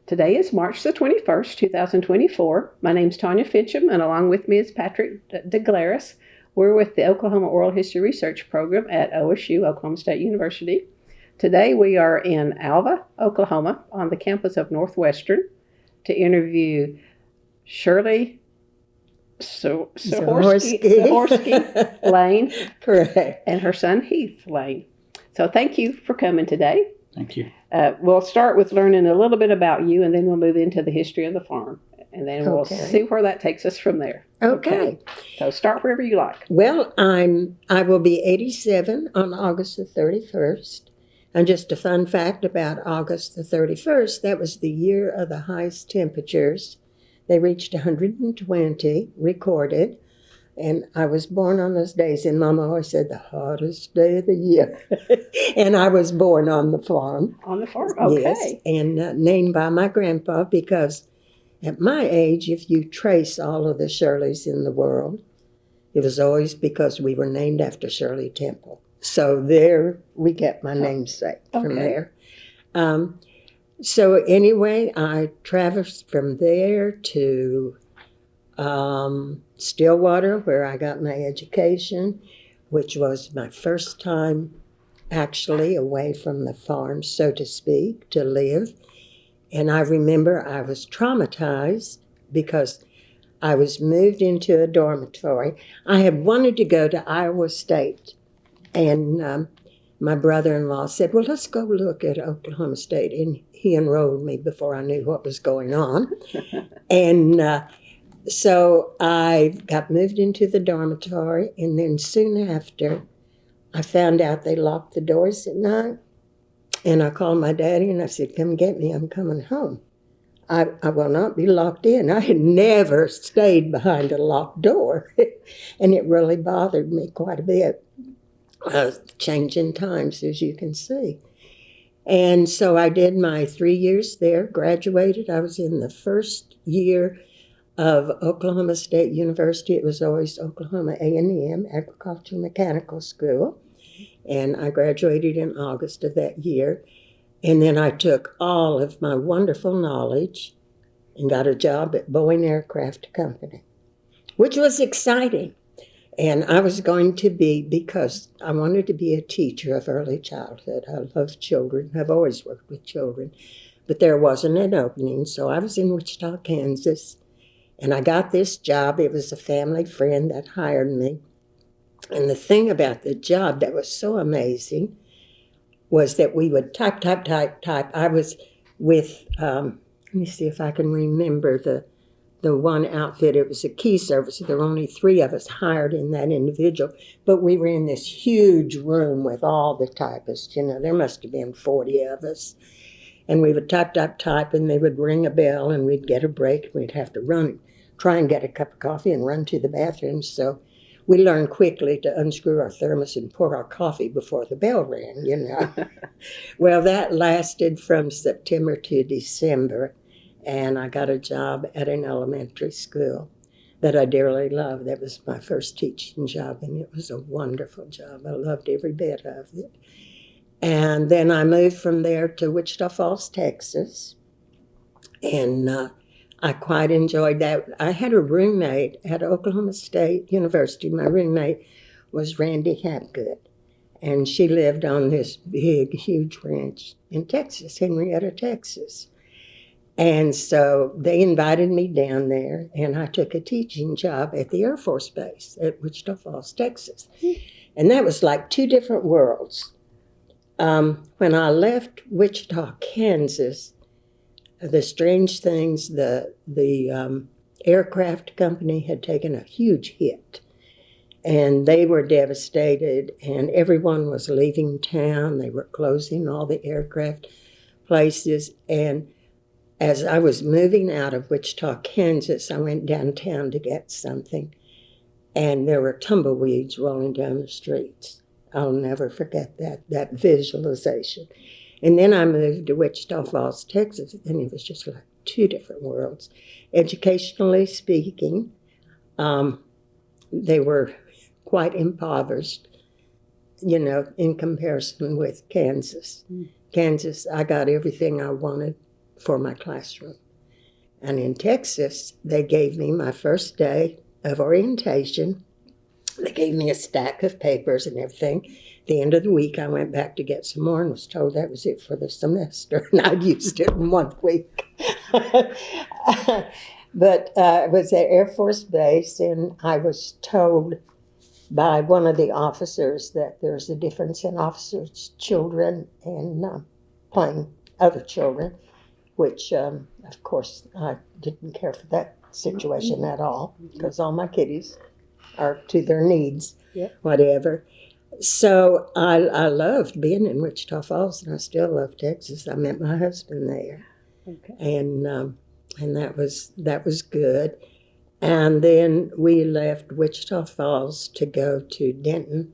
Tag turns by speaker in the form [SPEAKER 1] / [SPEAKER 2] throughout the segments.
[SPEAKER 1] Today is March the 21st, 2024. My name's Tanya Finchum, and along with me is Patrick Daglaris. We're with the Oklahoma Oral History Research Program at OSU, Oklahoma State University. Today we are in Alva, Oklahoma, on the campus of Northwestern to interview Shirley Zahorsky Lane.
[SPEAKER 2] Correct.
[SPEAKER 1] And her son Heath Lane. So thank you for coming today.
[SPEAKER 3] Thank you.
[SPEAKER 1] We'll start with learning a little bit about you, and then we'll move into the history of the farm. And then we'll see where that takes us from there.
[SPEAKER 2] Okay.
[SPEAKER 1] So start wherever you like.
[SPEAKER 2] Well, I will be 87 on August the 31st. And just a fun fact about August the 31st, that was the year of the highest temperatures. They reached 120 recorded. And I was born on those days, and Mama always said the hottest day of the year. And I was born on the farm.
[SPEAKER 1] On the farm, okay.
[SPEAKER 2] Yes, and named by my grandpa because at my age, if you trace all of the Shirleys in the world, it was always because we were named after Shirley Temple. So there we get my namesake from there. So anyway, I traversed from there to Stillwater, where I got my education, which was my first time actually away from the farm, so to speak, to live. And I remember I was traumatized because I was moved into a dormitory. I had wanted to go to Iowa State, and my brother-in-law said, well, let's go look at Oklahoma State. And he enrolled me before I knew what was going on. And so I got moved into the dormitory, and then soon after, I found out they locked the doors at night. And I called my daddy, and I said, come get me, I'm coming home. I will not be locked in. I had never stayed behind a locked door, and it really bothered me quite a bit. Changing times, as you can see. And so I did my 3 years there, graduated. I was in the first year of Oklahoma State University. It was always Oklahoma A&M, Agricultural Mechanical School. And I graduated in August of that year. And then I took all of my wonderful knowledge and got a job at Boeing Aircraft Company, which was exciting. And I was going to be, because I wanted to be a teacher of early childhood. I love children. I've always worked with children. But there wasn't an opening, so I was in Wichita, Kansas. And I got this job. It was a family friend that hired me. And the thing about the job that was so amazing was that we would type. I was with, let me see if I can remember the one outfit. It was a key service. There were only 3 of us hired in that individual. But we were in this huge room with all the typists. You know, there must have been 40 of us. And we would type, and they would ring a bell, and we'd get a break. We'd have to try and get a cup of coffee and run to the bathroom. So we learned quickly to unscrew our thermos and pour our coffee before the bell rang, you know. Well, that lasted from September to December, and I got a job at an elementary school that I dearly loved. That was my first teaching job, and it was a wonderful job. I loved every bit of it. And then I moved from there to Wichita Falls, Texas, and I quite enjoyed that. I had a roommate at Oklahoma State University. My roommate was Randy Hapgood, and she lived on this big, huge ranch in Texas, Henrietta, Texas. And so they invited me down there, and I took a teaching job at the Air Force Base at Wichita Falls, Texas. And that was like 2 different worlds. When I left Wichita, Kansas, the strange things, the aircraft company had taken a huge hit, and they were devastated, and everyone was leaving town. They were closing all the aircraft places, and as I was moving out of Wichita, Kansas, I went downtown to get something, and there were tumbleweeds rolling down the streets. I'll never forget that visualization. And then I moved to Wichita Falls, Texas, and it was just like 2 different worlds. Educationally speaking, they were quite impoverished, you know, in comparison with Kansas. Kansas, I got everything I wanted for my classroom. And in Texas, they gave me my first day of orientation. They gave me a stack of papers and everything. At the end of the week, I went back to get some more and was told that was it for the semester. And I'd used it in 1 week. But it was at Air Force Base, and I was told by one of the officers that there's a difference in officers' children and playing other children, which, of course, I didn't care for that situation at all, because all my kiddies are to their needs, whatever. So I loved being in Wichita Falls, and I still love Texas. I met my husband there, and that was good. And then we left Wichita Falls to go to Denton,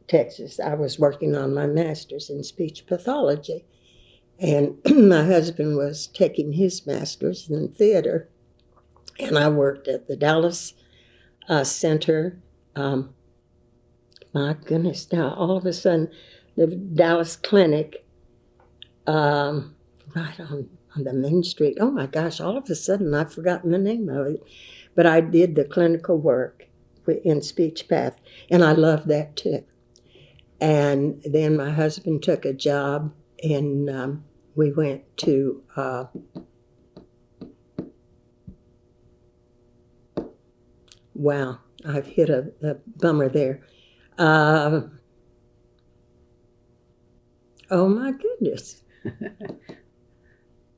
[SPEAKER 2] Texas. I was working on my master's in speech pathology, and my husband was taking his master's in theater, and I worked at the Dallas Center. My goodness, now all of a sudden, the Dallas Clinic, right on the main street. Oh my gosh, all of a sudden I've forgotten the name of it. But I did the clinical work in speech path, and I loved that too. And then my husband took a job, and we went to wow, I've hit a bummer there. Oh my goodness.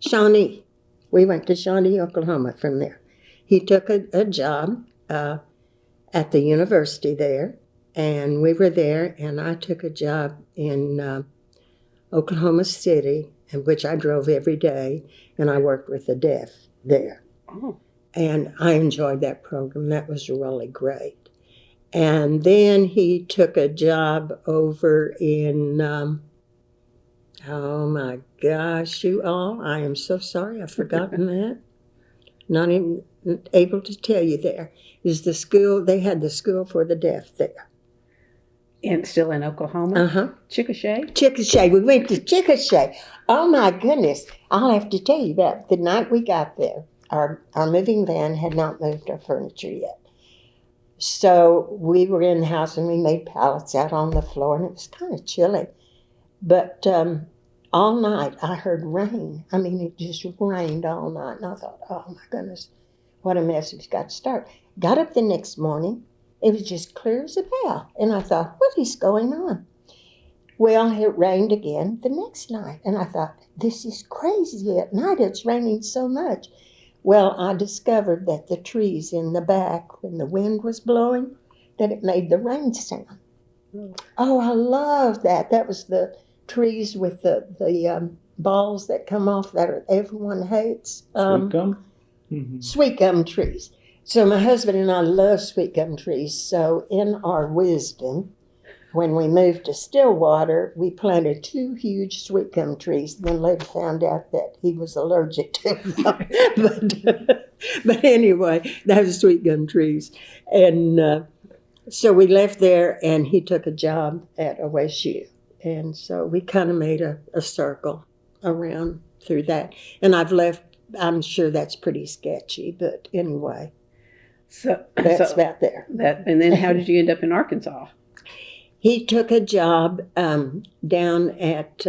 [SPEAKER 2] Shawnee. We went to Shawnee, Oklahoma from there. He took a job at the university there, and we were there, and I took a job in Oklahoma City, in which I drove every day, and I worked with the deaf there. Oh. And I enjoyed that program. That was really great. And then he took a job over in, oh my gosh, you all, I am so sorry, I've forgotten that. Not even able to tell you there. Is the school, they had the school for the deaf there.
[SPEAKER 1] And still in Oklahoma?
[SPEAKER 2] Uh-huh.
[SPEAKER 1] Chickasha?
[SPEAKER 2] Chickasha. We went to Chickasha. Oh my goodness. I'll have to tell you that the night we got there, our moving van had not moved our furniture yet. So we were in the house and we made pallets out on the floor, and it was kind of chilly. But all night I heard rain. I mean, it just rained all night. And I thought, oh my goodness, what a mess we've got to start. Got up the next morning. It was just clear as a bell. And I thought, what is going on? Well, it rained again the next night. And I thought, this is crazy. At night it's raining so much. Well, I discovered that the trees in the back, when the wind was blowing, that it made the rain sound. Oh, I love that. That was the trees with the balls that come off that everyone hates.
[SPEAKER 3] Sweet gum? Mm-hmm.
[SPEAKER 2] Sweet gum trees. So my husband and I love sweet gum trees. So in our wisdom, when we moved to Stillwater, we planted 2 huge sweet gum trees. Then later found out that he was allergic to them. but anyway, those sweet gum trees. And so we left there, and he took a job at OSU. And so we kind of made a circle around through that. And I've left, I'm sure that's pretty sketchy, but anyway.
[SPEAKER 1] So
[SPEAKER 2] that's about there.
[SPEAKER 1] And then how did you end up in Arkansas?
[SPEAKER 2] He took a job down at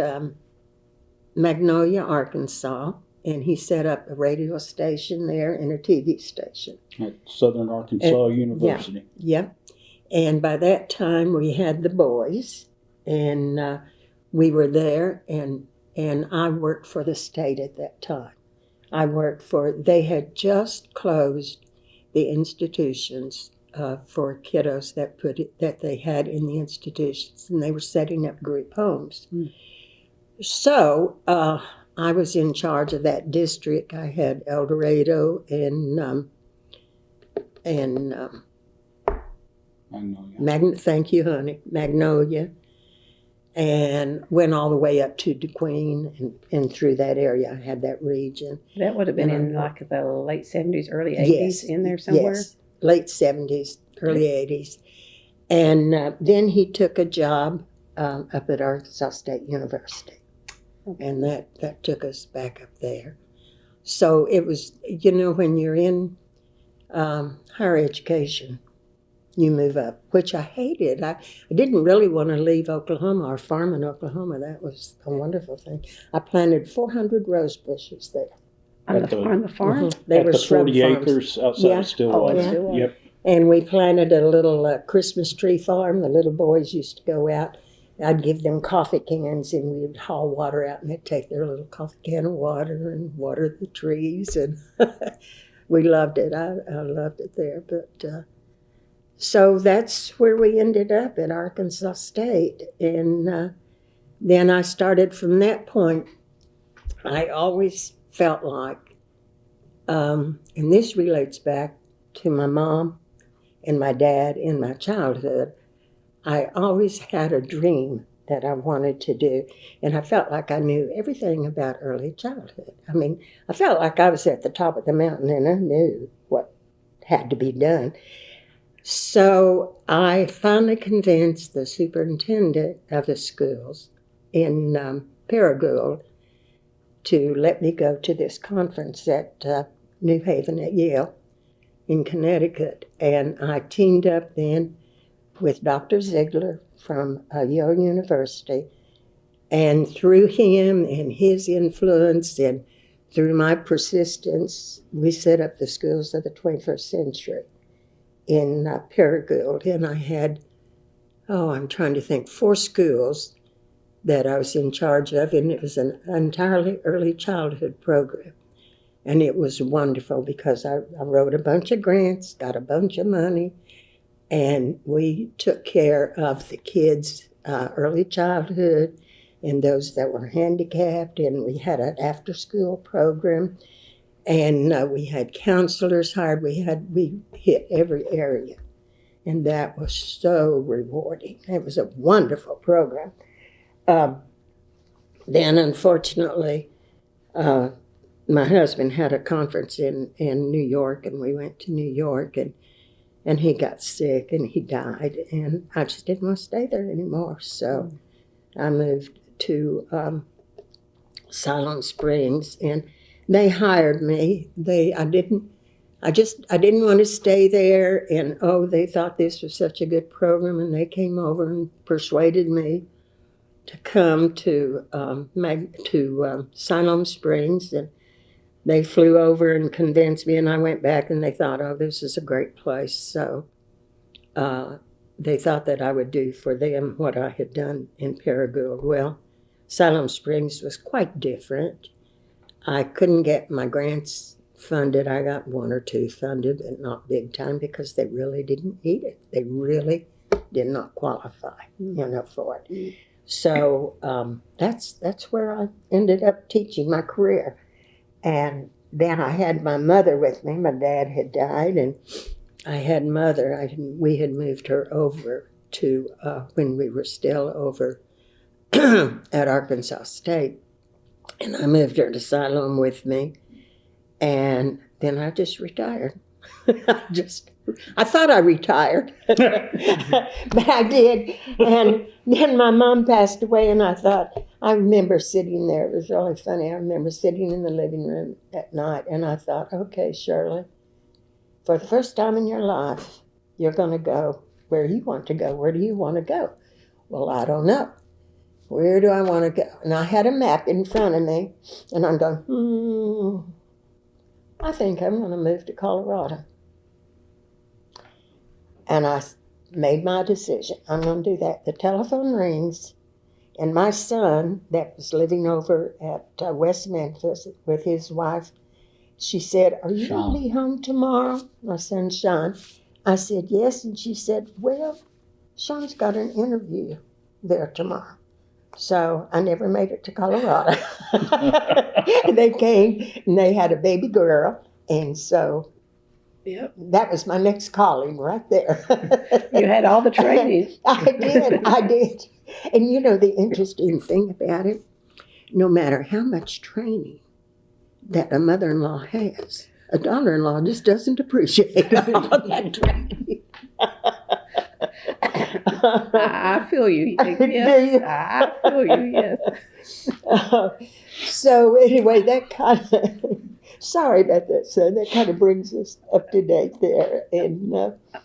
[SPEAKER 2] Magnolia, Arkansas, and he set up a radio station there and a TV station.
[SPEAKER 3] At Southern Arkansas University.
[SPEAKER 2] Yeah. And by that time, we had the boys, and we were there, and I worked for the state at that time. They had just closed the institutions for kiddos that they had in the institutions, and they were setting up group homes. So I was in charge of that district. I had El Dorado and
[SPEAKER 3] Magnolia.
[SPEAKER 2] Thank you, honey. Magnolia, and went all the way up to DeQueen and through that area. I had that region.
[SPEAKER 1] That would have been in like the late 70s, early 80s, in there somewhere?
[SPEAKER 2] Yes, late 70s, early 80s. And then he took a job up at Arkansas State University. and that took us back up there. So it was, when you're in higher education, you move up, which I hated. I didn't really want to leave Oklahoma or farm in Oklahoma. That was a wonderful thing. I planted 400 rose bushes there.
[SPEAKER 1] On the farm?
[SPEAKER 2] Mm-hmm. They
[SPEAKER 3] At
[SPEAKER 2] were
[SPEAKER 3] the
[SPEAKER 2] shrub
[SPEAKER 3] 40
[SPEAKER 2] farms.
[SPEAKER 3] acres outside
[SPEAKER 2] Yeah.
[SPEAKER 3] of Stillwater.
[SPEAKER 1] Oh, Stillwater.
[SPEAKER 3] Yep.
[SPEAKER 2] And we planted a little Christmas tree farm. The little boys used to go out. I'd give them coffee cans, and we'd haul water out, and they'd take their little coffee can of water and water the trees. And we loved it. I loved it there. But so that's where we ended up at Arkansas State. And then I started from that point. I always felt like, and this relates back to my mom and my dad in my childhood, I always had a dream that I wanted to do, and I felt like I knew everything about early childhood. I mean, I felt like I was at the top of the mountain and I knew what had to be done. So I finally convinced the superintendent of the schools in Paragould to let me go to this conference at New Haven at Yale in Connecticut. And I teamed up then with Dr. Ziegler from Yale University. And through him and his influence and through my persistence, we set up the schools of the 21st century in Paragould. And I had, I'm trying to think, 4 schools that I was in charge of, and it was an entirely early childhood program. And it was wonderful because I wrote a bunch of grants, got a bunch of money, and we took care of the kids' early childhood and those that were handicapped, and we had an after-school program, and we had counselors hired. We hit every area, and that was so rewarding. It was a wonderful program. Then, unfortunately, my husband had a conference in New York, and we went to New York, and he got sick, and he died, and I just didn't want to stay there anymore. So I moved to Silent Springs, and they hired me. I didn't want to stay there, and they thought this was such a good program, and they came over and persuaded me to come to Siloam Springs, and they flew over and convinced me, and I went back, and they thought, this is a great place. So they thought that I would do for them what I had done in Paragould. Well, Siloam Springs was quite different. I couldn't get my grants funded. I got 1 or 2 funded, but not big time because they really didn't need it. They really did not qualify, for it. So that's where I ended up teaching my career. And then I had my mother with me. My dad had died, and I had mother. We had moved her over to, when we were still over at Arkansas State, and I moved her to Siloam with me, and then I just retired. I thought I retired, but I did. And then my mom passed away, and I remember sitting there. It was really funny. I remember sitting in the living room at night, and I thought, okay, Shirley, for the first time in your life, you're going to go where you want to go. Where do you want to go? Well, I don't know. Where do I want to go? And I had a map in front of me, and I'm going, I think I'm going to move to Colorado. And I made my decision. I'm going to do that. The telephone rings, and my son that was living over at West Memphis with his wife, she said, are you going to be home tomorrow? My son, Sean. I said, yes. And she said, well, Sean's got an interview there tomorrow. So I never made it to Colorado. They came, and they had a baby girl, and so that was my next calling right there.
[SPEAKER 1] You had all the training.
[SPEAKER 2] I did. And the interesting thing about it, no matter how much training that a mother-in-law has, a daughter-in-law just doesn't appreciate all that training.
[SPEAKER 1] I feel you.
[SPEAKER 2] Do
[SPEAKER 1] Yes,
[SPEAKER 2] you?
[SPEAKER 1] I feel you. Yes.
[SPEAKER 2] So anyway, that kind of, sorry about that, son. That kind of brings us up to date there. And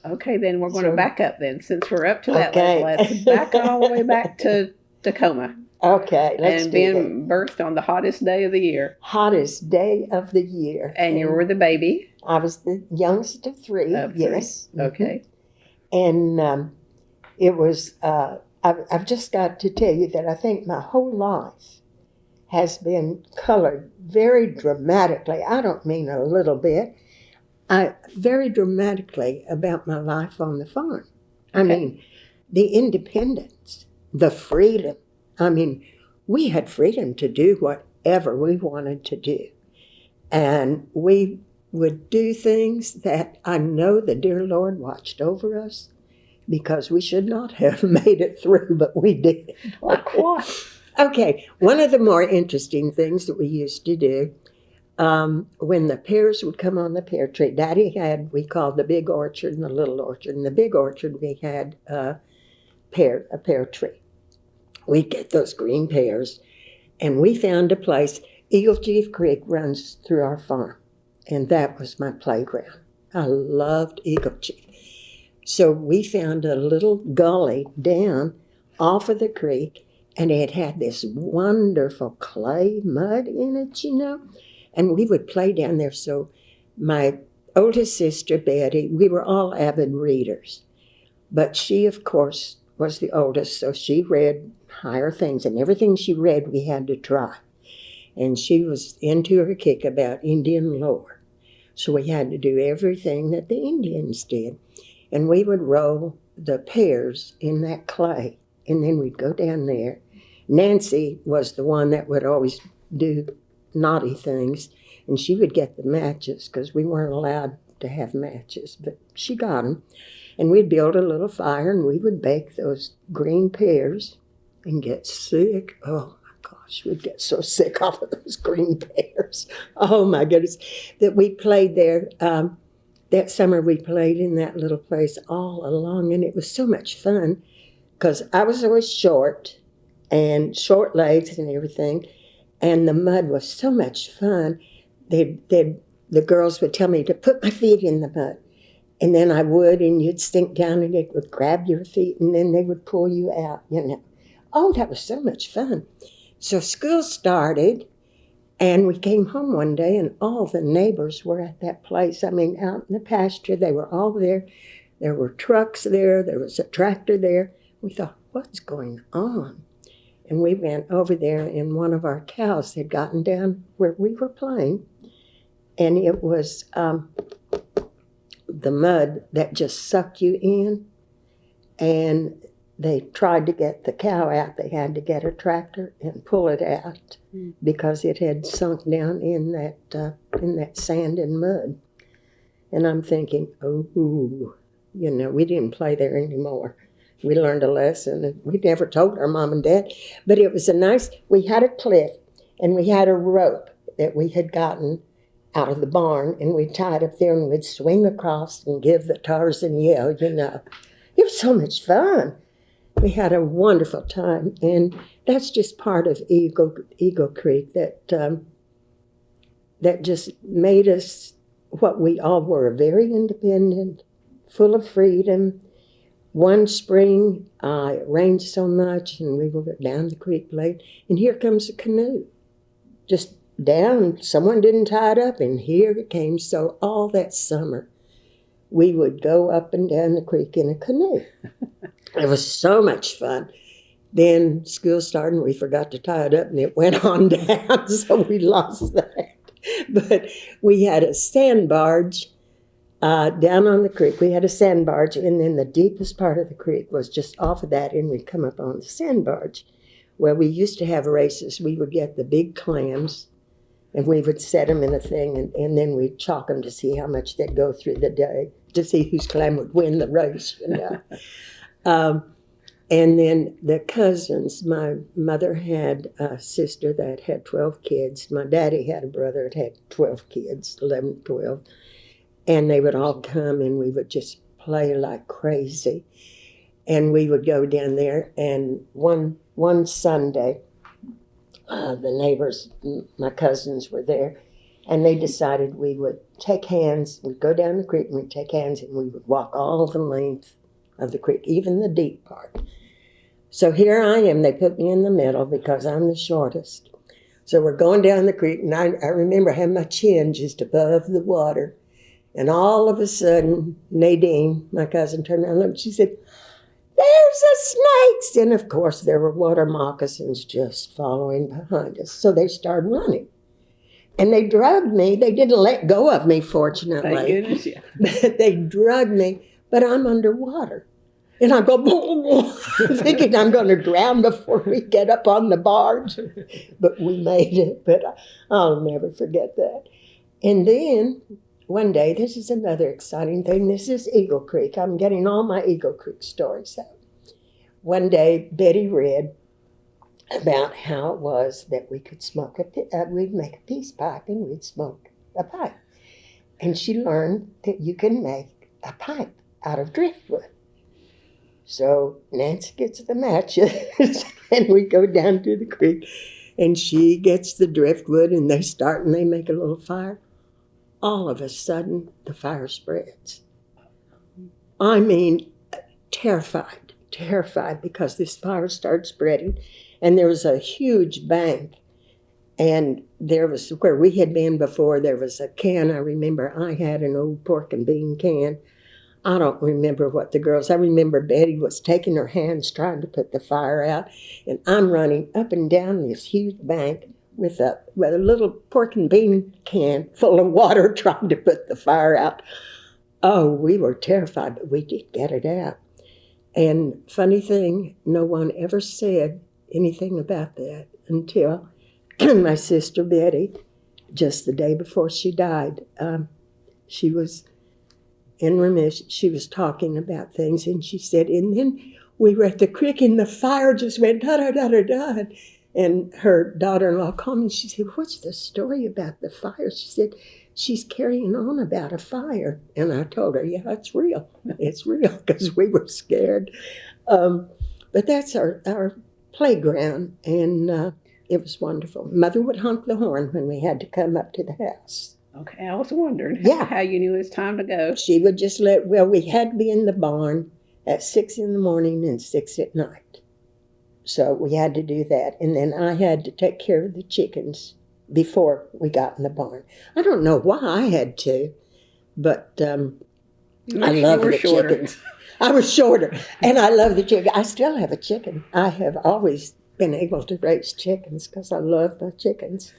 [SPEAKER 1] Okay, then we're going to
[SPEAKER 2] So-
[SPEAKER 1] back up then. Since we're up to that
[SPEAKER 2] Okay.
[SPEAKER 1] level, let's back all the way back to Tacoma
[SPEAKER 2] okay, let's
[SPEAKER 1] and
[SPEAKER 2] do that.
[SPEAKER 1] being birthed on the hottest day of the year.
[SPEAKER 2] Hottest day of the year.
[SPEAKER 1] And you were the baby
[SPEAKER 2] I was the youngest of three.
[SPEAKER 1] of three.
[SPEAKER 2] Yes.
[SPEAKER 1] Okay.
[SPEAKER 2] And it was, I've just got to tell you that I think my whole life has been colored very dramatically. I don't mean a little bit. Very dramatically about my life on the farm. I
[SPEAKER 1] Okay.
[SPEAKER 2] mean, the independence, the freedom. I mean, we had freedom to do whatever we wanted to do. And we would do things that I know the dear Lord watched over us because we should not have made it through, but we did.
[SPEAKER 1] Like what?
[SPEAKER 2] Okay, one of the more interesting things that we used to do when the pears would come on the pear tree, Daddy had, we called the big orchard and the little orchard. In the big orchard, we had a pear tree. We'd get those green pears, and we found a place. Eagle Chief Creek runs through our farm, and that was my playground. I loved Eagle Chief. So we found a little gully down off of the creek, and it had this wonderful clay mud in it, you know, and we would play down there. So my oldest sister, Betty, we were all avid readers, but she, of course, was the oldest, so she read higher things, and everything she read we had to try. And she was into her kick about Indian lore, so we had to do everything that the Indians did. And we would roll the pears in that clay, and then we'd go down there. Nancy was the one that would always do naughty things, and she would get the matches because we weren't allowed to have matches, but she got them. And we'd build a little fire, and we would bake those green pears and get sick. Oh, my gosh, we'd get so sick off of those green pears. Oh, my goodness. That we played there. That summer we played in that little place all along, and it was so much fun because I was always short and short legs and everything, and the mud was so much fun. The girls would tell me to put my feet in the mud, and then I would, and you'd sink down, and it would grab your feet, and then they would pull you out, you know. Oh, that was so much fun. So school started, and we came home one day, and all the neighbors were at that place. I mean, out in the pasture, they were all there. There were trucks there. There was a tractor there. We thought, what's going on? And we went over there, and one of our cows had gotten down where we were playing, and it was the mud that just sucked you in, and they tried to get the cow out. They had to get a tractor and pull it out because it had sunk down in that sand and mud. And I'm thinking, oh, you know, we didn't play there anymore. We learned a lesson, and we never told our mom and dad. But it was we had a cliff, and we had a rope that we had gotten out of the barn, and we tied up there, and we'd swing across and give the Tarzan yell, you know. It was so much fun. We had a wonderful time, and that's just part of Eagle Creek that just made us what we all were, very independent, full of freedom. One spring, it rained so much, and we were down the creek lake, and here comes a canoe, just down. Someone didn't tie it up, and here it came. So all that summer, we would go up and down the creek in a canoe. It was so much fun. Then school started, and we forgot to tie it up, and it went on down, so we lost that. But we had a sand barge down on the creek. We had a sand barge, and then the deepest part of the creek was just off of that, and we'd come up on the sand barge. Where we used to have races, we would get the big clams, and we would set them in a thing, and then we'd chalk them to see how much they'd go through the day, to see whose clam would win the race, you know. And then the cousins, my mother had a sister that had 12 kids. My daddy had a brother that had 12 kids, 11, 12. And they would all come, and we would just play like crazy. And we would go down there, and one Sunday, the neighbors, my cousins were there, and they decided we would take hands, we'd go down the creek and we'd take hands and we would walk all the length of the creek, even the deep part. So here I am, they put me in the middle because I'm the shortest. So we're going down the creek, and I remember having my chin just above the water. And all of a sudden, Nadine, my cousin, turned around and looked, she said, "There's a snake!" And of course, there were water moccasins just following behind us. So they started running. And they drugged me. They didn't let go of me, fortunately.
[SPEAKER 1] Thank goodness, yeah.
[SPEAKER 2] But they drugged me, but I'm underwater. And I go, thinking I'm going to drown before we get up on the barge. But we made it. But I'll never forget that. And then one day, this is another exciting thing. This is Eagle Creek. I'm getting all my Eagle Creek stories out. One day, Betty read about how it was that we could smoke we'd make a peace pipe and we'd smoke a pipe. And she learned that you can make a pipe out of driftwood. So Nancy gets the matches and we go down to the creek and she gets the driftwood and they start and they make a little fire. All of a sudden, the fire spreads. I mean, terrified because this fire started spreading. And there was a huge bank. And there was, where we had been before, there was a can. I remember I had an old pork and bean can. I don't remember what the girls, I remember Betty was taking her hands trying to put the fire out. And I'm running up and down this huge bank with a little pork and bean can full of water trying to put the fire out. Oh, we were terrified, but we did get it out. And funny thing, no one ever said anything about that until my sister Betty, just the day before she died, she was in remission. She was talking about things, and she said, and then we were at the creek, and the fire just went da-da-da-da-da. And her daughter-in-law called me, and she said, "What's the story about the fire?" She said, "She's carrying on about a fire." And I told her, "Yeah, it's real. It's real," because we were scared. But that's our playground, and it was wonderful. Mother would honk the horn when we had to come up to the house.
[SPEAKER 1] Okay, I was wondering
[SPEAKER 2] Yeah.
[SPEAKER 1] how you knew it was time to go.
[SPEAKER 2] She would just we had to be in the barn at 6 in the morning and 6 at night. So we had to do that. And then I had to take care of the chickens before we got in the barn. I don't know why I had to, but I love the chickens. I was shorter, and I love the chicken. I still have a chicken. I have always been able to raise chickens because I love my chickens.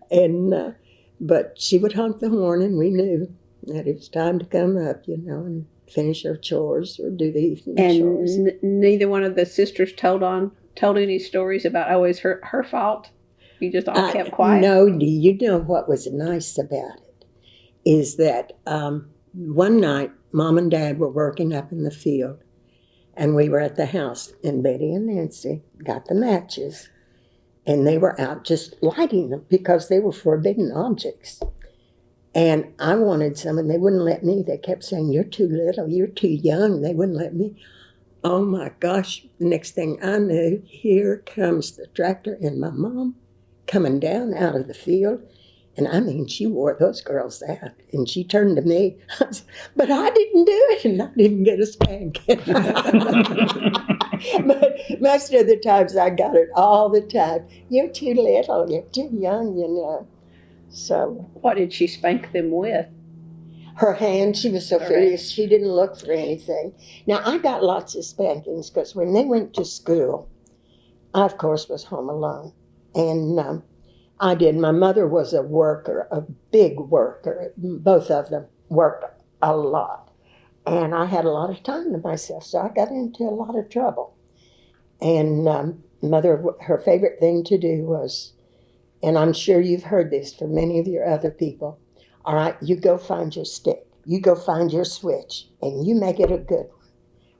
[SPEAKER 2] And but she would honk the horn, and we knew that it was time to come up, and finish our chores or do the evening chores.
[SPEAKER 1] And neither one of the sisters told any stories about always her fault? You just all kept quiet?
[SPEAKER 2] No, do you know what was nice about it? Is that one night, Mom and Dad were working up in the field, and we were at the house, and Betty and Nancy got the matches, and they were out just lighting them because they were forbidden objects. And I wanted some, and they wouldn't let me. They kept saying, "You're too little, you're too young." They wouldn't let me. Oh my gosh, next thing I knew, here comes the tractor and my mom coming down out of the field. And I mean, she wore those girls out. And she turned to me, "But I didn't do it," and I didn't get a spanking. But most of the times I got it all the time. "You're too little, you're too young, So.
[SPEAKER 1] What did she spank them with?
[SPEAKER 2] Her hand, she was so furious, she didn't look for anything. Now, I got lots of spankings because when they went to school, I, of course, was home alone. And I did. My mother was a worker, a big worker. Both of them worked a lot. And I had a lot of time to myself, so I got into a lot of trouble. And Mother, her favorite thing to do was, and I'm sure you've heard this from many of your other people, "All right, you go find your stick. You go find your switch, and you make it a good one."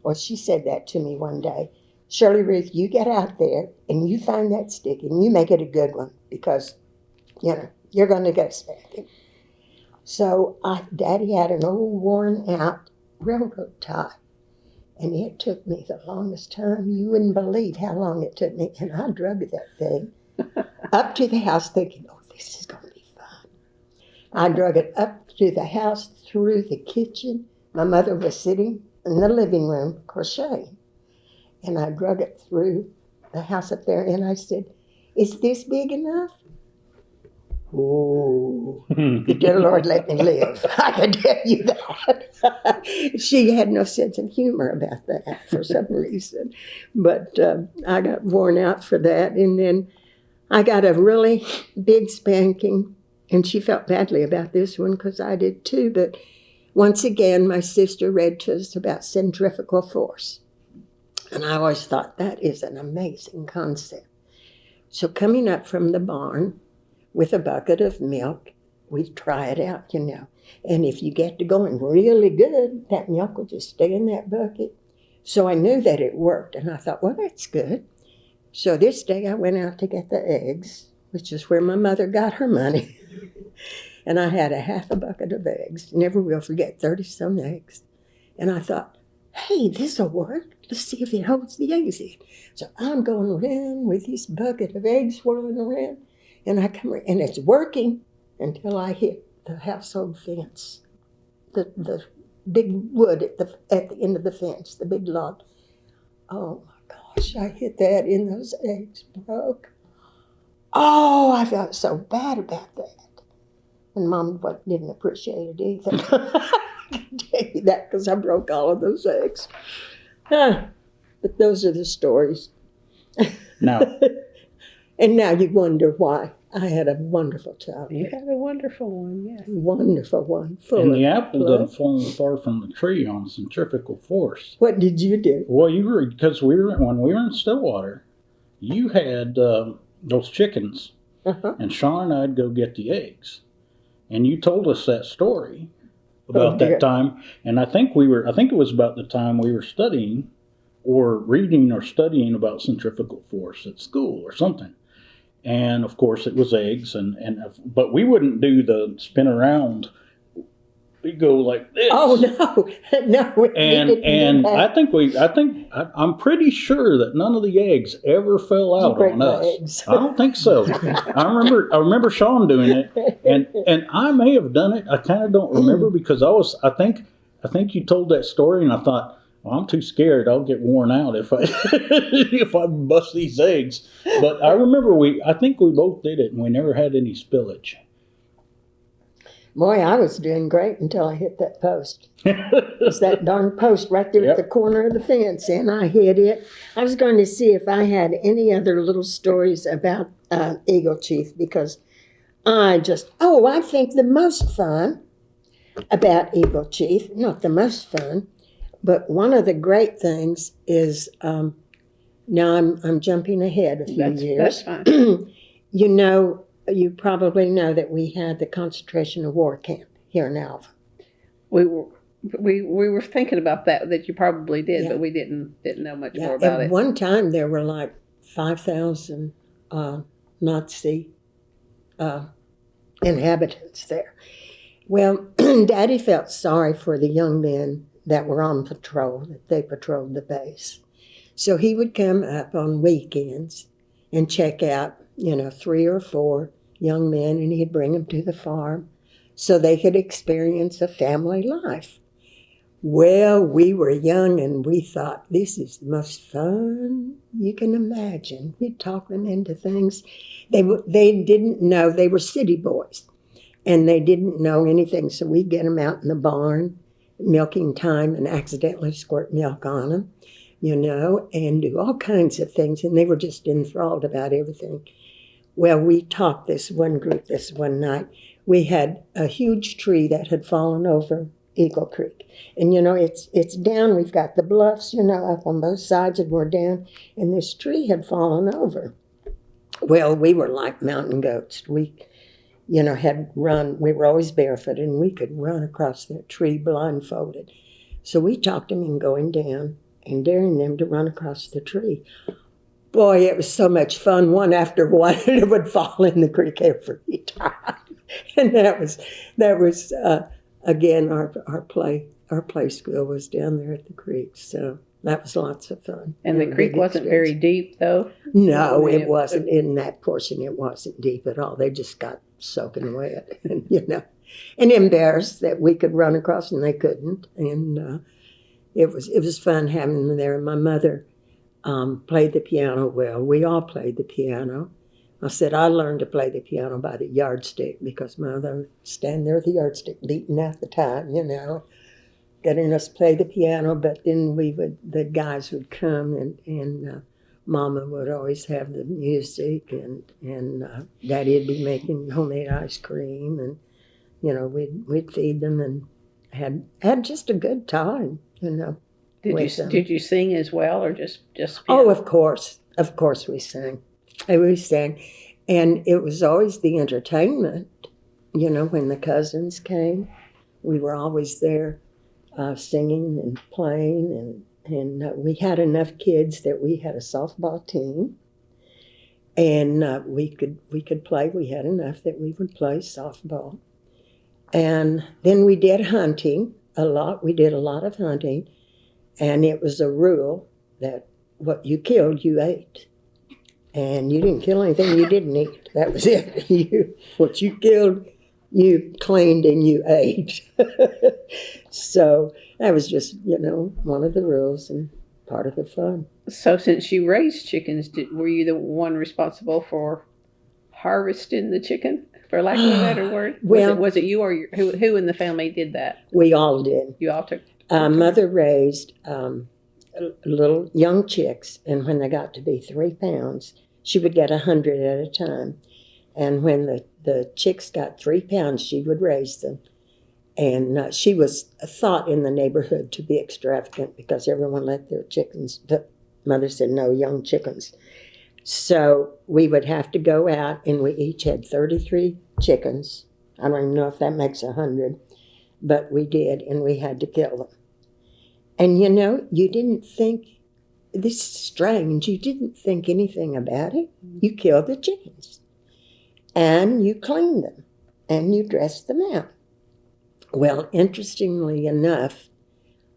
[SPEAKER 2] Well, she said that to me one day. "Shirley Ruth, you get out there, and you find that stick, and you make it a good one, because, you're going to get a spanking." So Daddy had an old worn-out railroad tie, And it took me the longest time. You wouldn't believe how long it took me. And I drug that thing up to the house thinking, oh, this is going to be fun. I drug it up to the house, through the kitchen. My mother was sitting in the living room crocheting. And I drug it through the house up there. And I said, is this big enough? Oh, the dear Lord let me live. I can tell you that. She had no sense of humor about that for some reason. But I got worn out for that. And then I got a really big spanking. And she felt badly about this one because I did too. But once again, my sister read to us about centrifugal force. And I always thought that is an amazing concept. So coming up from the barn, with a bucket of milk, we try it out, you know. And if you get to going really good, that milk will just stay in that bucket. So I knew that it worked, and I thought, well, that's good. So this day I went out to get the eggs, which is where my mother got her money. And I had a half a bucket of eggs. Never will forget, 30-some eggs. And I thought, hey, this'll work. Let's see if it holds the eggs in. So I'm going around with this bucket of eggs swirling around. And I come, and it's working until I hit the household fence, the big wood at the end of the fence, the big log. Oh my gosh, I hit that and those eggs broke. Oh, I felt so bad about that. And Mom didn't appreciate it either. I can tell you that because I broke all of those eggs. But those are the stories.
[SPEAKER 3] Now,
[SPEAKER 2] and now you wonder why. I had a wonderful childhood.
[SPEAKER 1] You had a wonderful one, yes.
[SPEAKER 2] Wonderful one.
[SPEAKER 3] and the apple doesn't fall far from the tree on centrifugal force.
[SPEAKER 2] What did you do?
[SPEAKER 3] Well, because when we were in Stillwater, you had those chickens, and Sean and I'd go get the eggs, and you told us that story about that time, and I think it was about the time we were studying, or reading or studying about centrifugal force at school or something. And of course it was eggs, but we wouldn't do the spin around. We go like this.
[SPEAKER 2] Oh no! We
[SPEAKER 3] and I'm pretty sure that none of the eggs ever fell out on us.
[SPEAKER 2] Eggs.
[SPEAKER 3] I don't think so. I remember Sean doing it, and I may have done it. I kind of don't remember because I think you told that story, and I thought, well, I'm too scared. I'll get worn out if I if I bust these eggs. But I remember I think we both did it, and we never had any spillage.
[SPEAKER 2] Boy, I was doing great until I hit that post. It's that darn post right there at the corner of the fence, and I hit it. I was going to see if I had any other little stories about Eagle Chief, because I think the most fun about Eagle Chief, not the most fun, but one of the great things is, now I'm jumping ahead a few years.
[SPEAKER 1] That's fine.
[SPEAKER 2] You probably know that we had the concentration of war camp here in Alva.
[SPEAKER 1] We were thinking about that you probably did, but we didn't know much more about it.
[SPEAKER 2] At one time, there were like 5,000 Nazi inhabitants there. Well, Daddy felt sorry for the young men that were on patrol, that they patrolled the base. So he would come up on weekends and check out, 3 or 4 young men, and he'd bring them to the farm so they could experience a family life. Well, we were young and we thought, this is the most fun you can imagine. We'd talk them into things. They didn't know, they were city boys, and they didn't know anything, so we'd get them out in the barn, milking time, and accidentally squirt milk on them, and do all kinds of things, and they were just enthralled about everything. Well, we talked this one group this one night. We had a huge tree that had fallen over Eagle Creek. And, it's down. We've got the bluffs, up on both sides, and we're down. And this tree had fallen over. Well, we were like mountain goats. We, had run. We were always barefoot, and we could run across that tree blindfolded. So we talked them into going down and daring them to run across the tree. Boy, it was so much fun. One after one, it would fall in the creek every time. And that was again, our play school was down there at the creek. So That was lots of fun.
[SPEAKER 1] And the creek wasn't very deep, though?
[SPEAKER 2] No, it wasn't. In that portion, it wasn't deep at all. They just got soaking wet, and embarrassed that we could run across and they couldn't. And it was fun having them there. My mother played the piano well. We all played the piano. I said I learned to play the piano by the yardstick because Mother would stand there with the yardstick beating out the time, getting us to play the piano. But then the guys would come and Mama would always have the music and Daddy would be making homemade ice cream and we'd feed them and had just a good time,
[SPEAKER 1] Did you sing as well or just piano?
[SPEAKER 2] Oh, of course we sang. We sang, and it was always the entertainment. When the cousins came, we were always there singing and playing, and we had enough kids that we had a softball team, and we could play. We had enough that we would play softball, and then we did hunting a lot. We did a lot of hunting, and it was a rule that what you killed, you ate. And you didn't kill anything you didn't eat. That was it. What you killed, you cleaned and you ate. So that was just, one of the rules and part of the fun.
[SPEAKER 1] So since you raised chickens, were you the one responsible for harvesting the chicken, for lack of a better word? Was it you or who in the family did that?
[SPEAKER 2] We all did.
[SPEAKER 1] You all took?
[SPEAKER 2] Mother raised little young chicks, and when they got to be 3 pounds, she would get 100 at a time. And when the chicks got 3 pounds, she would raise them. And she was thought in the neighborhood to be extravagant because everyone let their chickens. But Mother said, no, young chickens. So we would have to go out, and we each had 33 chickens. I don't even know if that makes 100, but we did, and we had to kill them. And you didn't think, this is strange, you didn't think anything about it. You killed the chickens. And you cleaned them. And you dressed them out. Well, interestingly enough,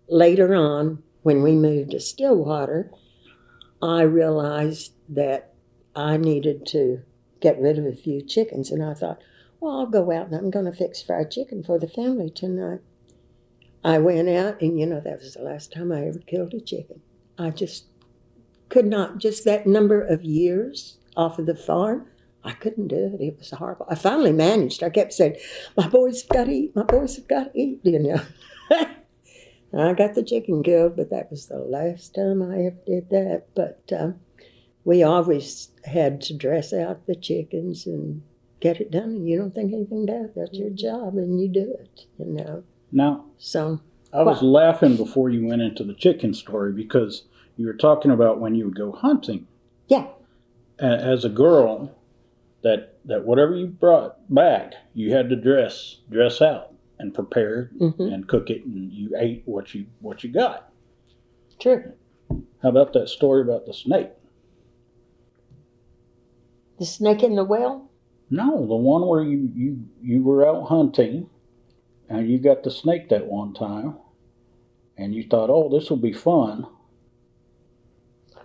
[SPEAKER 2] later on, when we moved to Stillwater, I realized that I needed to get rid of a few chickens. And I thought, well, I'll go out and I'm going to fix fried chicken for the family tonight. I went out, and that was the last time I ever killed a chicken. I just could not, just that number of years off of the farm, I couldn't do it. It was horrible. I finally managed. I kept saying, my boys have got to eat, my boys have got to eat, I got the chicken killed, but that was the last time I ever did that. But we always had to dress out the chickens and get it done, and you don't think anything about it. That's your job, and you do it,
[SPEAKER 3] Now,
[SPEAKER 2] So
[SPEAKER 3] I was laughing before you went into the chicken story because you were talking about when you would go hunting.
[SPEAKER 2] Yeah.
[SPEAKER 3] As a girl, that whatever you brought back, you had to dress out and prepare and cook it, and you ate what you got.
[SPEAKER 2] True.
[SPEAKER 3] How about that story about the snake?
[SPEAKER 2] The snake in the well?
[SPEAKER 3] No, the one where you were out hunting. And you got the snake that one time, and you thought, oh, this will be fun.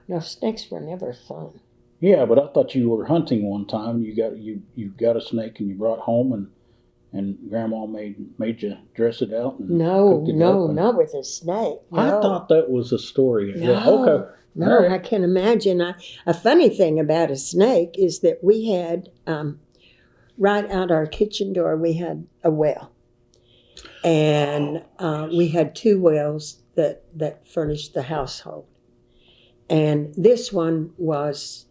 [SPEAKER 2] No, snakes were never fun.
[SPEAKER 3] Yeah, but I thought you were hunting one time. You got a snake and you brought home, and Grandma made you dress it out. And
[SPEAKER 2] not with a snake. No.
[SPEAKER 3] I thought that was a story.
[SPEAKER 2] No,
[SPEAKER 3] Okay.
[SPEAKER 2] No,
[SPEAKER 3] right.
[SPEAKER 2] I can imagine. A funny thing about a snake is that we had, right out our kitchen door, we had a well. And we had 2 wells that furnished the household. And this one was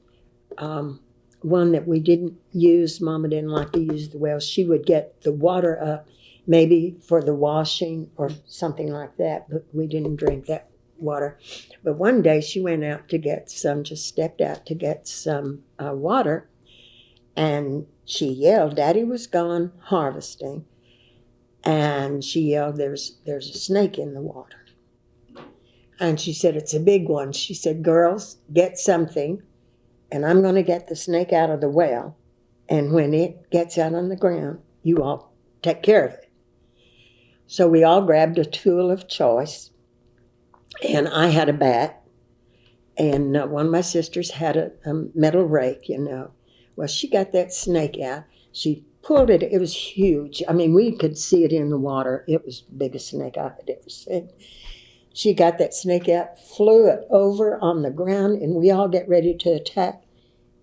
[SPEAKER 2] one that we didn't use. Mama didn't like to use the well. She would get the water up, maybe for the washing or something like that, but we didn't drink that water. But one day she went out to get some, just stepped out to get some water, and she yelled. Daddy was gone harvesting. And she yelled, there's a snake in the water. And she said, it's a big one. She said, girls, get something, and I'm going to get the snake out of the well. And when it gets out on the ground, you all take care of it. So we all grabbed a tool of choice, And I had a bat, and one of my sisters had a metal rake, Well, she got that snake out. She pulled it. It was huge. I mean, we could see it in the water. It was the biggest snake I had ever seen. She got that snake out, flew it over on the ground, and we all get ready to attack.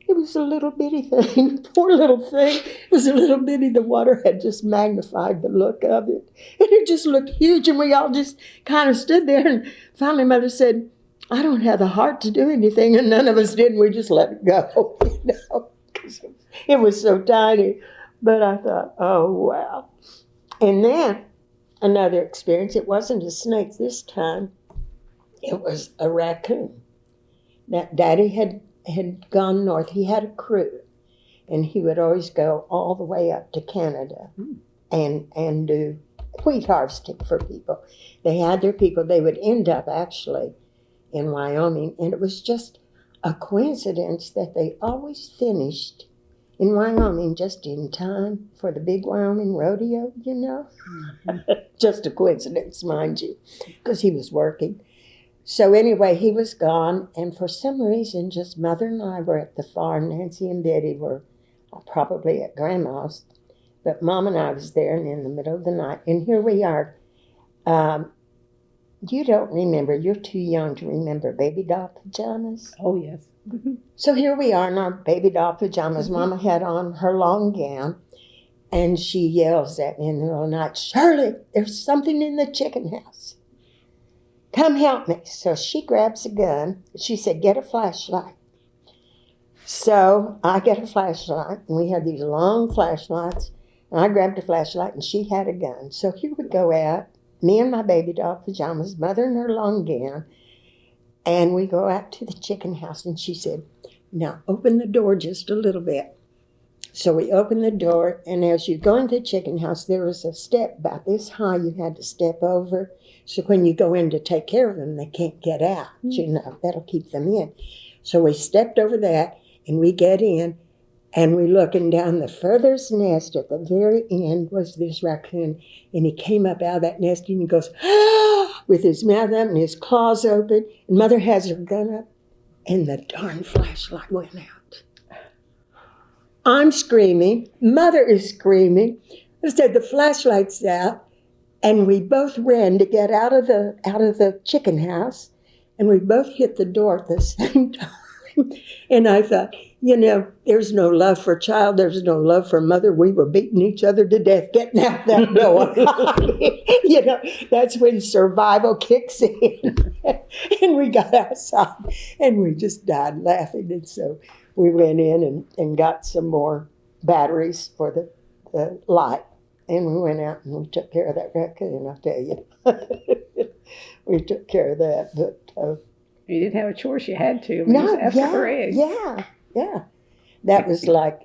[SPEAKER 2] It was a little bitty thing. Poor little thing. It was a little bitty. The water had just magnified the look of it. And it just looked huge, and we all just kind of stood there. And finally, Mother said, I don't have the heart to do anything. And none of us did. And we just let it go, 'cause it was so tiny. But I thought, oh, wow. And then another experience. It wasn't a snake this time. It was a raccoon. That Daddy had gone north. He had a crew, and he would always go all the way up to Canada and do wheat harvesting for people. They had their people. They would end up actually in Wyoming, and it was just a coincidence that they always finished in Wyoming just in time for the big Wyoming rodeo, Just a coincidence, mind you, because he was working. So anyway, he was gone, and for some reason, just Mother and I were at the farm. Nancy and Betty were probably at Grandma's, but Mom and I was there, and in the middle of the night, and here we are. You don't remember, you're too young to remember baby doll pajamas.
[SPEAKER 1] Oh, yes.
[SPEAKER 2] So here we are in our baby doll pajamas. Mama had on her long gown, and she yells at me in the middle of the night, Shirley, there's something in the chicken house. Come help me. So she grabs a gun. She said, get a flashlight. So I get a flashlight, and we had these long flashlights, and I grabbed a flashlight, and she had a gun. So here we go out, me in my baby doll pajamas, Mother in her long gown, and we go out to the chicken house, and she said, now open the door just a little bit. So we opened the door, and as you go into the chicken house, there was a step about this high you had to step over. So when you go in to take care of them, they can't get out, that'll keep them in. So we stepped over that, and we get in, and we looking down the furthest nest at the very end was this raccoon, and he came up out of that nest, and he goes, ah, with his mouth up and his claws open, and Mother has her gun up, and the darn flashlight went out. I'm screaming, Mother is screaming. I said, the flashlight's out. And we both ran to get out of the chicken house, and we both hit the door at the same time. And I thought, there's no love for child, there's no love for mother. We were beating each other to death getting out that door. That's when survival kicks in. And we got outside, and we just died laughing. And so we went in and got some more batteries for the light. And we went out and we took care of that raccoon, I'll tell you. We took care of that. But
[SPEAKER 1] you didn't have a choice, you had to.
[SPEAKER 2] For
[SPEAKER 1] eggs.
[SPEAKER 2] Yeah. That was like,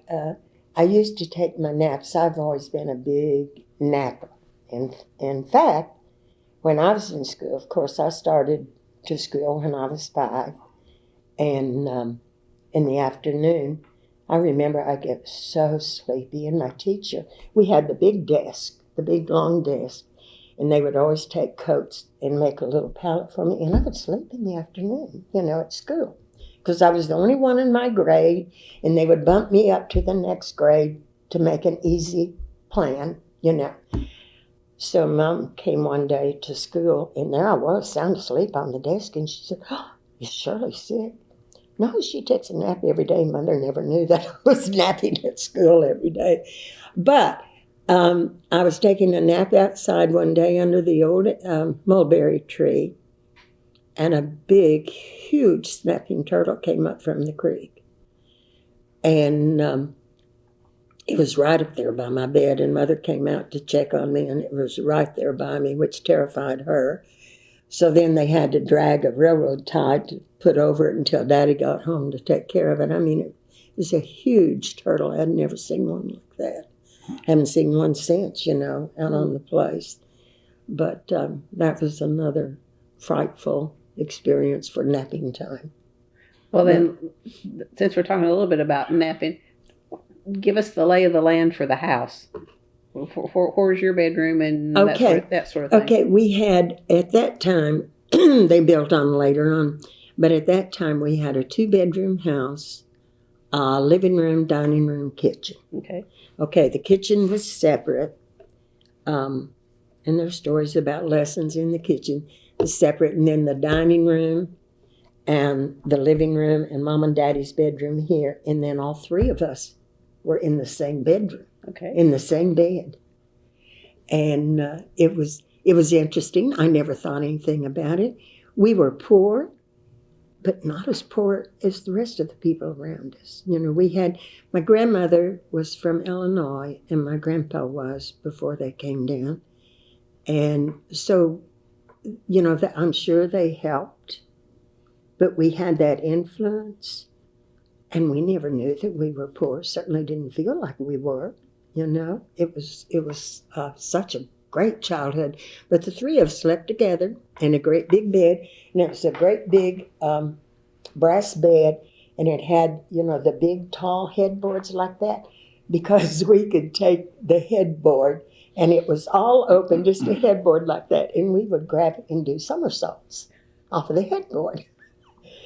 [SPEAKER 2] I used to take my naps. I've always been a big napper. And in fact, when I was in school, of course, I started to school when I was 5. And in the afternoon, I remember I get so sleepy, and my teacher, we had the big desk, the big long desk, and they would always take coats and make a little pallet for me, and I would sleep in the afternoon, at school, because I was the only one in my grade, and they would bump me up to the next grade to make an easy plan, So Mom came one day to school, and there I was, sound asleep on the desk, and she said, oh, is Shirley sick? No, she takes a nap every day. Mother never knew that I was napping at school every day. But I was taking a nap outside one day under the old mulberry tree, and a big, huge snapping turtle came up from the creek. And it was right up there by my bed, and Mother came out to check on me, and it was right there by me, which terrified her. So then they had to drag a railroad tie to put over it until Daddy got home to take care of it. I mean, it was a huge turtle. I'd never seen one like that. Haven't seen one since, out on the place. But that was another frightful experience for napping time.
[SPEAKER 1] Well, then, since we're talking a little bit about napping, give us the lay of the land for the house. Where's your bedroom and that sort of thing?
[SPEAKER 2] Okay, we had, at that time, They built on later on. But at that time, we had a 2-bedroom house, living room, dining room, kitchen.
[SPEAKER 1] Okay.
[SPEAKER 2] Okay, the kitchen was separate. And there's stories about lessons in the kitchen. It's separate. And then the dining room and the living room and Mom and Daddy's bedroom here. And then all 3 of us were in the same bedroom,
[SPEAKER 1] Okay.
[SPEAKER 2] in the same bed. And it was interesting. I never thought anything about it. We were poor, but not as poor as the rest of the people around us. You know, my grandmother was from Illinois, and my grandpa was before they came down. And so, you know, I'm sure they helped, but we had that influence, and we never knew that we were poor. Certainly didn't feel like we were, you know. It was such a great childhood. But the 3 of us slept together in a great big bed, and it was a great big brass bed, and it had, you know, the big tall headboards like that, because we could take the headboard, and it was all open, just a headboard like that, and we would grab it and do somersaults off of the headboard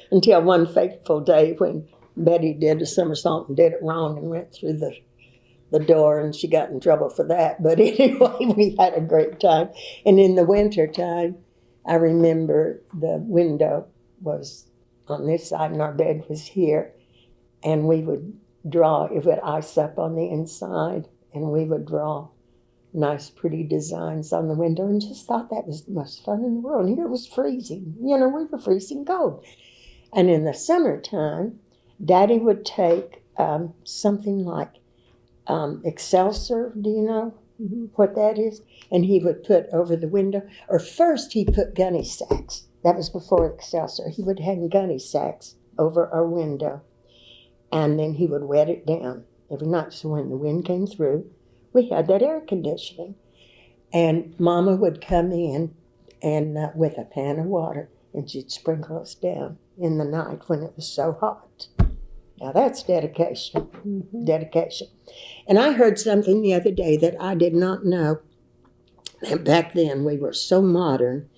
[SPEAKER 2] until one fateful day when Betty did a somersault and did it wrong and went through the door, and she got in trouble for that. But anyway, we had a great time. And in the winter time, I remember the window was on this side and our bed was here, and we would draw, it would ice up on the inside, and we would draw nice pretty designs on the window, and just thought that was the most fun in the world. And here it was freezing, you know, we were freezing cold. And in the summertime, Daddy would take something like Excelsior, do you know what that is? And he would put over the window, or first he put gunny sacks. That was before Excelsior. He would hang gunny sacks over our window, and then he would wet it down every night. So when the wind came through, we had that air conditioning. And Mama would come in and with a pan of water, and she'd sprinkle us down in the night when it was so hot. Now that's dedication, dedication. And I heard something the other day that I did not know. And back then we were so modern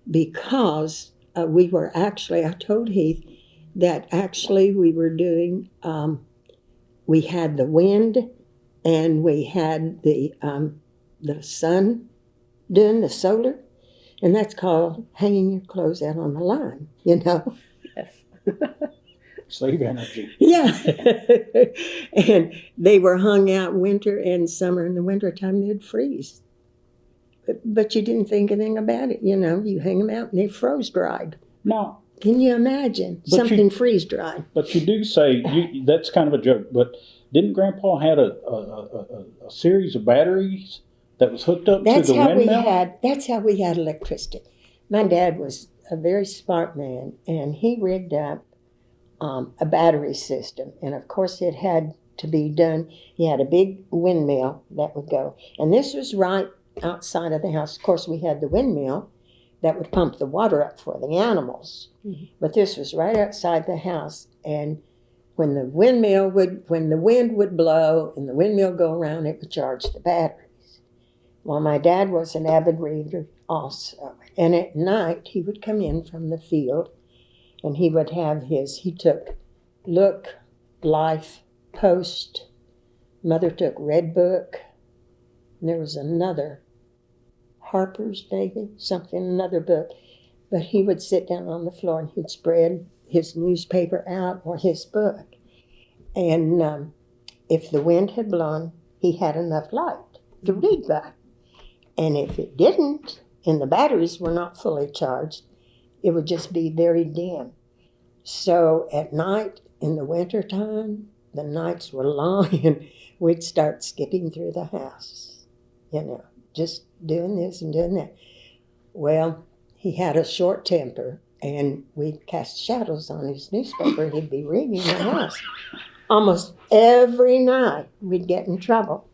[SPEAKER 2] because we were actually, I told Heath that actually we were doing, we had the wind and we had the sun doing the solar, and that's called hanging your clothes out on the line, you know.
[SPEAKER 1] Yes.
[SPEAKER 3] Save energy.
[SPEAKER 2] Yeah. And they were hung out winter and summer. In the wintertime, they'd freeze. But you didn't think anything about it, you know. You hang them out and they froze dried.
[SPEAKER 3] No.
[SPEAKER 2] Can you imagine something freeze dried?
[SPEAKER 3] But you do say, that's kind of a joke, but didn't Grandpa had a series of batteries that was hooked up to the windmill?
[SPEAKER 2] That's how we had electricity. My dad was a very smart man, and he rigged up a battery system. And of course it had to be done. He had a big windmill that would go. And this was right outside of the house. Of course we had the windmill that would pump the water up for the animals. Mm-hmm. But this was right outside the house. And when the wind would blow and the windmill go around, it would charge the batteries. Well, my dad was an avid reader also. And at night he would come in from the field, and he would have he took Look, Life, Post. Mother took Red Book. And there was another, Harper's maybe, another book. But he would sit down on the floor and he'd spread his newspaper out or his book. And if the wind had blown, he had enough light to read by. And if it didn't, and the batteries were not fully charged, it would just be very dim. So at night, in the wintertime, the nights were long, and we'd start skipping through the house, you know, just doing this and doing that. Well, he had a short temper, and we'd cast shadows on his newspaper, and he'd be reading the house. Almost every night, we'd get in trouble.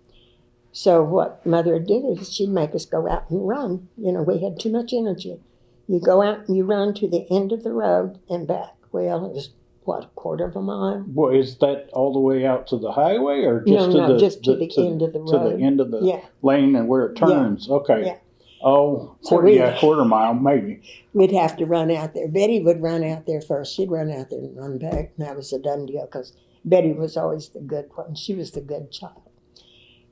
[SPEAKER 2] So what Mother would do is she'd make us go out and run. You know, we had too much energy. You go out and you run to the end of the road and back. Well, it was, a quarter of a mile?
[SPEAKER 3] Well, is that all the way out to the highway, or just
[SPEAKER 2] just to the end of the road?
[SPEAKER 3] To the end of the lane and where it turns?
[SPEAKER 2] Yeah.
[SPEAKER 3] Okay.
[SPEAKER 2] Yeah.
[SPEAKER 3] Oh,
[SPEAKER 2] So
[SPEAKER 3] quarter mile, maybe.
[SPEAKER 2] we'd have to run out there. Betty would run out there first. She'd run out there and run back. And that was a done deal because Betty was always the good one. She was the good child.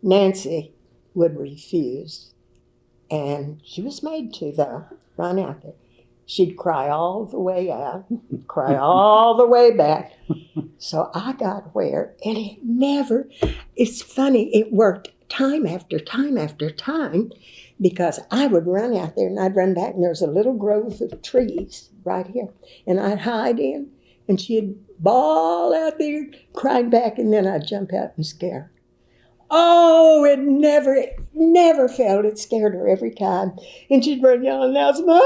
[SPEAKER 2] Nancy would refuse. And she was made to, though, run out there. She'd cry all the way out, cry all the way back. So I got where, and it's funny, it worked time after time after time, because I would run out there and I'd run back, and there's a little grove of trees right here, and I'd hide in, and she'd bawl out there, crying back, and then I'd jump out and scare her. Oh, it never failed. It scared her every time. And she'd run yelling, Mama,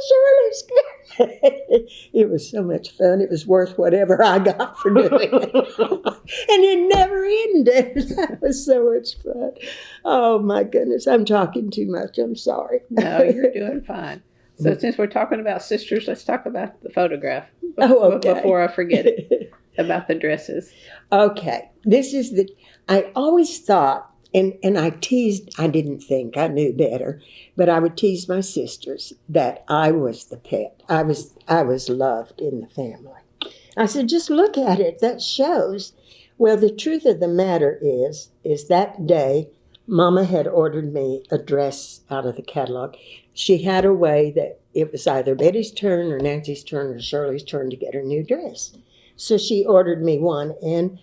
[SPEAKER 2] Shirley's scared. It was so much fun. It was worth whatever I got for doing it. And it never ended. That was so much fun. Oh, my goodness. I'm talking too much. I'm sorry.
[SPEAKER 1] No, you're doing fine. So since we're talking about sisters, let's talk about the photograph before I forget it, about the dresses.
[SPEAKER 2] Okay. I always thought, and I teased, I didn't think, I knew better, but I would tease my sisters that I was the pet. I was loved in the family. I said, just look at it, that shows. Well, the truth of the matter is that day, Mama had ordered me a dress out of the catalog. She had a way that it was either Betty's turn or Nancy's turn or Shirley's turn to get her new dress. So she ordered me one, and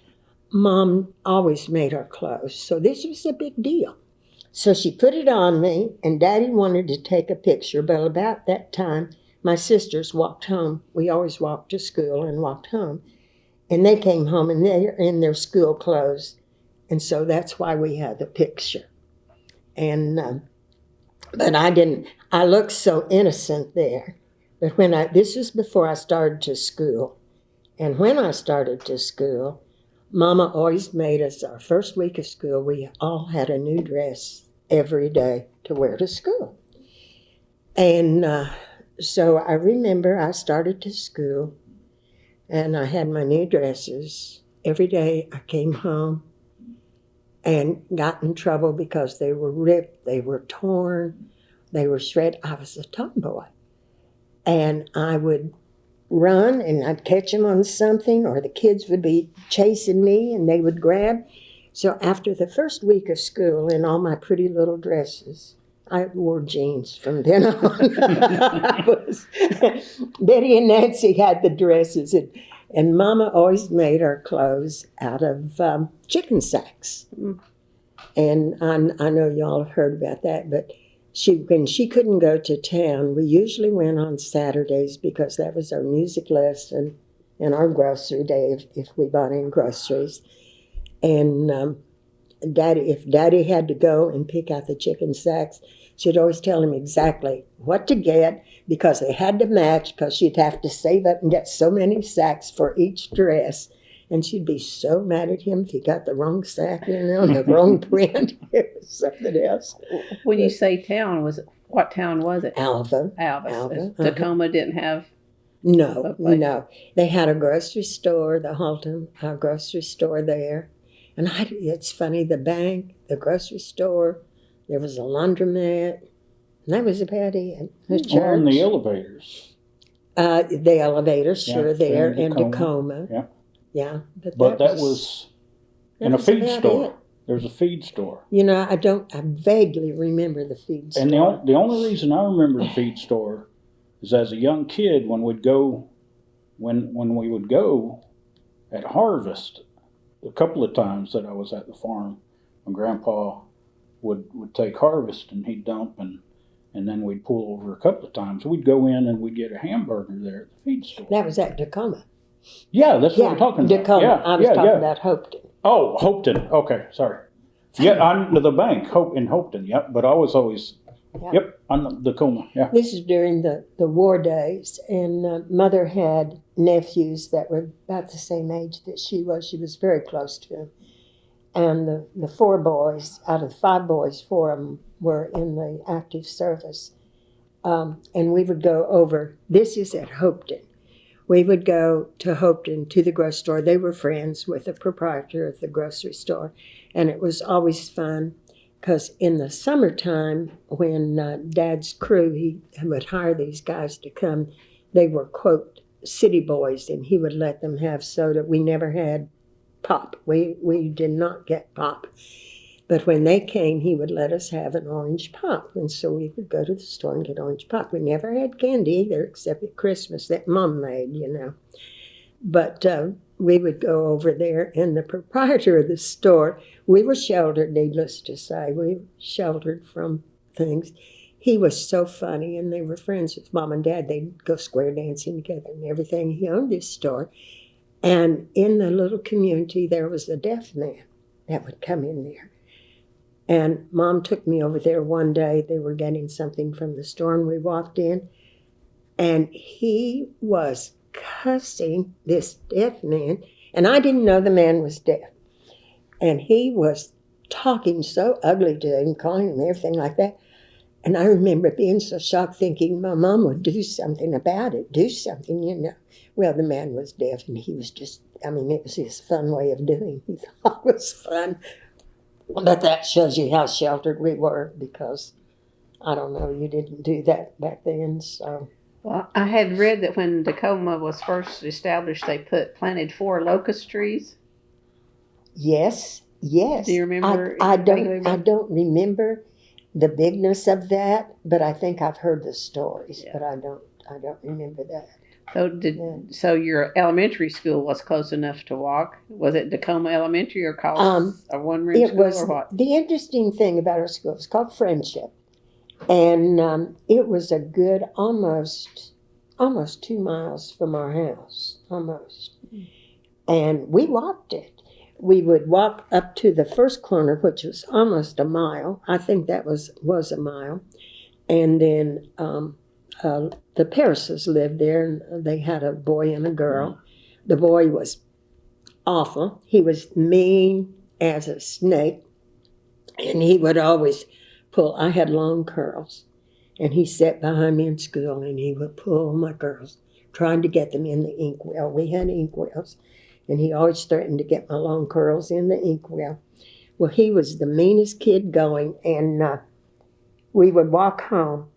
[SPEAKER 2] Mom always made our clothes, so this was a big deal. So she put it on me, and Daddy wanted to take a picture, but about that time, my sisters walked home. We always walked to school and walked home, and they came home, and they're in their school clothes, and so that's why we had the picture. And but I looked so innocent there, but this was before I started to school, and when I started to school, Mama always made us, our first week of school, we all had a new dress every day to wear to school. And so I remember I started to school, and I had my new dresses. Every day I came home and got in trouble because they were ripped, they were torn, they were shredded. I was a tomboy. And I would run, and I'd catch them on something, or the kids would be chasing me and they would grab. So after the first week of school in all my pretty little dresses, I wore jeans from then on. Betty and Nancy had the dresses, and Mama always made our clothes out of chicken sacks. And I know y'all have heard about that, but when she couldn't go to town, we usually went on Saturdays because that was our music lesson and our grocery day if we bought in groceries. And if Daddy had to go and pick out the chicken sacks, she'd always tell him exactly what to get because they had to match, because she'd have to save up and get so many sacks for each dress. And she'd be so mad at him if he got the wrong sack, the wrong print. It was something else.
[SPEAKER 1] When you say town, what town was it?
[SPEAKER 2] Alva.
[SPEAKER 1] Alva. Dacoma didn't have?
[SPEAKER 2] No. They had a grocery store, the Halton grocery store there. And it's funny, the bank, the grocery store, there was a laundromat, and that was about it. The church.
[SPEAKER 3] And the elevators.
[SPEAKER 2] The elevators, sure, there,
[SPEAKER 3] in
[SPEAKER 2] and Dacoma.
[SPEAKER 3] Yeah.
[SPEAKER 2] Yeah,
[SPEAKER 3] but that was in a feed store. There's a feed store.
[SPEAKER 2] I vaguely remember the feed store.
[SPEAKER 3] And the only reason I remember the feed store is as a young kid when we would go at harvest, a couple of times that I was at the farm, when Grandpa would take harvest and he'd dump and then we'd pull over a couple of times. We'd go in and we'd get a hamburger there at the feed store.
[SPEAKER 2] That was at Dacoma.
[SPEAKER 3] Yeah, that's what I'm talking about.
[SPEAKER 2] Dacoma.
[SPEAKER 3] Yeah,
[SPEAKER 2] I was talking about Hopeton.
[SPEAKER 3] Oh, Hopeton. Okay, sorry. Yeah, on the bank, in Hopeton. Yep, but I was always, on the Dacoma. Yeah.
[SPEAKER 2] This is during the war days, and Mother had nephews that were about the same age that she was. She was very close to him. And the 4 boys, out of the 5 boys, 4 of them were in the active service. And we would go over, this is at Hopeton. We would go to Hopeton to the grocery store. They were friends with the proprietor of the grocery store. And it was always fun Because in the summertime, when Dad's crew, he would hire these guys to come, they were, quote, city boys, and he would let them have soda. We never had pop. We did not get pop. But when they came, he would let us have an orange pop. And so we would go to the store and get orange pop. We never had candy either, except at Christmas that Mom made, you know. But we would go over there, and the proprietor of the store, we were sheltered, needless to say. We were sheltered from things. He was so funny, and they were friends with Mom and Dad. They'd go square dancing together and everything. He owned this store. And in the little community, there was a deaf man that would come in there. And Mom took me over there one day. They were getting something from the store, and we walked in, and he was cussing this deaf man, and I didn't know the man was deaf. And he was talking so ugly to him, calling him everything like that. And I remember being so shocked, thinking my mom would do something about it, do something, you know. Well, the man was deaf, and he was just, I mean, it was his fun way of doing it. He thought it was fun. But that shows you how sheltered we were, because, I don't know, you didn't do that back then, so.
[SPEAKER 1] Well, I had read that when Dacoma was first established, they planted 4 locust trees.
[SPEAKER 2] Yes. Do
[SPEAKER 1] you remember?
[SPEAKER 2] I don't remember the bigness of that, but I think I've heard the stories, but I don't remember that.
[SPEAKER 1] So your elementary school was close enough to walk? Was it Dacoma Elementary or called a one-room school or what?
[SPEAKER 2] The interesting thing about our school, it's called Friendship. And it was a good almost 2 miles from our house, almost. And we walked it. We would walk up to the first corner, which was almost a mile. I think that was a mile. And then the Paris's lived there, and they had a boy and a girl. The boy was awful. He was mean as a snake, and he would always pull. I had long curls, and he sat behind me in school, and he would pull my curls, trying to get them in the inkwell. We had inkwells, and he always threatened to get my long curls in the inkwell. Well, he was the meanest kid going, and we would walk home,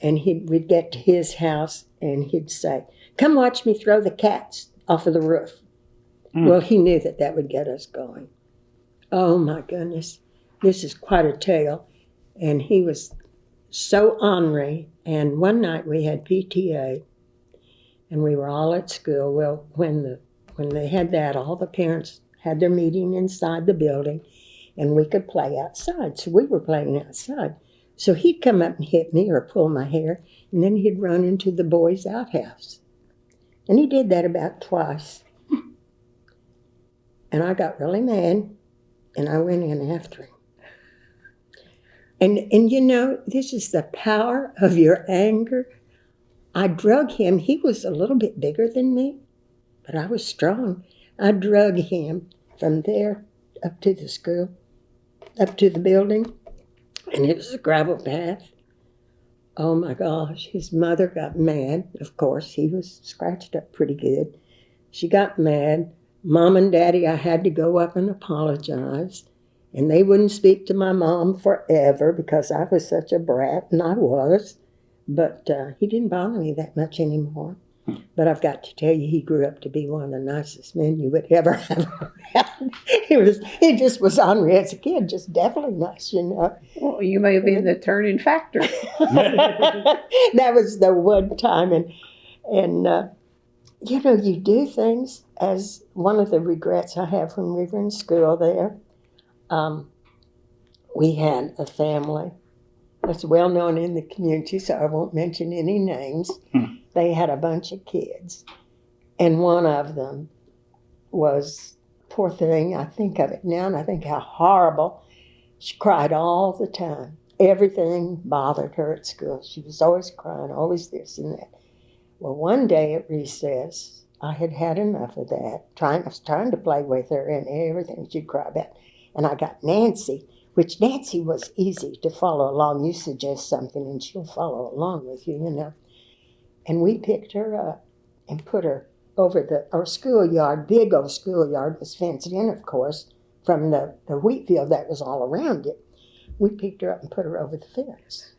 [SPEAKER 2] and we'd get to his house, and he'd say, "Come watch me throw the cats off of the roof." Well, he knew that would get us going. Oh, my goodness. This is quite a tale. And he was so ornery. And one night we had PTA, and we were all at school. Well, when they had that, all the parents had their meeting inside the building, and we could play outside. So we were playing outside. So he'd come up and hit me or pull my hair, and then he'd run into the boys' outhouse. And he did that about twice. And I got really mad, and I went in after him. And you know, this is the power of your anger. I drug him. He was a little bit bigger than me, but I was strong. I drug him from there up to the school, up to the building, and it was a gravel path. Oh my gosh, his mother got mad, of course. He was scratched up pretty good. She got mad. Mom and Daddy, I had to go up and apologize. And they wouldn't speak to my mom forever because I was such a brat, and I was. But he didn't bother me that much anymore. But I've got to tell you, he grew up to be one of the nicest men you would ever have around. He just was ornery as a kid, just definitely nice, you know.
[SPEAKER 1] Well, you may have been the turning factor.
[SPEAKER 2] That was the one time. And you know, you do things, as one of the regrets I have when we were in school there. We had a family that's well known in the community, so I won't mention any names. They had a bunch of kids, and one of them was, poor thing, I think of it now, and I think how horrible. She cried all the time. Everything bothered her at school. She was always crying, always this and that. Well, one day at recess, I had had enough of that. I was trying to play with her and everything she'd cry about. And I got Nancy, which Nancy was easy to follow along. You suggest something and she'll follow along with you, you know. And we picked her up and put her over our schoolyard. Big old schoolyard was fenced in, of course, from the wheat field that was all around it. we picked her up and put her over the fence.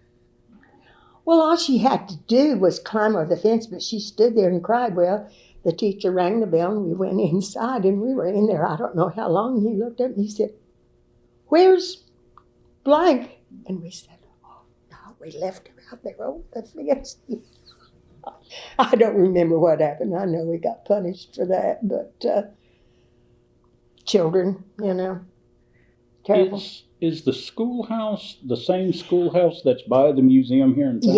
[SPEAKER 2] Well, all she had to do was climb over the fence, but she stood there and cried. Well, the teacher rang the bell, and we went inside, and we were in there, I don't know how long, and he looked up and he said, "Where's blank?" And we said, "Oh, no, we left her out there over the fence." I don't remember what happened. I know we got punished for that, but children, terrible.
[SPEAKER 3] Is the schoolhouse the same schoolhouse that's by the museum here in town?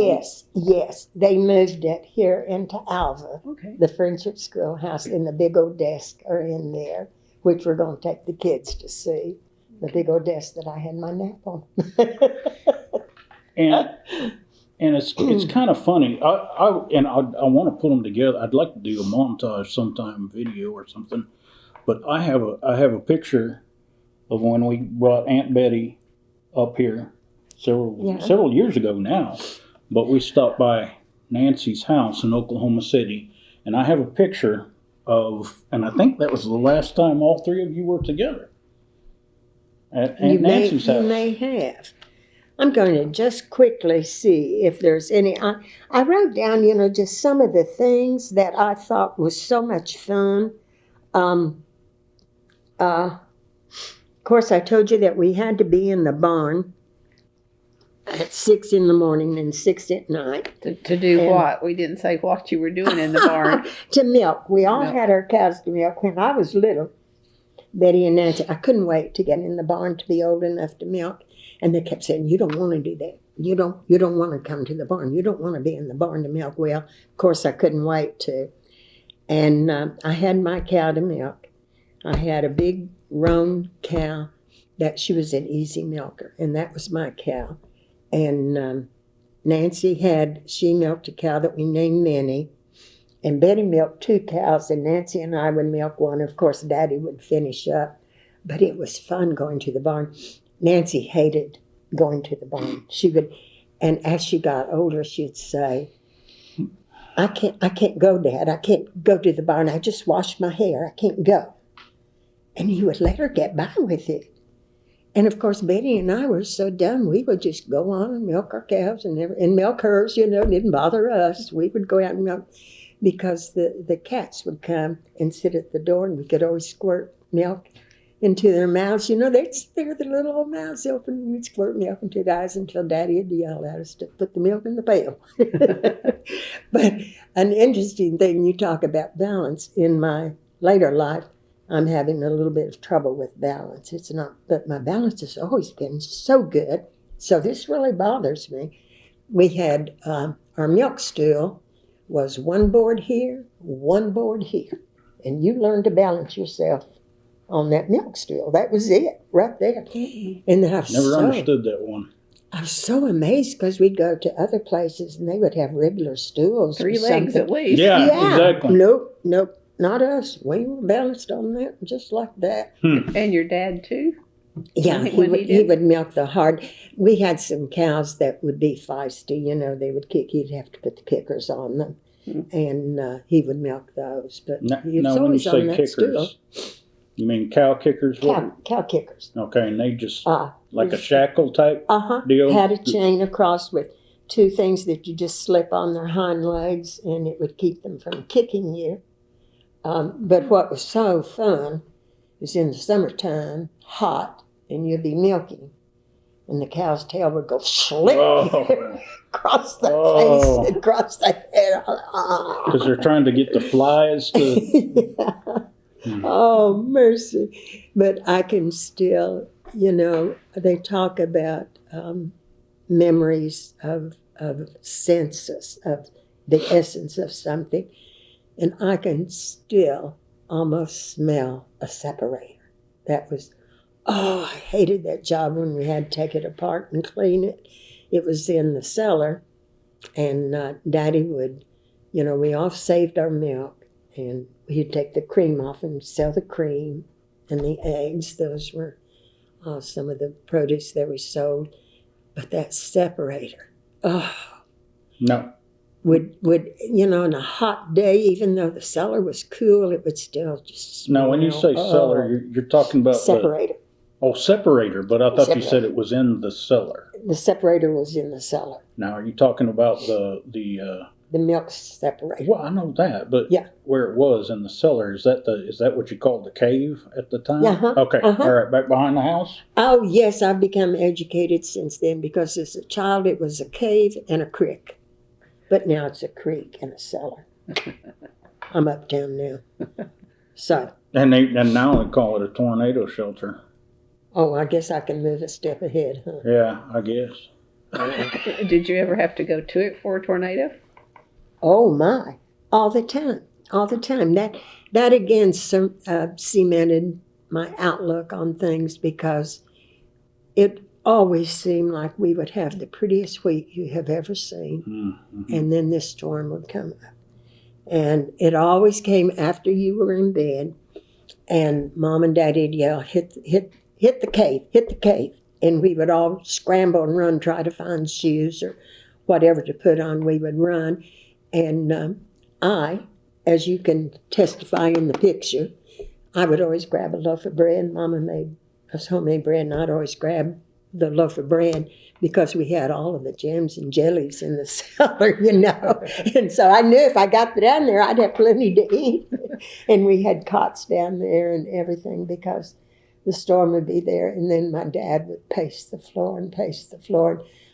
[SPEAKER 2] Yes. They moved it here into Alva.
[SPEAKER 1] Okay.
[SPEAKER 2] The Friendship Schoolhouse, and the big old desk are in there, which we're going to take the kids to see. The big old desk that I had my nap on.
[SPEAKER 3] And it's kind of funny. I want to put them together. I'd like to do a montage sometime, video or something. But I have a picture of when we brought Aunt Betty up here several years ago now. But we stopped by Nancy's house in Oklahoma City, and I have a picture of, and I think that was the last time all three of you were together at Aunt Nancy's house.
[SPEAKER 2] You may have. I'm going to just quickly see if there's any. I wrote down, just some of the things that I thought was so much fun. Of course, I told you that we had to be in the barn at 6 in the morning and 6 at night.
[SPEAKER 1] To do what? We didn't say what you were doing in the barn.
[SPEAKER 2] To milk. We all had our cows to milk. When I was little, Betty and Nancy, I couldn't wait to get in the barn to be old enough to milk. And they kept saying, "You don't want to do that. You don't want to come to the barn. You don't want to be in the barn to milk." Well, of course, I couldn't wait to. And I had my cow to milk. I had a big roan cow that she was an easy milker, and that was my cow. And Nancy she milked a cow that we named Minnie, and Betty milked 2 cows, and Nancy and I would milk one. Of course, Daddy would finish up, but it was fun going to the barn. Nancy hated going to the barn. She would, and as she got older, she'd say, I can't go, Dad. I can't go to the barn. I just wash my hair. I can't go." And he would let her get by with it. And of course, Betty and I were so dumb, we would just go on and milk our cows and milk hers, didn't bother us. We would go out and milk because the cats would come and sit at the door, and we could always squirt milk into their mouths. They'd sit there with their little old mouths open, and we'd squirt milk into their eyes until Daddy would yell at us to put the milk in the pail. But an interesting thing, you talk about balance. In my later life, I'm having a little bit of trouble with balance. It's not, but my balance has always been so good. So this really bothers me. We had our milk stool was 1 board here, 1 board here. And you learned to balance yourself on that milk stool. That was it, right there. And then
[SPEAKER 3] Never understood that one.
[SPEAKER 2] I was so amazed because we'd go to other places and they would have regular stools.
[SPEAKER 1] 3 legs at least.
[SPEAKER 3] Yeah, exactly.
[SPEAKER 2] Nope. Not us. We were balanced on that, just like that.
[SPEAKER 1] And your dad, too?
[SPEAKER 2] Yeah, he would milk the hard. We had some cows that would be feisty, they would kick. You'd have to put the kickers on them. And he would milk those. But he was
[SPEAKER 3] now, when you
[SPEAKER 2] always
[SPEAKER 3] say
[SPEAKER 2] on that
[SPEAKER 3] kickers,
[SPEAKER 2] stool.
[SPEAKER 3] You mean cow kickers?
[SPEAKER 2] Cow kickers.
[SPEAKER 3] Okay, and they just, like a shackle type deal?
[SPEAKER 2] Had a chain across with 2 things that you just slip on their hind legs, and it would keep them from kicking you. But what was so fun is in the summertime, hot, and you'd be milking, and the cow's tail would go slip across the face and across the head.
[SPEAKER 3] Because they're trying to get the flies to...
[SPEAKER 2] Oh, mercy. But I can still, they talk about memories of senses, of the essence of something. And I can still almost smell a separator. That was, I hated that job when we had to take it apart and clean it. It was in the cellar, and Daddy would, we all saved our milk, and he'd take the cream off and sell the cream and the eggs. Those were some of the produce that we sold. But that separator,
[SPEAKER 3] No.
[SPEAKER 2] would on a hot day, even though the cellar was cool, it would still just smell.
[SPEAKER 3] Now, when you say cellar, you're talking about
[SPEAKER 2] separator.
[SPEAKER 3] Oh, separator, but I thought you said
[SPEAKER 2] Separator.
[SPEAKER 3] it was in the cellar.
[SPEAKER 2] The separator was in the cellar.
[SPEAKER 3] Now, are you talking about the
[SPEAKER 2] The milk separator.
[SPEAKER 3] well, I know that, but
[SPEAKER 2] Yeah.
[SPEAKER 3] where it was in the cellar, is that what you called the cave at the time?
[SPEAKER 2] Uh-huh,
[SPEAKER 3] Okay,
[SPEAKER 2] uh-huh.
[SPEAKER 3] all right, back behind the house?
[SPEAKER 2] Oh, yes, I've become educated since then because as a child it was a cave and a creek. But now it's a creek and a cellar. I'm uptown now. So,
[SPEAKER 3] And now they call it a tornado shelter.
[SPEAKER 2] oh, I guess I can move a step ahead, huh?
[SPEAKER 3] Yeah, I guess.
[SPEAKER 1] Did you ever have to go to it for a tornado?
[SPEAKER 2] Oh, my. All the time. All the time. That again cemented my outlook on things because it always seemed like we would have the prettiest wheat you have ever seen.
[SPEAKER 3] Mm-hmm.
[SPEAKER 2] And then this storm would come up. And it always came after you were in bed, and Mom and Daddy'd yell, hit the cave. And we would all scramble and run, try to find shoes or whatever to put on. We would run. And I, as you can testify in the picture, I would always grab a loaf of bread. Mama made us homemade bread, and I'd always grab the loaf of bread because we had all of the jams and jellies in the cellar, you know. And so I knew if I got down there, I'd have plenty to eat. And we had cots down there and everything because the storm would be there. And then my dad would pace the floor and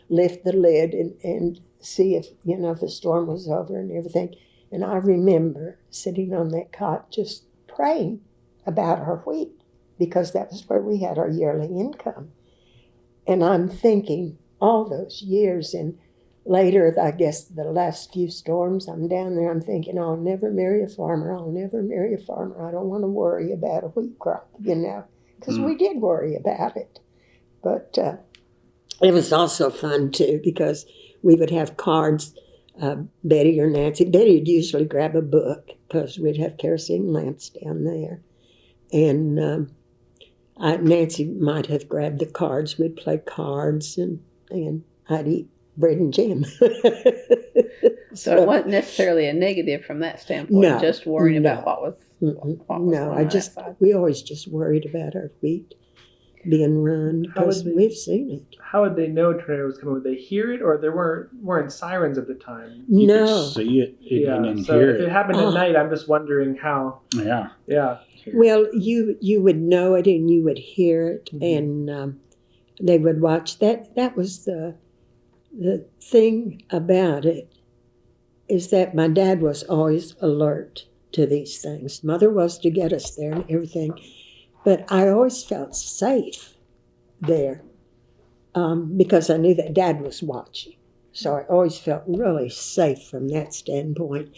[SPEAKER 2] lift the lid and see if, you know, if the storm was over and everything. And I remember sitting on that cot just praying about our wheat because that was where we had our yearly income. And I'm thinking all those years and later, I guess the last few storms, I'm down there, I'm thinking, I'll never marry a farmer. I don't want to worry about a wheat crop, you know, because we did worry about it. But it was also fun, too, because we would have cards, Betty or Nancy. Betty would usually grab a book because we'd have kerosene lamps down there. And Nancy might have grabbed the cards. We'd play cards, and I'd eat bread and jam.
[SPEAKER 1] So it wasn't necessarily a negative from that standpoint.
[SPEAKER 2] No,
[SPEAKER 1] just worrying
[SPEAKER 2] no.
[SPEAKER 1] about what was
[SPEAKER 2] No,
[SPEAKER 1] going on that side.
[SPEAKER 2] we always just worried about our wheat being run because we've seen it.
[SPEAKER 4] How would they know a tornado was coming? Would they hear it, or there weren't sirens at the time?
[SPEAKER 3] You
[SPEAKER 2] No.
[SPEAKER 3] could see it and
[SPEAKER 4] so
[SPEAKER 3] hear
[SPEAKER 4] if it
[SPEAKER 3] it.
[SPEAKER 4] happened at night, I'm just wondering how.
[SPEAKER 3] Yeah.
[SPEAKER 4] Yeah.
[SPEAKER 2] Well, you would know it and you would hear it, and they would watch that. That was the thing about it, is that my dad was always alert to these things. Mother was to get us there and everything, but I always felt safe there because I knew that Dad was watching. So I always felt really safe from that standpoint.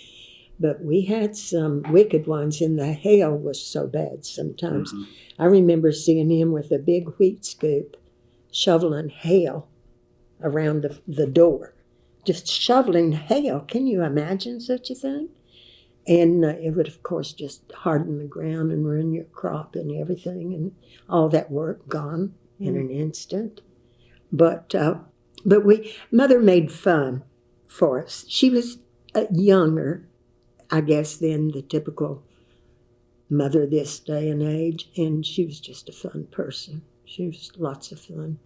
[SPEAKER 2] But we had some wicked ones, and the hail was so bad sometimes.
[SPEAKER 3] Mm-hmm.
[SPEAKER 2] I remember seeing him with a big wheat scoop shoveling hail around the door. Just shoveling hail. Can you imagine such a thing? And it would, of course, just harden the ground and ruin your crop and everything, and all that work gone in an instant. But Mother made fun for us. She was younger, I guess, than the typical mother this day and age, and she was just a fun person. She was lots of fun.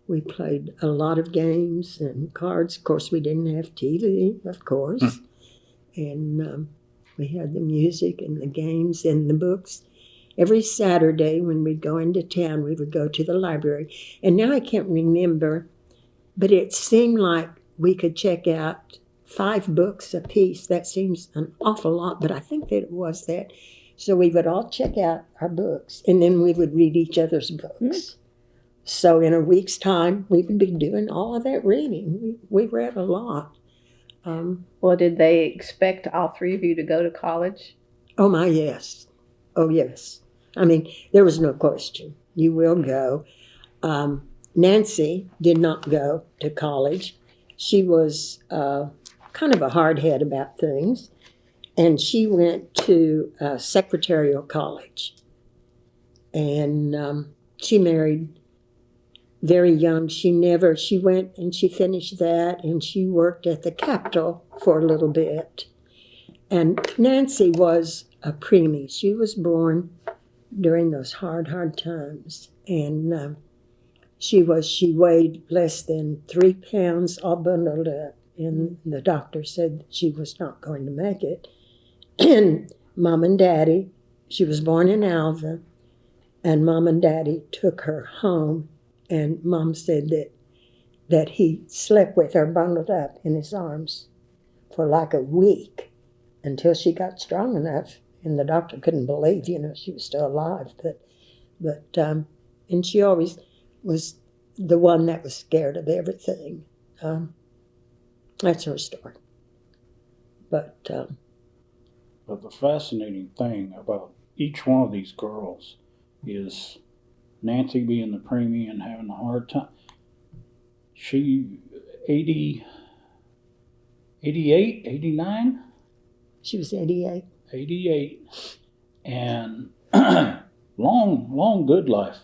[SPEAKER 2] We played a lot of games and cards. Of course, we didn't have TV, of course. And we had the music and the games and the books. Every Saturday when we'd go into town, we would go to the library. And now I can't remember, but it seemed like we could check out 5 books apiece. That seems an awful lot, but I think that it was that. So we would all check out our books, and then we would read each other's books. So in a week's time, we would be doing all of that reading. We read a lot.
[SPEAKER 1] Well, did they expect all 3 of you to go to college?
[SPEAKER 2] Oh, my, yes. Oh, yes. I mean, there was no question. You will go. Nancy did not go to college. She was kind of a hard head about things, and she went to secretarial college. And she married very young. She went and she finished that, and she worked at the Capitol for a little bit. And Nancy was a preemie. She was born during those hard times. And she weighed less than 3 pounds, all bundled up. And the doctor said that she was not going to make it. And Mom and Daddy, she was born in Alva, and Mom and Daddy took her home. And Mom said that he slept with her bundled up in his arms for like a week until she got strong enough. And the doctor couldn't believe, she was still alive. But and she always was the one that was scared of everything. That's her story. But
[SPEAKER 3] the fascinating thing about each one of these girls is Nancy being the preemie and having a hard time. She 88, 89?
[SPEAKER 2] she was 88.
[SPEAKER 3] 88. And long, good life.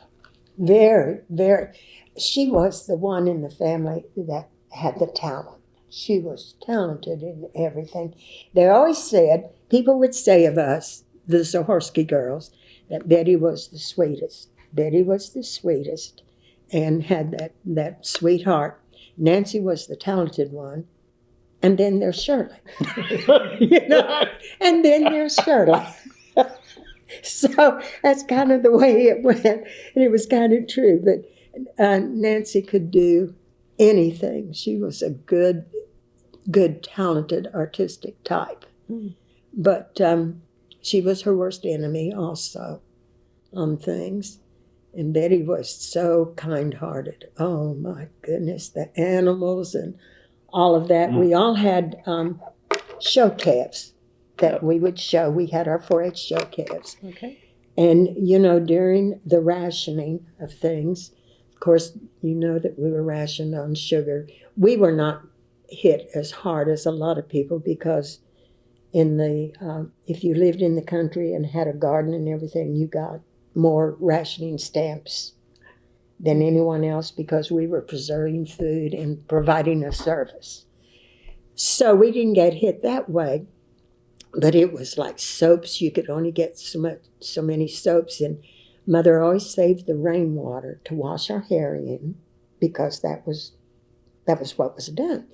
[SPEAKER 2] Very, very. She was the one in the family that had the talent. She was talented in everything. They always said, people would say of us, the Zahorsky girls, that Betty was the sweetest. Betty was the sweetest and had that sweetheart. Nancy was the talented one. And then there's Shirley. And then there's Shirley. So that's kind of the way it went. And it was kind of true. But Nancy could do anything. She was a good, talented, artistic type. Mm. But she was her worst enemy also on things. And Betty was so kind-hearted. Oh, my goodness, the animals and all of that. Mm. We all had show calves that we would show. We had our 4-H show calves.
[SPEAKER 1] Okay.
[SPEAKER 2] And, during the rationing of things, of course, that we were rationed on sugar. We were not hit as hard as a lot of people because if you lived in the country and had a garden and everything, you got more rationing stamps than anyone else because we were preserving food and providing a service. So we didn't get hit that way, but it was like soaps. You could only get so many soaps, and Mother always saved the rainwater to wash our hair in because that was what was done.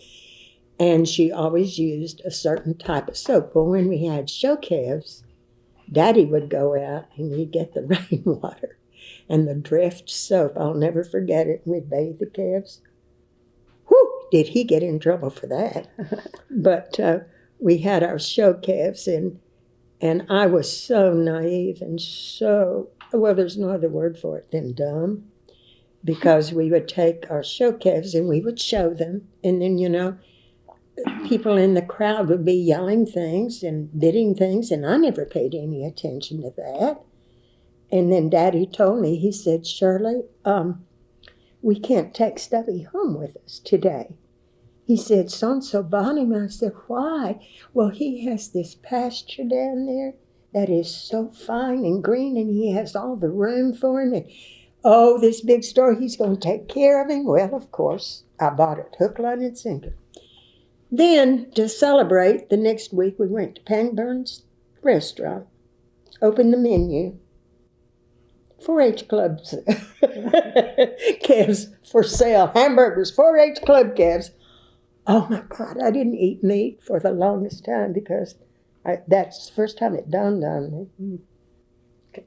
[SPEAKER 2] And she always used a certain type of soap. But when we had show calves, Daddy would go out and he'd get the rainwater and the drift soap. I'll never forget it. We'd bathe the calves. Whew, did he get in trouble for that? But we had our show calves, and I was so naive and so, well, there's no other word for it than dumb, because we would take our show calves and we would show them, and then, people in the crowd would be yelling things and bidding things, and I never paid any attention to that. And then Daddy told me, he said, Shirley, we can't take Stubby home with us today. He said, so-and-so bought him. I said, why? Well, he has this pasture down there that is so fine and green, and he has all the room for him. And, oh, this big store, he's going to take care of him. Well, of course, I bought it hook, line, and sinker. Then, to celebrate, the next week we went to Pangburn's restaurant, opened the menu, 4-H clubs, calves for sale, hamburgers, 4-H club calves. Oh my God, I didn't eat meat for the longest time because that's the first time it dawned on me.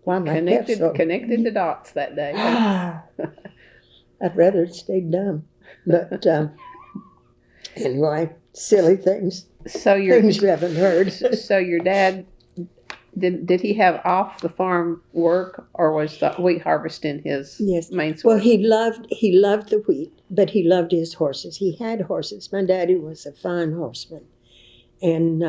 [SPEAKER 2] Why my
[SPEAKER 1] connected the dots that day.
[SPEAKER 2] I'd rather it stayed dumb. But anyway, silly things. Things you haven't heard.
[SPEAKER 1] So your dad, did he have off the farm work, or was the wheat harvesting his main source?
[SPEAKER 2] Well, he loved the wheat, but he loved his horses. He had horses. My daddy was a fine horseman, and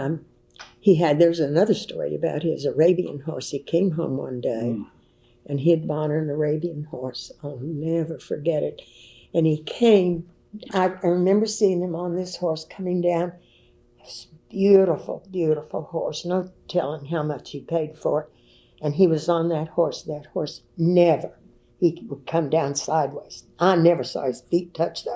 [SPEAKER 2] there's another story about his Arabian horse. He came home one day, and he had bought an Arabian horse. I'll never forget it. And he came. I remember seeing him on this horse coming down. This beautiful, beautiful horse. No telling how much he paid for it. And he was on that horse. That horse he would come down sideways. I never saw his feet touch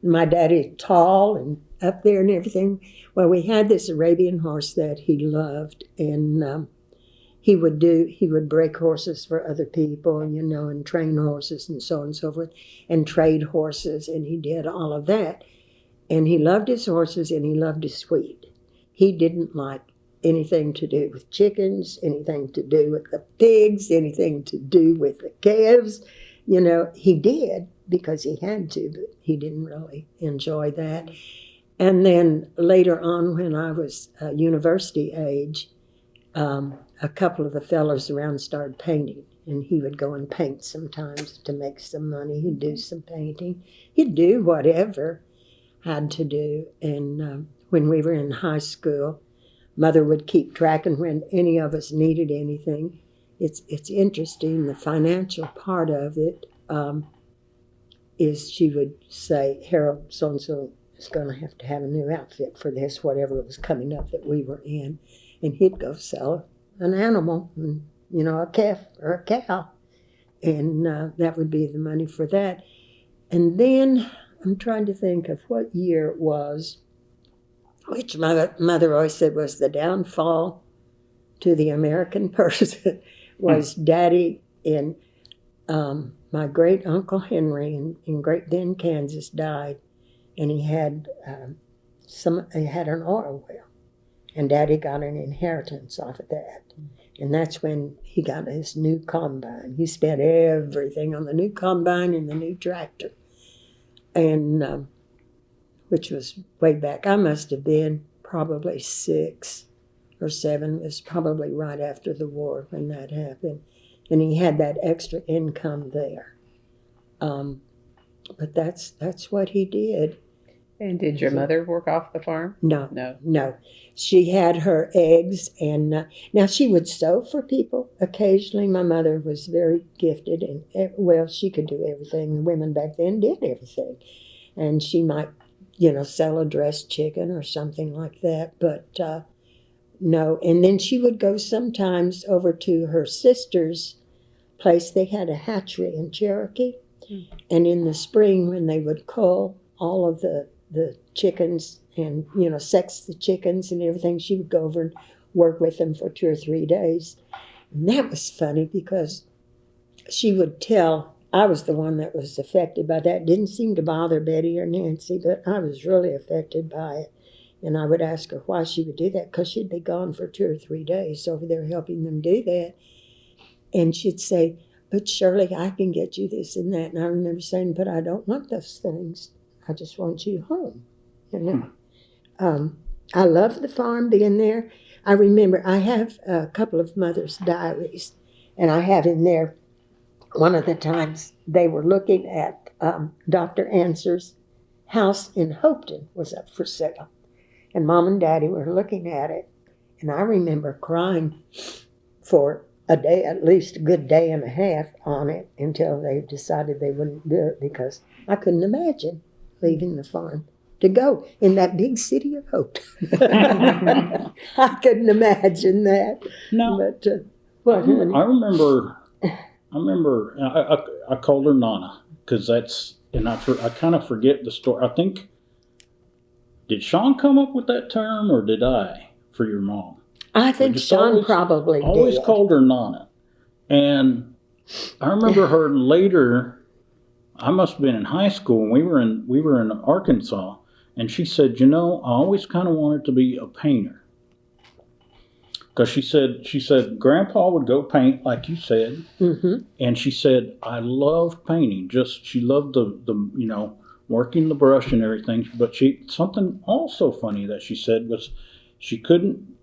[SPEAKER 2] my daddy tall and up there and everything. Well, we had this Arabian horse that he loved, and he would break horses for other people, and train horses and so on and so forth, and trade horses, and he did all of that. And he loved his horses and he loved his wheat. He didn't like anything to do with chickens, anything to do with the pigs, anything to do with the calves. He did because he had to, but he didn't really enjoy that. And then later on, when I was university age, a couple of the fellows around started painting, and he would go and paint sometimes to make some money. He'd do some painting. He'd do whatever had to do. And when we were in high school, Mother would keep track, and when any of us needed anything, it's interesting. The financial part of it is she would say, Harold, so-and-so is going to have a new outfit for this, whatever was coming up that we were in. And he'd go sell an animal, a calf or a cow. And that would be the money for that. And then I'm trying to think of what year it was, which my mother always said was the downfall to the American person, was Daddy and my great Uncle Henry in Great Bend, Kansas, died, and he had an oil well, and Daddy got an inheritance off of that, and that's when he got his new combine. He spent everything on the new combine and the new tractor, and which was way back. I must have been probably 6 or 7. It was probably right after the war when that happened. And he had that extra income there. But that's what he did.
[SPEAKER 1] And did your mother work off the farm?
[SPEAKER 2] No. She had her eggs, and now she would sew for people occasionally. My mother was very gifted, and she could do everything. The women back then did everything. And she might sell a dressed chicken or something like that, but no. And then she would go sometimes over to her sister's place. They had a hatchery in Cherokee, and in the spring when they would cull all of the chickens and, sex the chickens and everything, she would go over and work with them for 2 or 3 days. And that was funny because she would tell, I was the one that was affected by that. It didn't seem to bother Betty or Nancy, but I was really affected by it. And I would ask her why she would do that, because she'd be gone for 2 or 3 days over there helping them do that. And she'd say, but Shirley, I can get you this and that. And I remember saying, but I don't want those things. I just want you home. I love the farm, being there. I remember I have a couple of Mother's diaries, and I have in there one of the times they were looking at Dr. Answer's house in Hopeton was up for sale. And Mom and Daddy were looking at it. And I remember crying for a day, at least a good day and a half on it, until they decided they wouldn't do it, because I couldn't imagine leaving the farm to go in that big city of Hopeton. I couldn't imagine that.
[SPEAKER 3] No,
[SPEAKER 2] but what?
[SPEAKER 3] I remember. I called her Nana because that's, and I kind of forget the story. I think, did Sean come up with that term, or did I for your mom?
[SPEAKER 2] I think Sean probably
[SPEAKER 3] always
[SPEAKER 2] did.
[SPEAKER 3] Called her Nana, and I remember her later. I must have been in high school, and we were in Arkansas, and she said, I always kind of wanted to be a painter. Because she said Grandpa would go paint, like you said, and she said, I loved painting. She loved the working the brush and everything. But something also funny that she said was she couldn't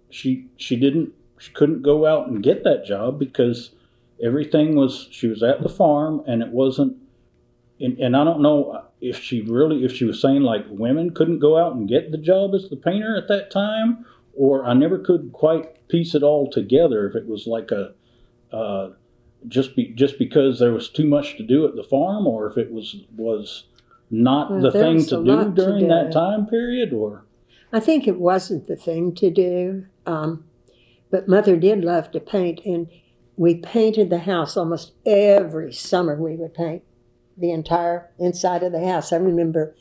[SPEAKER 3] go out and get that job because she was at the farm, and it wasn't. And I don't know if she was saying like women couldn't go out and get the job as the painter at that time, or I never could quite piece it all together. If it was like just because there was too much to do at the farm, or if it was not the thing to do during that time period, or
[SPEAKER 2] I think it wasn't the thing to do. But Mother did love to paint, and we painted the house almost every summer. We would paint the entire inside of the house. I remember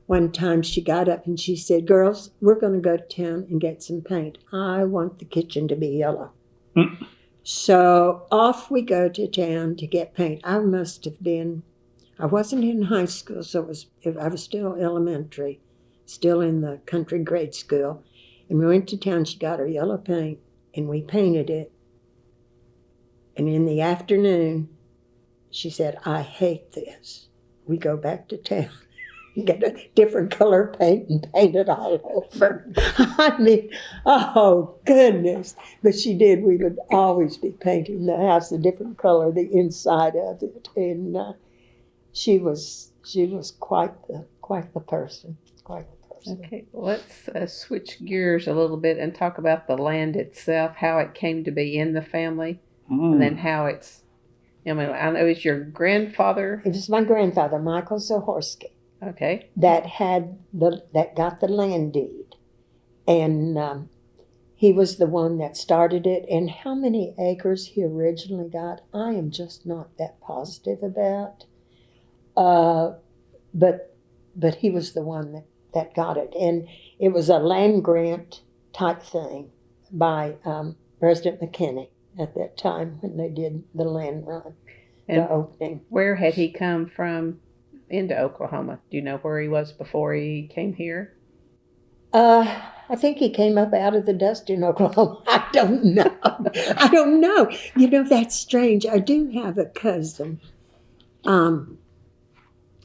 [SPEAKER 2] one time she got up and she said, girls, we're going to go to town and get some paint. I want the kitchen to be yellow. So off we go to town to get paint. I wasn't in high school, so I was still elementary, still in the country grade school. And we went to town. She got her yellow paint, and we painted it. And in the afternoon, she said, "I hate this." We go back to town, get a different color paint, and paint it all over. I mean, oh, goodness. But she did. We would always be painting the house a different color, the inside of it. And she was quite the person. Quite the person.
[SPEAKER 1] Okay, let's switch gears a little bit and talk about the land itself, how it came to be in the family, and then how it's. I know it's your grandfather.
[SPEAKER 2] It was my grandfather, Michael Zahorsky,
[SPEAKER 1] Okay.
[SPEAKER 2] that got the land deed, and he was the one that started it. And how many acres he originally got, I am just not that positive about. But he was the one that got it, and it was a land grant type thing by President McKinney at that time when they did the land run,
[SPEAKER 1] And
[SPEAKER 2] the opening.
[SPEAKER 1] where had he come from into Oklahoma? Do you know where he was before he came here?
[SPEAKER 2] I think he came up out of the dust in Oklahoma. I don't know. You know, that's strange. I do have a cousin.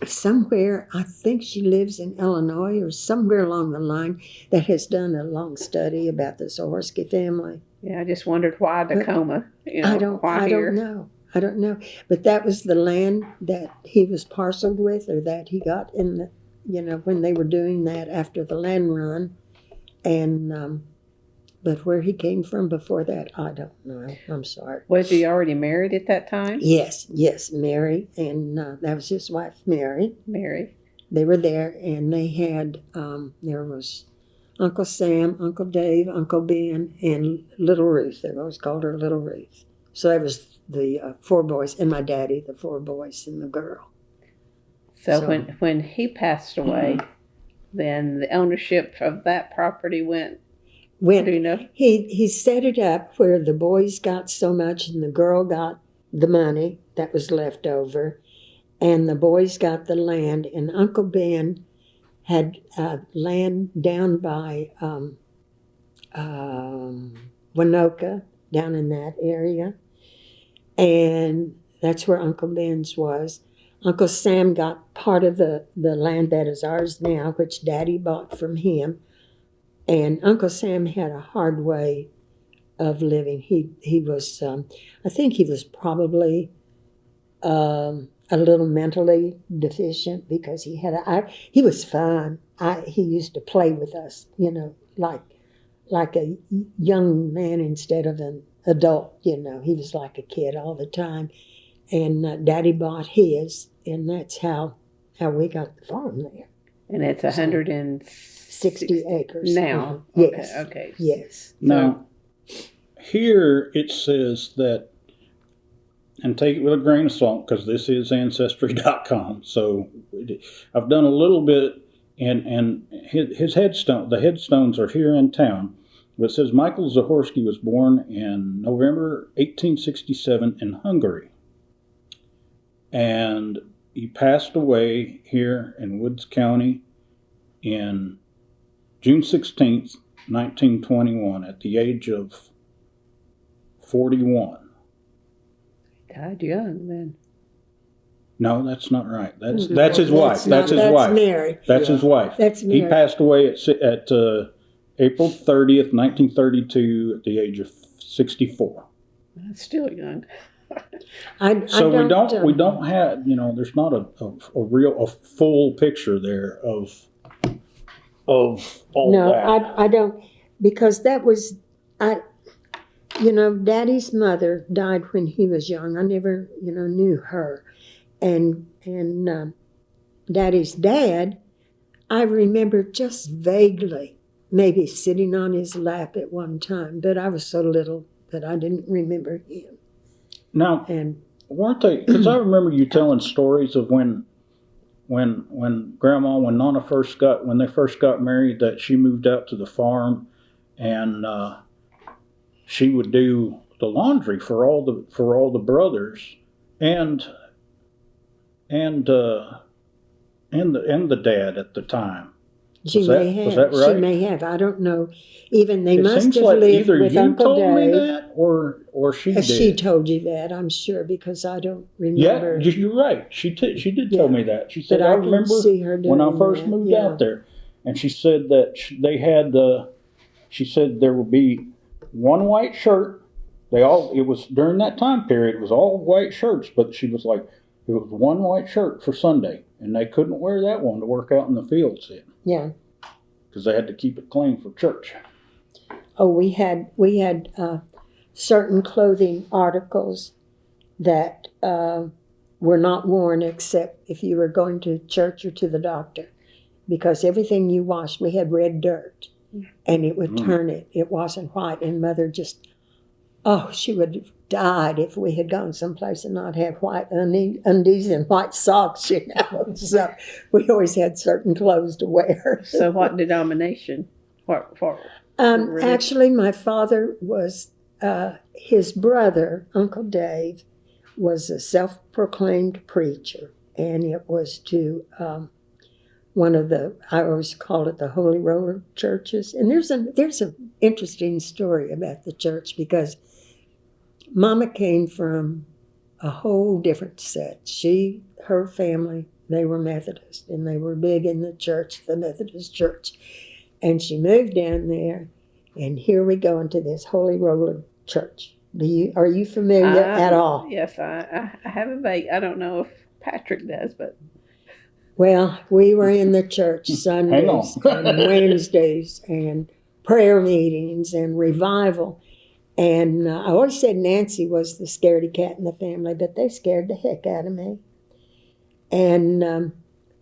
[SPEAKER 2] Somewhere, I think she lives in Illinois or somewhere along the line, that has done a long study about the Zahorsky family.
[SPEAKER 1] Yeah, I just wondered why Dacoma.
[SPEAKER 2] I don't know. But that was the land that he was parceled with, or that he got in when they were doing that after the land run. And but where he came from before that, I don't know. I'm sorry.
[SPEAKER 1] Was he already married at that time?
[SPEAKER 2] Yes, Mary, and that was his wife, Mary.
[SPEAKER 1] Mary.
[SPEAKER 2] They were there, and they had, there was Uncle Sam, Uncle Dave, Uncle Ben, and Little Ruth. They always called her Little Ruth. So that was the 4 boys, and my daddy, the 4 boys and the girl.
[SPEAKER 1] So when he passed away, then the ownership of that property went. Do you know?
[SPEAKER 2] He set it up where the boys got so much and the girl got the money that was left over, and the boys got the land, and Uncle Ben had land down by Winoka, down in that area, and that's where Uncle Ben's was. Uncle Sam got part of the land that is ours now, which Daddy bought from him. And Uncle Sam had a hard way of living. He was, I think he was probably a little mentally deficient, because he was fun. He used to play with us, like a young man instead of an adult. He was like a kid all the time. And Daddy bought his, and that's how we got the farm there.
[SPEAKER 1] And it's 160
[SPEAKER 2] acres
[SPEAKER 1] now.
[SPEAKER 2] Yes.
[SPEAKER 1] Okay.
[SPEAKER 2] Yes.
[SPEAKER 3] Now, here it says that, and take it with a grain of salt, because this is Ancestry.com. So I've done a little bit, and his headstone, the headstones are here in town. But it says Michael Zahorsky was born in November 1867 in Hungary. And he passed away here in Woods County in June 16th, 1921, at the age of 41.
[SPEAKER 1] Died young then.
[SPEAKER 3] No, that's not right. That's his wife.
[SPEAKER 2] That's Mary.
[SPEAKER 3] That's his wife.
[SPEAKER 2] That's Mary.
[SPEAKER 3] He passed away at April 30th, 1932, at the age of 64.
[SPEAKER 1] That's still young.
[SPEAKER 3] We don't have, there's not a full picture there of all that.
[SPEAKER 2] I don't, because that was, Daddy's mother died when he was young. I never, knew her. And Daddy's dad, I remember just vaguely maybe sitting on his lap at one time, but I was so little that I didn't remember him.
[SPEAKER 3] Now, weren't they, because I remember you telling stories of when Grandma, when Nana when they first got married, that she moved out to the farm, and she would do the laundry for all the brothers and the dad at the time.
[SPEAKER 2] Was that right? She may have. I don't know. Even they must have lived
[SPEAKER 3] either
[SPEAKER 2] with
[SPEAKER 3] you
[SPEAKER 2] Uncle
[SPEAKER 3] told
[SPEAKER 2] Dave.
[SPEAKER 3] me that or she did.
[SPEAKER 2] She told you that, I'm sure, because I don't remember.
[SPEAKER 3] Yeah, you're right. She did tell me that. She said,
[SPEAKER 2] but I
[SPEAKER 3] remember
[SPEAKER 2] see her
[SPEAKER 3] when I first
[SPEAKER 2] that.
[SPEAKER 3] moved out there. And she said that they had, she said there would be one white shirt. It was during that time period, it was all white shirts, but she was like, it was one white shirt for Sunday. And they couldn't wear that one to work out in the fields in.
[SPEAKER 2] Yeah.
[SPEAKER 3] Because they had to keep it clean for church.
[SPEAKER 2] Oh, we had certain clothing articles that were not worn except if you were going to church or to the doctor, because everything you washed, we had red dirt, and it would turn it. It wasn't white, and Mother just, she would have died if we had gone someplace and not had white undies and white socks, you know. So we always had certain clothes to wear.
[SPEAKER 1] So what denomination? What
[SPEAKER 2] actually, my father was, his brother, Uncle Dave, was a self-proclaimed preacher, and it was to one of the, I always call it the Holy Roller churches. And there's an interesting story about the church, because Mama came from a whole different set. Her family, they were Methodist, and they were big in the church, the Methodist church. And she moved down there, and here we go into this Holy Roller church. Are you familiar at all?
[SPEAKER 1] Yes, I have a vague. I don't know if Patrick does, but.
[SPEAKER 2] Well, we were in the church Sundays and Wednesdays and prayer meetings and revival. And I always said Nancy was the scaredy cat in the family, but they scared the heck out of me. And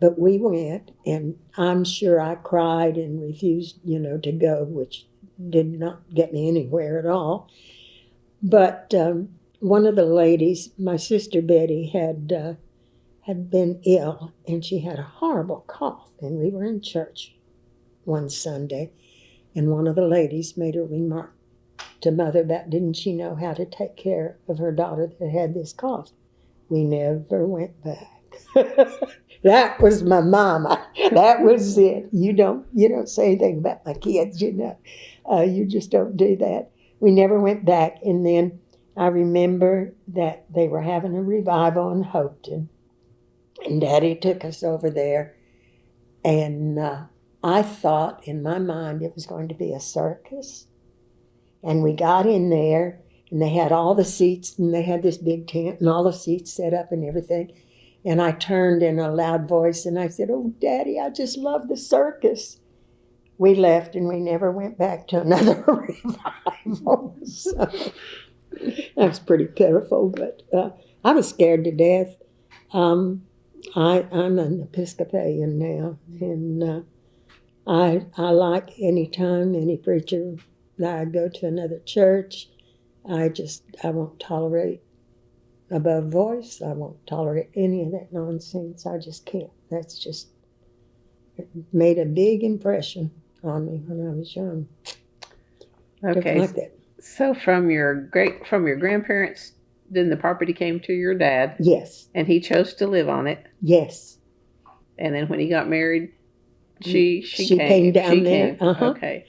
[SPEAKER 2] but we went, and I'm sure I cried and refused, to go, which did not get me anywhere at all. But one of the ladies, my sister Betty, had been ill, and she had a horrible cough. And we were in church one Sunday, and one of the ladies made a remark to Mother about, didn't she know how to take care of her daughter that had this cough? We never went back. That was my mama. That was it. You don't say anything about my kids, you just don't do that. We never went back. And then I remember that they were having a revival in Hopeton, and Daddy took us over there, and I thought in my mind it was going to be a circus. And we got in there, and they had all the seats, and they had this big tent and all the seats set up and everything. And I turned in a loud voice and I said, "Oh, Daddy, I just love the circus." We left, and we never went back to another revival. So that was pretty pitiful, but I was scared to death. I'm an Episcopalian now, and I like any time any preacher that I go to another church. I won't tolerate above voice. I won't tolerate any of that nonsense. I just can't. It made a big impression on me when I was young.
[SPEAKER 1] Okay.
[SPEAKER 2] Like that.
[SPEAKER 1] So from your grandparents, then the property came to your dad.
[SPEAKER 2] Yes.
[SPEAKER 1] And he chose to live on it.
[SPEAKER 2] Yes.
[SPEAKER 1] And then when he got married, she
[SPEAKER 2] came down there.
[SPEAKER 1] Came.
[SPEAKER 2] Uh-huh.
[SPEAKER 1] Okay.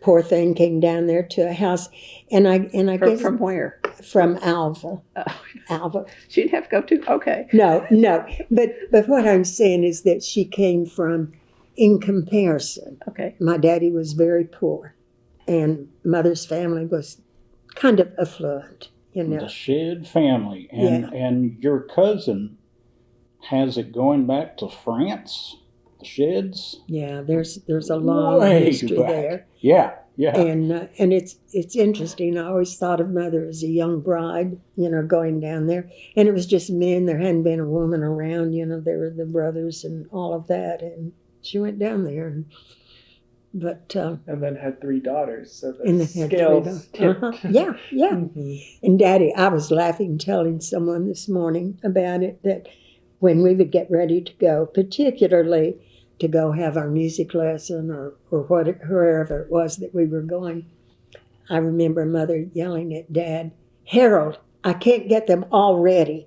[SPEAKER 2] Poor thing came down there to a house, and I guess
[SPEAKER 1] from where?
[SPEAKER 2] From Alva.
[SPEAKER 1] Oh.
[SPEAKER 2] Alva.
[SPEAKER 1] She didn't have to go to. Okay.
[SPEAKER 2] No. But what I'm saying is that she came from, in comparison.
[SPEAKER 1] Okay.
[SPEAKER 2] My daddy was very poor, and Mother's family was kind of affluent.
[SPEAKER 3] The Shedd family, and your cousin has it going back to France. The Sheds.
[SPEAKER 2] Yeah, there's a long history there.
[SPEAKER 3] Yeah.
[SPEAKER 2] And it's interesting. I always thought of Mother as a young bride, going down there. And it was just men. There hadn't been a woman around. There were the brothers and all of that. And she went down there. And
[SPEAKER 4] then had 3 daughters. So
[SPEAKER 2] and
[SPEAKER 4] the scales tipped.
[SPEAKER 2] Uh-huh. Yeah.
[SPEAKER 4] Mm-hmm.
[SPEAKER 2] And Daddy, I was telling someone this morning about it, that when we would get ready to go, particularly to go have our music lesson or wherever it was that we were going, I remember Mother yelling at Dad, Harold, I can't get them all ready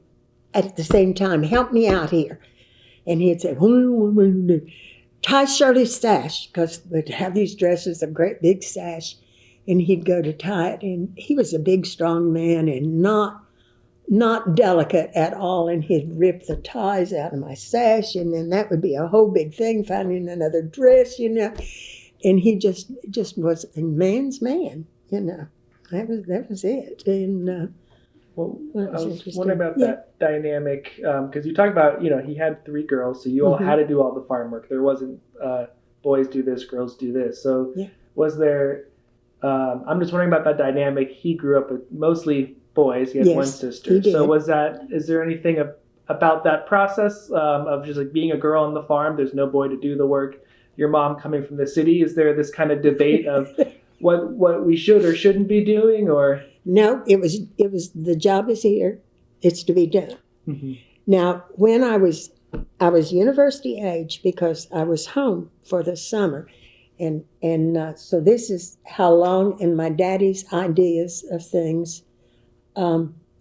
[SPEAKER 2] at the same time. Help me out here. And he'd say, tie Shirley's sash, because we'd have these dresses, a great big sash, and he'd go to tie it. And he was a big, strong man and not delicate at all, and he'd rip the ties out of my sash, and then that would be a whole big thing, finding another dress, And he just was a man's man, That was it. And
[SPEAKER 4] Well,
[SPEAKER 2] that
[SPEAKER 4] I
[SPEAKER 2] was
[SPEAKER 4] was
[SPEAKER 2] interesting.
[SPEAKER 4] wondering about
[SPEAKER 2] Yeah.
[SPEAKER 4] that dynamic, because you talk about, he had 3 girls, so you all had to do all the farm work. There wasn't boys do this, girls do this. So
[SPEAKER 2] Yeah.
[SPEAKER 4] was there, I'm just wondering about that dynamic. He grew up with mostly boys. He had
[SPEAKER 2] Yes,
[SPEAKER 4] one
[SPEAKER 2] he
[SPEAKER 4] sister.
[SPEAKER 2] did.
[SPEAKER 4] So is there anything about that process of just like being a girl on the farm? There's no boy to do the work. Your mom coming from the city. Is there this kind of debate of what we should or shouldn't be doing, or?
[SPEAKER 2] No, it was the job is here. It's to be done.
[SPEAKER 4] Mm-hmm.
[SPEAKER 2] Now, when I was university age because I was home for the summer, and so this is how long. And my daddy's ideas of things.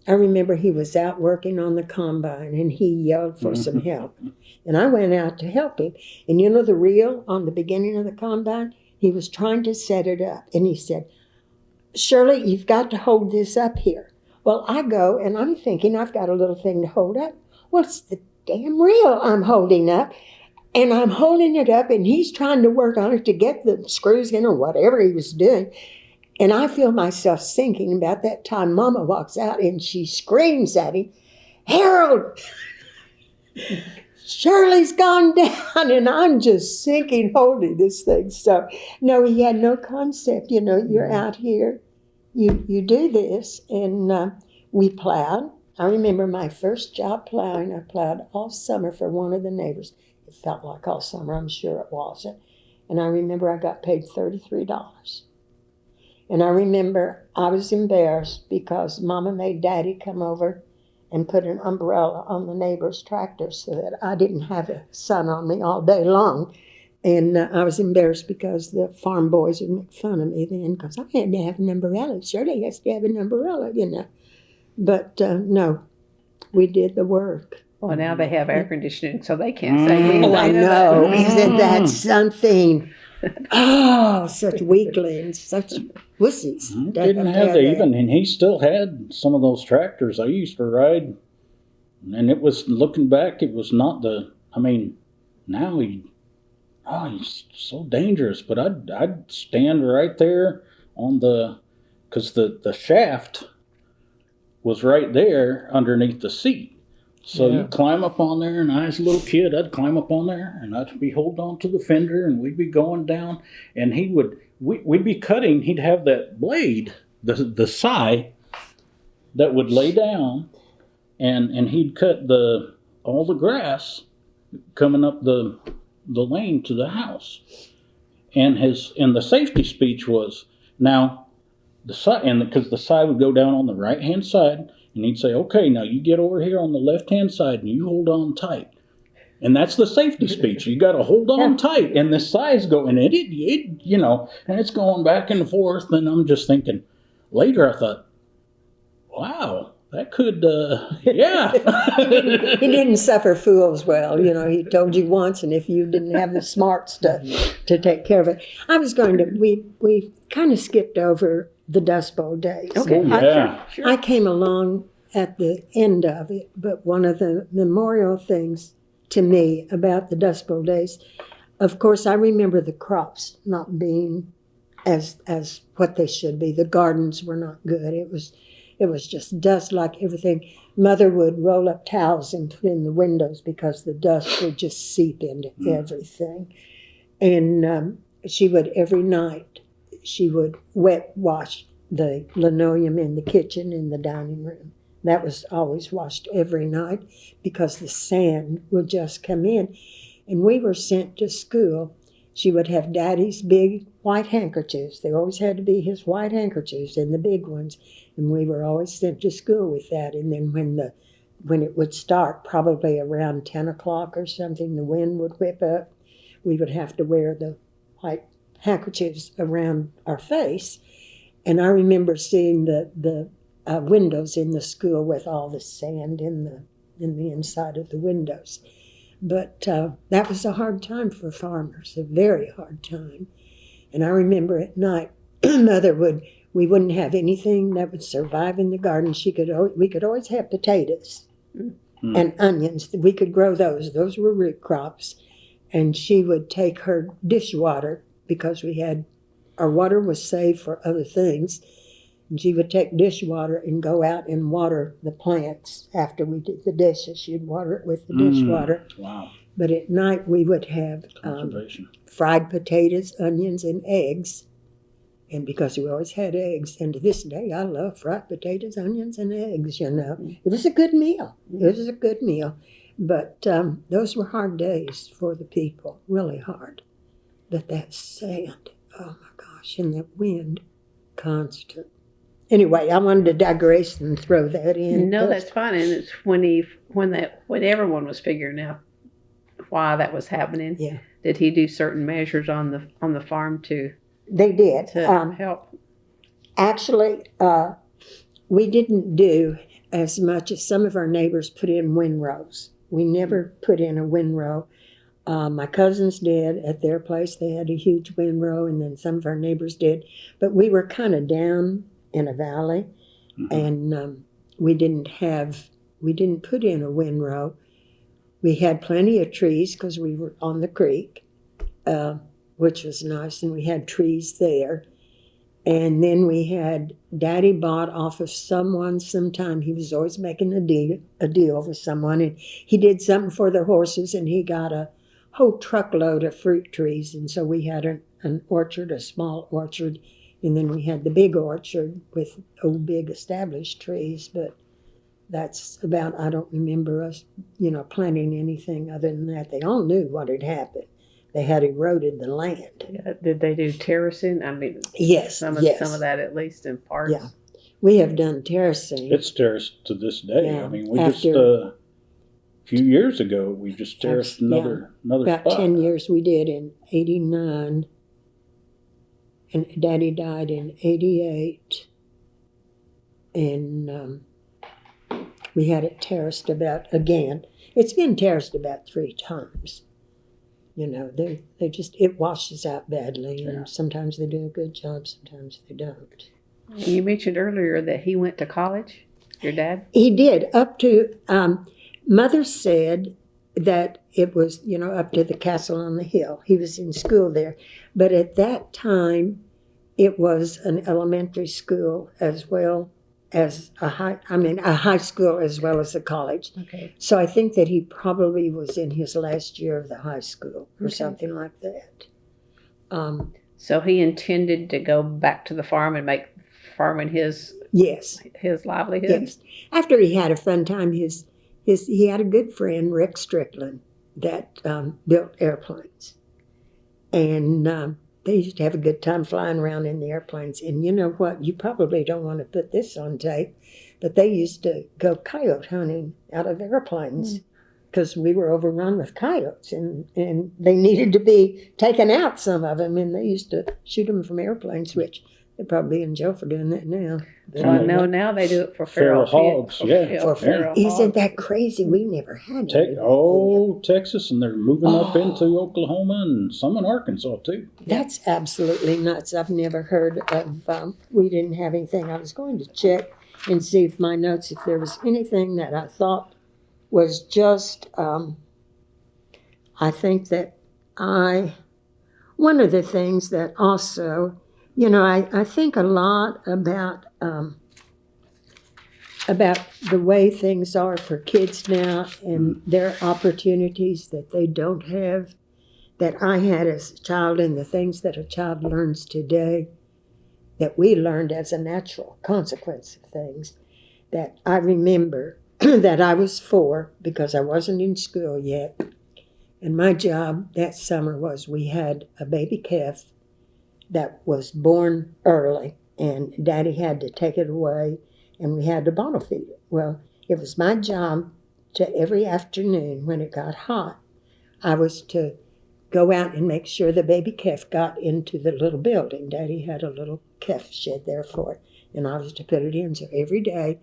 [SPEAKER 2] I remember he was out working on the combine, and he yelled for some help, and I went out to help him. And the reel on the beginning of the combine, he was trying to set it up, and he said, "Shirley, you've got to hold this up here." Well, I go, and I'm thinking I've got a little thing to hold up. Well, it's the damn reel I'm holding up, and I'm holding it up, and he's trying to work on it to get the screws in or whatever he was doing. And I feel myself sinking. About that time, Mama walks out, and she screams at him, "Harold, Shirley's gone down," and I'm just sinking holding this thing. So, no, he had no concept. You're out here, you do this. And we plowed. I remember my first job plowing. I plowed all summer for one of the neighbors. It felt like all summer. I'm sure it wasn't. And I remember I got paid $33. And I remember I was embarrassed because Mama made Daddy come over and put an umbrella on the neighbor's tractor so that I didn't have the sun on me all day long. And I was embarrassed because the farm boys would make fun of me then because I had to have an umbrella. Shirley has to have an umbrella, But no, we did the work.
[SPEAKER 1] Well, now they have air conditioning, so they can't say anything.
[SPEAKER 2] Oh, I know. Isn't that something? Oh, such weaklings, such wussies.
[SPEAKER 3] Didn't have to even, and he still had some of those tractors I used to ride. And it was, looking back, it was not now he's so dangerous. But I'd stand right there on because the shaft was right there underneath the seat. So you climb up on there, and I, as a little kid, I'd climb up on there, and I'd be holding on to the fender, and we'd be going down, and we'd be cutting. He'd have that blade, the scythe, that would lay down, and he'd cut all the grass coming up the lane to the house. And the safety speech was, now the scythe, and because the scythe would go down on the right hand side. And he'd say, "Okay, now you get over here on the left-hand side and you hold on tight." And that's the safety speech. You got to hold on tight. And the side's going, and and it's going back and forth. And I'm just thinking, later I thought, wow, that could, yeah.
[SPEAKER 2] He didn't suffer fools well. He told you once, and if you didn't have the smarts to take care of it. We kind of skipped over the Dust Bowl days.
[SPEAKER 1] Okay.
[SPEAKER 3] Oh, yeah.
[SPEAKER 1] Sure.
[SPEAKER 2] I came along at the end of it, but one of the memorial things to me about the Dust Bowl days, of course, I remember the crops not being as what they should be. The gardens were not good. It was just dust like everything. Mother would roll up towels and put in the windows because the dust would just seep into everything. And she would, every night, she would wet wash the linoleum in the kitchen and the dining room. That was always washed every night because the sand would just come in. And we were sent to school. She would have Daddy's big white handkerchiefs. They always had to be his white handkerchiefs and the big ones. And we were always sent to school with that. And then when it would start, probably around 10 o'clock or something, the wind would whip up. We would have to wear the white handkerchiefs around our face. And I remember seeing the windows in the school with all the sand in the inside of the windows. But that was a hard time for farmers, a very hard time. And I remember at night, we wouldn't have anything that would survive in the garden. We could always have potatoes and onions. We could grow those. Those were root crops. And she would take her dishwater, because our water was saved for other things. And she would take dishwater and go out and water the plants after we did the dishes. She'd water it with the dishwater.
[SPEAKER 3] Wow.
[SPEAKER 2] But at night we would have fried potatoes, onions, and eggs. And because we always had eggs, and to this day I love fried potatoes, onions, and eggs, you know. It was a good meal. It was a good meal. But those were hard days for the people, really hard. But that sand, oh my gosh, and that wind, constant. Anyway, I wanted to digress and throw that in.
[SPEAKER 1] No, that's fine. And it's when everyone was figuring out why that was happening.
[SPEAKER 2] Yeah.
[SPEAKER 1] Did he do certain measures on the farm to
[SPEAKER 2] They did.
[SPEAKER 1] help?
[SPEAKER 2] Actually, we didn't do as much as some of our neighbors put in windrows. We never put in a windrow. My cousins did at their place. They had a huge windrow, and then some of our neighbors did. But we were kind of down in a valley, and we didn't put in a windrow. We had plenty of trees because we were on the creek, which was nice, and we had trees there. And then Daddy bought off of someone sometime. He was always making a deal with someone, and he did something for their horses, and he got a whole truckload of fruit trees. And so we had an orchard, a small orchard, and then we had the big orchard with old big established trees. But that's about, I don't remember us, planting anything other than that. They all knew what had happened. They had eroded the land.
[SPEAKER 1] Yeah. Did they do terracing? I mean,
[SPEAKER 2] yes,
[SPEAKER 1] some of that at least in parts.
[SPEAKER 2] Yeah, we have done terracing.
[SPEAKER 3] It's terraced to this day.
[SPEAKER 2] Yeah.
[SPEAKER 3] I mean, we just a few years ago we just terraced another
[SPEAKER 2] about
[SPEAKER 3] spot.
[SPEAKER 2] 10 years we did in '89, and Daddy died in '88, and we had it terraced it's been terraced about 3 times. It washes out badly, and sometimes they do a good job, sometimes they don't.
[SPEAKER 1] You mentioned earlier that he went to college, your dad?
[SPEAKER 2] He did, up to, Mother said that it was, up to the castle on the hill. He was in school there. But at that time, it was an elementary school as well as a high school as well as a college.
[SPEAKER 1] Okay.
[SPEAKER 2] So I think that he probably was in his last year of the high school or something like that.
[SPEAKER 1] So he intended to go back to the farm and make farming his livelihood?
[SPEAKER 2] Yes. After he had a fun time, he had a good friend, Rick Strickland, that built airplanes. And they used to have a good time flying around in the airplanes. And you know what? You probably don't want to put this on tape, but they used to go coyote hunting out of airplanes because we were overrun with coyotes, and they needed to be taken out, some of them, and they used to shoot them from airplanes, which they're probably in jail for doing that now.
[SPEAKER 1] So I know now they do it for feral
[SPEAKER 3] hogs.
[SPEAKER 1] For feral hogs.
[SPEAKER 2] Isn't that crazy? We never had
[SPEAKER 3] Texas, and they're moving up into Oklahoma and some in Arkansas too.
[SPEAKER 2] That's absolutely nuts. I've never heard of, we didn't have anything. I was going to check and see if my notes, if there was anything that I thought was just, I think that one of the things that also, I think a lot about the way things are for kids now and their opportunities that they don't have, that I had as a child, and the things that a child learns today that we learned as a natural consequence of things. That I remember that I was 4 because I wasn't in school yet, and my job that summer was we had a baby calf that was born early, and Daddy had to take it away, and we had to bottle feed it. Well, it was my job to every afternoon when it got hot, I was to go out and make sure the baby calf got into the little building. Daddy had a little calf shed there for it. and I was to put it in. So every day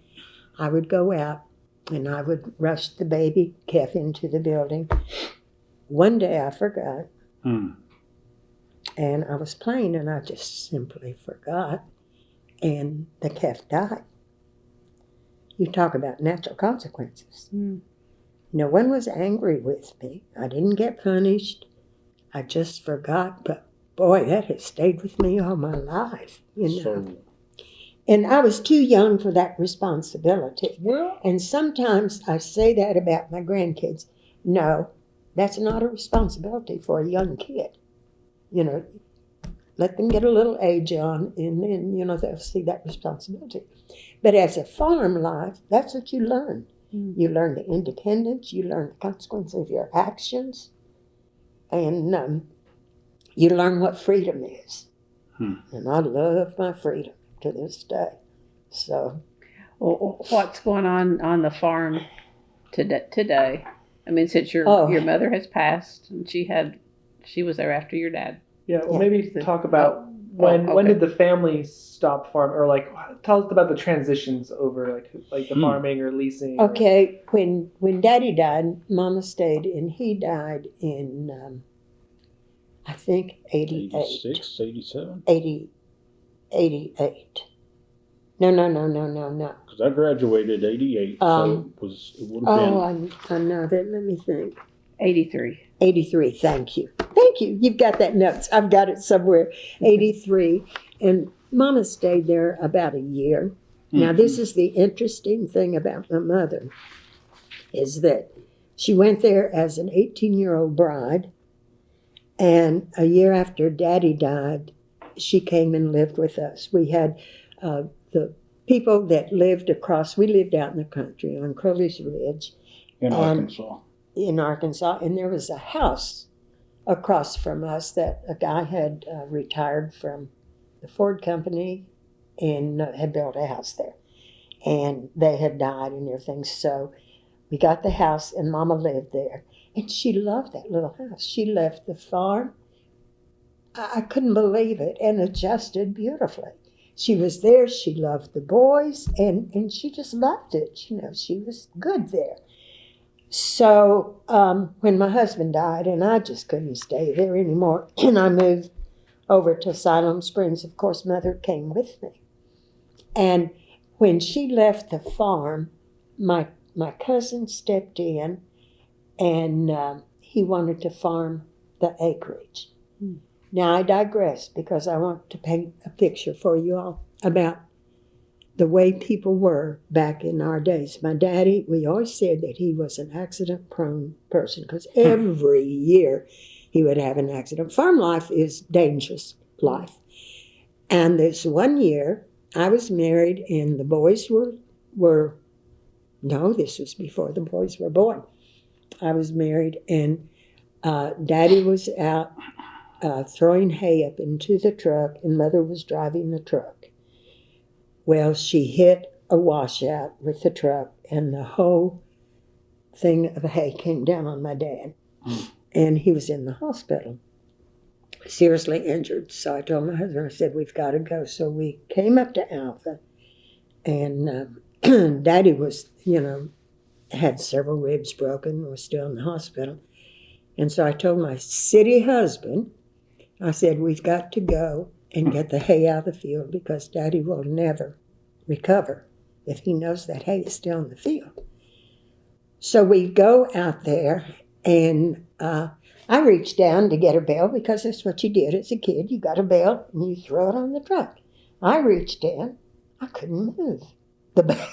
[SPEAKER 2] I would go out and I would rush the baby calf into the building. One day I forgot, and I was playing, and I just simply forgot, and the calf died. You talk about natural consequences. No one was angry with me. I didn't get punished. I just forgot, but boy, that has stayed with me all my life, you know.
[SPEAKER 3] So,
[SPEAKER 2] And I was too young for that responsibility.
[SPEAKER 3] well,
[SPEAKER 2] And sometimes I say that about my grandkids. No, that's not a responsibility for a young kid. You know, let them get a little age on, and then, you know, they'll see that responsibility. But as a farm life, that's what you learn. You learn the independence, you learn the consequences of your actions, and you learn what freedom is. And I love my freedom to this day. So,
[SPEAKER 1] Well, what's going on the farm today? I mean, since your mother has passed, and she was there after your dad.
[SPEAKER 4] Yeah, well, maybe talk about when did the family stop farm, or like tell us about the transitions over like the farming or leasing.
[SPEAKER 2] Okay, when Daddy died, Mama stayed, and he died in I think 88.
[SPEAKER 3] 86, 87?
[SPEAKER 2] 88. No.
[SPEAKER 3] Because I graduated 88, so it would have been.
[SPEAKER 2] I know that. Let me think.
[SPEAKER 1] 83.
[SPEAKER 2] 83, thank you. Thank you. You've got that notes. I've got it somewhere. 83. And Mama stayed there about a year. Now, this is the interesting thing about my mother, is that she went there as an 18-year-old bride, and a year after Daddy died, she came and lived with us. We had the people that lived across, we lived out in the country on Crowley's Ridge.
[SPEAKER 3] In Arkansas.
[SPEAKER 2] In Arkansas, and there was a house across from us that a guy had retired from the Ford company and had built a house there. And they had died and everything, so we got the house, and Mama lived there. And she loved that little house. She left the farm. I couldn't believe it, and adjusted beautifully. She was there, she loved the boys, and she just loved it. You know, she was good there. So when my husband died, and I just couldn't stay there anymore, and I moved over to Siloam Springs, of course, Mother came with me. And when she left the farm, my cousin stepped in, and he wanted to farm the acreage. Now, I digress because I want to paint a picture for you all about the way people were back in our days. My daddy, we always said that he was an accident-prone person because every year he would have an accident. Farm life is dangerous life. And this one year, I was married, and the boys were no, this was before the boys were born. I was married, and Daddy was out throwing hay up into the truck, and Mother was driving the truck. Well, she hit a washout with the truck, and the whole thing of hay came down on my dad. And he was in the hospital, seriously injured. So I told my husband, I said, we've got to go. So we came up to Alva, and Daddy was, had several ribs broken, was still in the hospital. And so I told my city husband, I said, we've got to go and get the hay out of the field because Daddy will never recover if he knows that hay is still in the field. So we go out there, and I reached down to get a bale because that's what you did as a kid. You got a bale and you throw it on the truck. I reached in, I couldn't move the bale.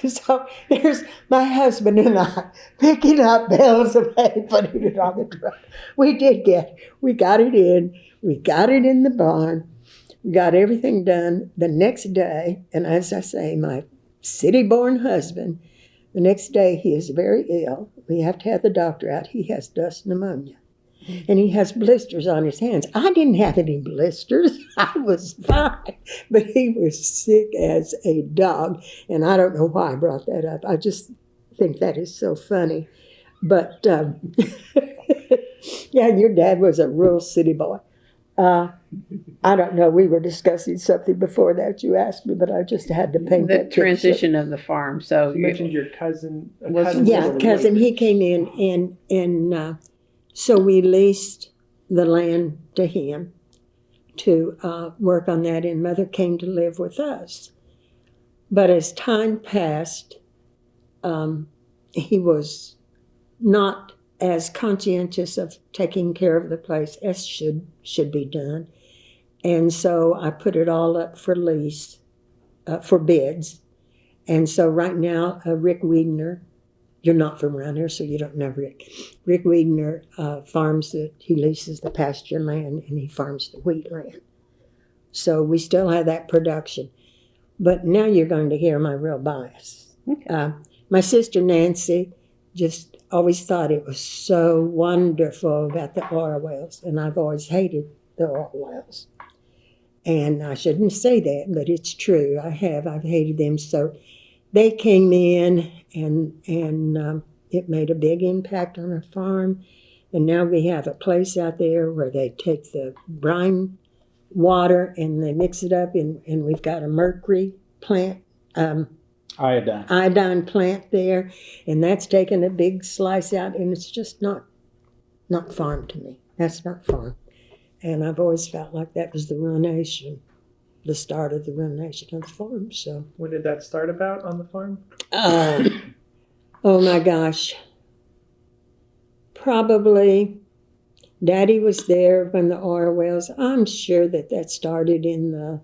[SPEAKER 2] So there's my husband and I picking up bales of hay, putting it on the truck. We got it in. We got it in the barn. We got everything done the next day. And as I say, my city-born husband, the next day he is very ill. We have to have the doctor out. He has dust pneumonia. And he has blisters on his hands. I didn't have any blisters. I was fine. But he was sick as a dog. And I don't know why I brought that up. I just think that is so funny. But, yeah, your dad was a real city boy. I don't know. We were discussing something before that you asked me, but I just had to paint
[SPEAKER 1] The
[SPEAKER 2] that picture.
[SPEAKER 1] transition of the farm. So
[SPEAKER 4] You mentioned your cousin.
[SPEAKER 2] Yeah, cousin. He came in, and so we leased the land to him to work on that, and Mother came to live with us. But as time passed, he was not as conscientious of taking care of the place as should be done. And so I put it all up for lease, for bids. And so right now, Rick Wiedner, you're not from around here, so you don't know Rick. Rick Wiedner farms it. He leases the pasture land, and he farms the wheat land. So we still have that production. But now you're going to hear my real bias.
[SPEAKER 1] Okay.
[SPEAKER 2] My sister Nancy just always thought it was so wonderful about the oil wells, and I've always hated the oil wells. And I shouldn't say that, but it's true. I've hated them. So they came in, and it made a big impact on our farm. And now we have a place out there where they take the brine water and they mix it up, and we've got a mercury plant. Iodine plant there, and that's taken a big slice out, and it's just not farm to me. That's not farm. And I've always felt like that was the ruination, the start of the ruination of the farm. So
[SPEAKER 4] when did that start about on the farm?
[SPEAKER 2] Oh my gosh. Probably Daddy was there when the oil wells, I'm sure that started in the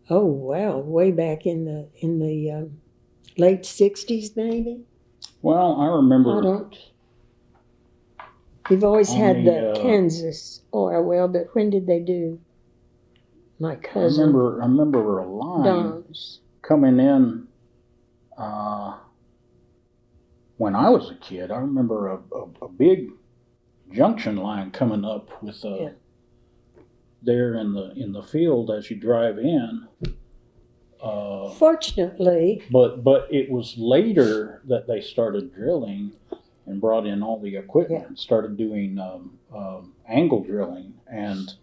[SPEAKER 2] way back in the late 60s, maybe.
[SPEAKER 3] Well, I remember.
[SPEAKER 2] I don't. We've always had the
[SPEAKER 3] the
[SPEAKER 2] Kansas oil well, but when did they do? My cousin.
[SPEAKER 3] I remember a line
[SPEAKER 2] Don's.
[SPEAKER 3] coming in when I was a kid. I remember a big junction line coming up with there in the field as you drive in.
[SPEAKER 2] Fortunately,
[SPEAKER 3] but it was later that they started drilling and brought in all the equipment and started doing angle drilling and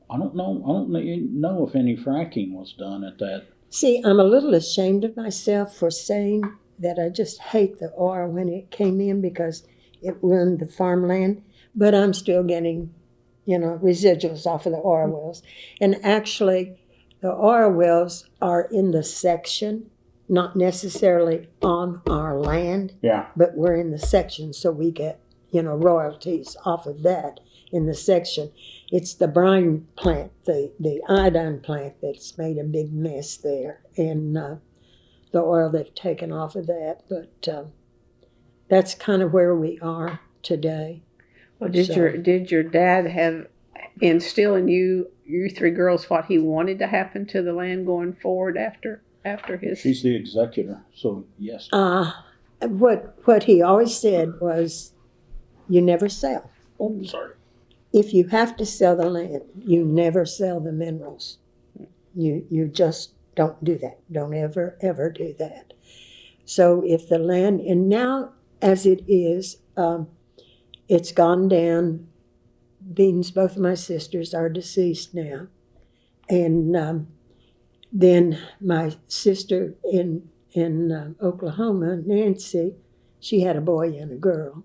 [SPEAKER 3] I don't know if any fracking was done at that.
[SPEAKER 2] see, I'm a little ashamed of myself for saying that I just hate the oil when it came in because it ruined the farmland, but I'm still getting, residuals off of the oil wells. And actually, the oil wells are in the section, not necessarily on our land, but we're in the section, so we get, royalties off of that in the section. It's the brine plant, the iodine plant that's made a big mess there, and the oil they've taken off of that. But that's kind of where we are today.
[SPEAKER 1] Well, did your dad have instill in you three girls what he wanted to happen to the land going forward after his?
[SPEAKER 3] She's the executor, so yes.
[SPEAKER 2] What he always said was, you never sell.
[SPEAKER 3] Oh, sorry.
[SPEAKER 2] If you have to sell the land, you never sell the minerals. You just don't do that. Don't ever do that. So if the land, and now as it is, it's gone down. Beans, both of my sisters are deceased now. And then my sister in Oklahoma, Nancy, she had a boy and a girl.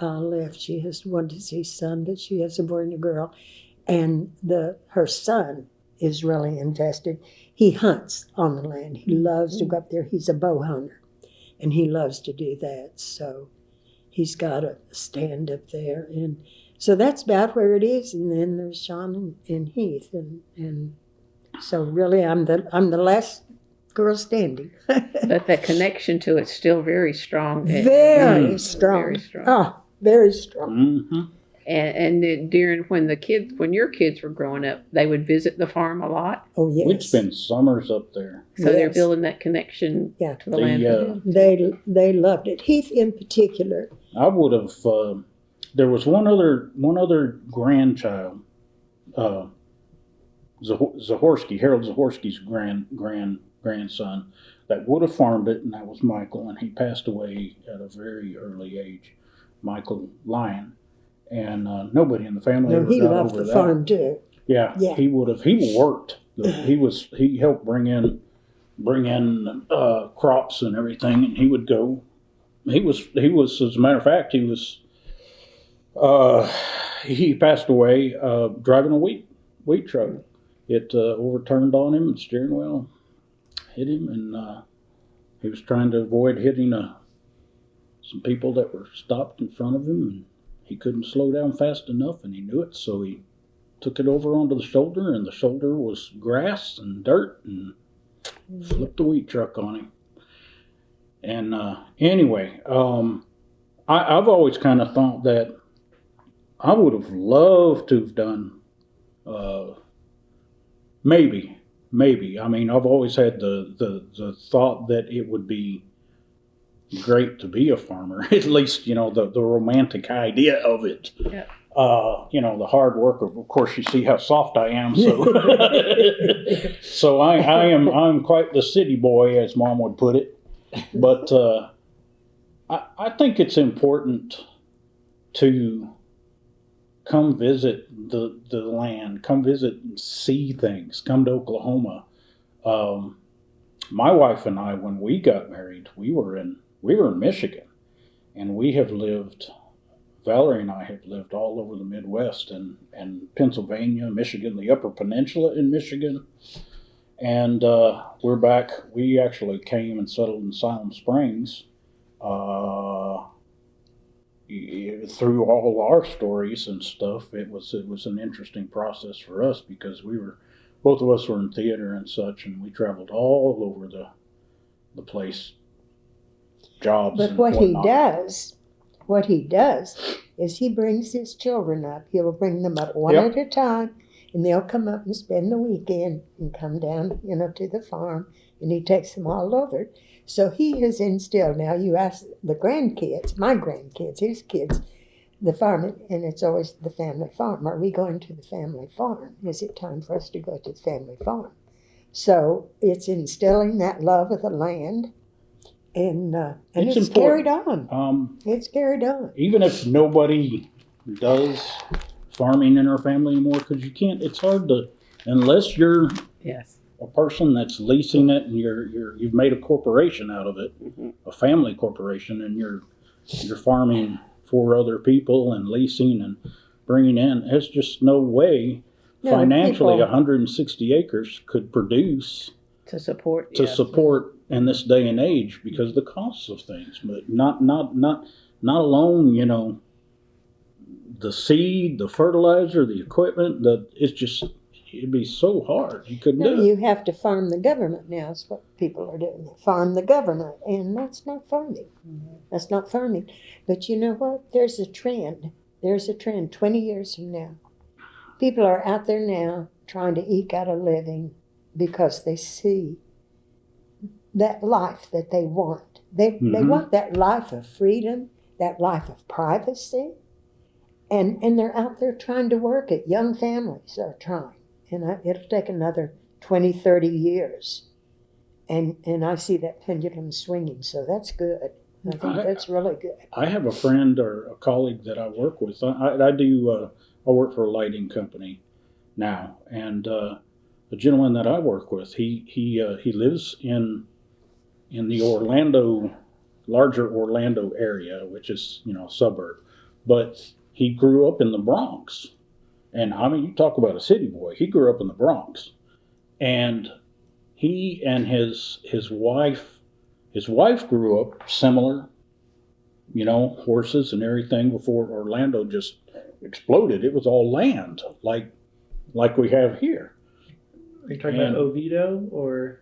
[SPEAKER 2] Left. She has one deceased son, but she has a boy and a girl. And her son is really invested. He hunts on the land. He loves to go up there. He's a bow hunter, and he loves to do that. So he's got a stand up there. And so that's about where it is. And then there's Sean and Heath. And so really I'm the last girl standing.
[SPEAKER 1] But that connection to it's still very strong.
[SPEAKER 2] Very strong.
[SPEAKER 1] Very strong.
[SPEAKER 2] Oh, very strong.
[SPEAKER 3] Mm-hmm.
[SPEAKER 1] And then during when your kids were growing up, they would visit the farm a lot.
[SPEAKER 2] Oh yes.
[SPEAKER 3] We'd spend summers up there.
[SPEAKER 1] So they're building that connection to the land.
[SPEAKER 2] They loved it. Heath in particular.
[SPEAKER 3] I would have. There was one other grandchild, Zahorsky, Harold Zahorsky's grandson, that would have farmed it, and that was Michael, and he passed away at a very early age, Michael Lyon. and nobody in the family
[SPEAKER 2] No,
[SPEAKER 3] ever
[SPEAKER 2] he
[SPEAKER 3] got
[SPEAKER 2] loved
[SPEAKER 3] over
[SPEAKER 2] the
[SPEAKER 3] that.
[SPEAKER 2] farm too.
[SPEAKER 3] Yeah,
[SPEAKER 2] Yeah.
[SPEAKER 3] he would have. He worked. He helped bring in crops and everything, and he would go. He was as a matter of fact, he passed away driving a wheat truck. It overturned on him, and the steering wheel hit him, and he was trying to avoid hitting some people that were stopped in front of him, and he couldn't slow down fast enough, and he knew it, so he took it over onto the shoulder, and the shoulder was grass and dirt, and flipped the wheat truck on him. And anyway, I've always kind of thought that I would have loved to have done, maybe. I mean, I've always had the thought that it would be great to be a farmer. At least, the romantic idea of it.
[SPEAKER 1] Yeah.
[SPEAKER 3] The hard work of course, you see how soft I am, so so I'm quite the city boy, as Mom would put it. But I think it's important to come visit the land, come visit and see things, come to Oklahoma. My wife and I, when we got married, we were in Michigan, and Valerie and I have lived all over the Midwest and Pennsylvania, Michigan, the Upper Peninsula in Michigan. And we're back. We actually came and settled in Siloam Springs through all our stories and stuff. It was an interesting process for us because both of us were in theater and such, and we traveled all over the place, jobs.
[SPEAKER 2] But
[SPEAKER 3] and
[SPEAKER 2] what he does is he brings his children up. He'll bring them up one
[SPEAKER 3] Yep.
[SPEAKER 2] at a time, and they'll come up and spend the weekend and come down, to the farm, and he takes them all over. So he has instilled. Now you ask the grandkids, my grandkids, his kids, the farm, and it's always the family farm. Are we going to the family farm? Is it time for us to go to the family farm? So it's instilling that love of the land. And it's carried on. It's carried on.
[SPEAKER 3] Even if nobody does farming in our family anymore, because you can't. It's hard to, unless you're
[SPEAKER 1] Yes.
[SPEAKER 3] a person that's leasing it and you've made a corporation out of it, a family corporation, and you're farming for other people and leasing and bringing in. There's just no way financially 160 acres could produce
[SPEAKER 1] To support.
[SPEAKER 3] in this day and age because of the costs of things, but not alone, the seed, the fertilizer, the equipment, it'd be so hard. You couldn't do it.
[SPEAKER 2] You have to farm the government now is what people are doing. They farm the government, and that's not farming. That's not farming. But you know what? There's a trend. 20 years from now. People are out there now trying to eke out a living because they see that life that they want. They want that life of freedom, that life of privacy, and they're out there trying to work it. Young families are trying, and it'll take another 20, 30 years. And I see that pendulum swinging, so that's good. I think that's really good.
[SPEAKER 3] I have a friend or a colleague that I work with. I work for a lighting company now, and the gentleman that I work with, he lives in the larger Orlando area, which is, a suburb. But he grew up in the Bronx. And I mean, you talk about a city boy. He grew up in the Bronx. And he and his wife grew up similar, horses and everything before Orlando just exploded. It was all land, like we have here.
[SPEAKER 4] Are you talking about Oviedo, or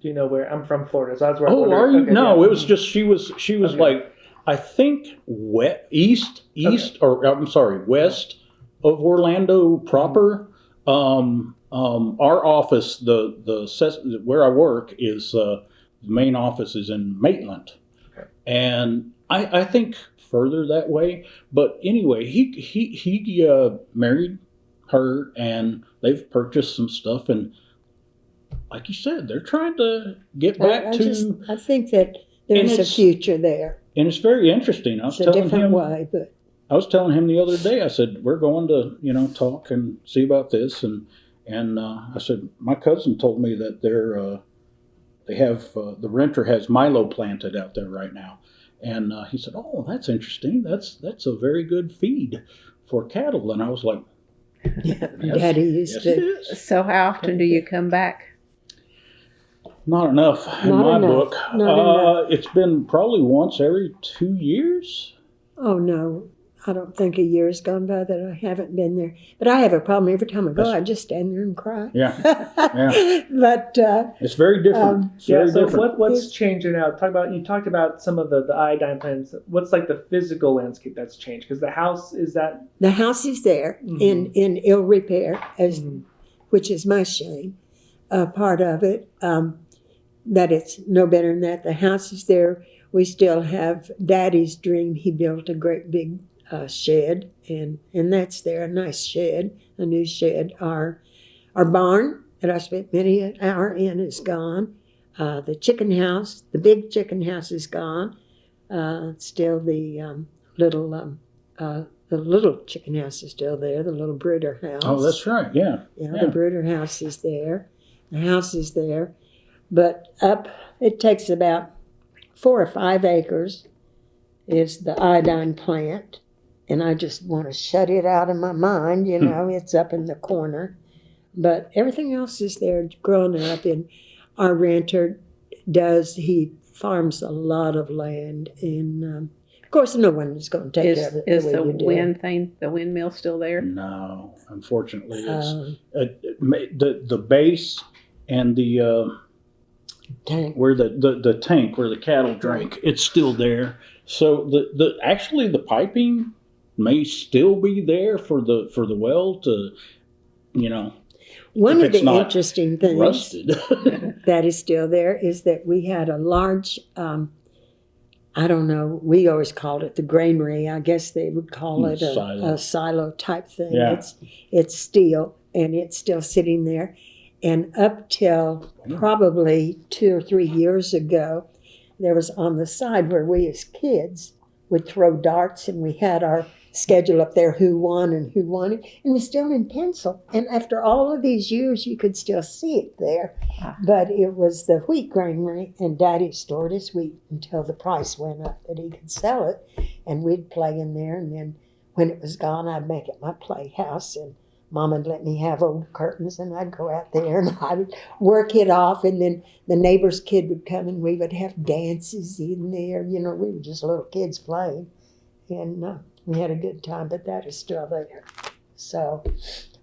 [SPEAKER 4] do you know where? I'm from Florida, so that's where.
[SPEAKER 3] Are you?
[SPEAKER 4] Okay,
[SPEAKER 3] No,
[SPEAKER 4] yeah.
[SPEAKER 3] it was just she was
[SPEAKER 4] Okay.
[SPEAKER 3] like, I think west of Orlando proper. Our office, where I work is the main office is in Maitland, and I think further that way. But anyway, he married her, and they've purchased some stuff, and like you said, they're trying to get back to.
[SPEAKER 2] I think that there's a future there.
[SPEAKER 3] And it's very interesting. I was
[SPEAKER 2] It's a
[SPEAKER 3] telling
[SPEAKER 2] different
[SPEAKER 3] him,
[SPEAKER 2] way, but
[SPEAKER 3] I was telling him the other day, I said, we're going to, talk and see about this. And I said, my cousin told me that they have, the renter has Milo planted out there right now. And he said, oh, that's interesting. That's a very good feed for cattle. And I was like,
[SPEAKER 2] Yeah,
[SPEAKER 3] yes,
[SPEAKER 2] Daddy used
[SPEAKER 3] yes, it
[SPEAKER 2] to.
[SPEAKER 3] is.
[SPEAKER 1] So how often do you come back?
[SPEAKER 3] Not enough in
[SPEAKER 2] Not
[SPEAKER 3] my
[SPEAKER 2] enough.
[SPEAKER 3] book.
[SPEAKER 2] Not enough.
[SPEAKER 3] It's been probably once every 2 years.
[SPEAKER 2] Oh, no. I don't think a year's gone by that I haven't been there. But I have a problem every time I go. I just stand there and cry.
[SPEAKER 3] Yeah, yeah.
[SPEAKER 2] But
[SPEAKER 3] It's very different. It's very
[SPEAKER 4] so
[SPEAKER 3] different.
[SPEAKER 4] what's changing now? You talked about some of the iodine plants. What's like the physical landscape that's changed? Because the house is that
[SPEAKER 2] the house is there in ill repair, which is my shame. Part of it, that it's no better than that. The house is there. We still have Daddy's dream. He built a great big shed, and that's there, a nice shed, a new shed. Our barn that I spent many an hour in is gone. The chicken house, the big chicken house, is gone. Still the little chicken house is still there, the little brooder house.
[SPEAKER 3] Oh, that's right. Yeah.
[SPEAKER 2] Yeah, the brooder house is there. The house is there. But it takes about 4 or 5 acres is the iodine plant. And I just want to shut it out of my mind, it's up in the corner. But everything else is there growing up. And our renter he farms a lot of land. And of course, no one is going to take care of it.
[SPEAKER 1] Is
[SPEAKER 2] way
[SPEAKER 1] the
[SPEAKER 2] you do.
[SPEAKER 1] the windmill still there?
[SPEAKER 3] No, unfortunately, it's the base and the
[SPEAKER 2] Tank.
[SPEAKER 3] where the tank where the cattle drink. It's still there. So the piping may still be there for the well to,
[SPEAKER 2] One
[SPEAKER 3] if
[SPEAKER 2] of the
[SPEAKER 3] it's not
[SPEAKER 2] interesting things
[SPEAKER 3] rusted.
[SPEAKER 2] that is still there is that we had a large, I don't know, we always called it the granary. I guess they would call it a silo type thing.
[SPEAKER 3] Yeah.
[SPEAKER 2] It's steel, and it's still sitting there. And up till probably 2 or 3 years ago, there was on the side where we as kids would throw darts, and we had our schedule up there, who won and who won it, and it was still in pencil. And after all of these years, you could still see it there. But it was the wheat granary, and Daddy stored his wheat until the price went up that he could sell it, and we'd play in there. And then when it was gone, I'd make it my playhouse, and Mom would let me have old curtains, and I'd go out there and I would work it off. And then the neighbor's kid would come, and we would have dances in there. We were just little kids playing, and we had a good time. But that is still there. So,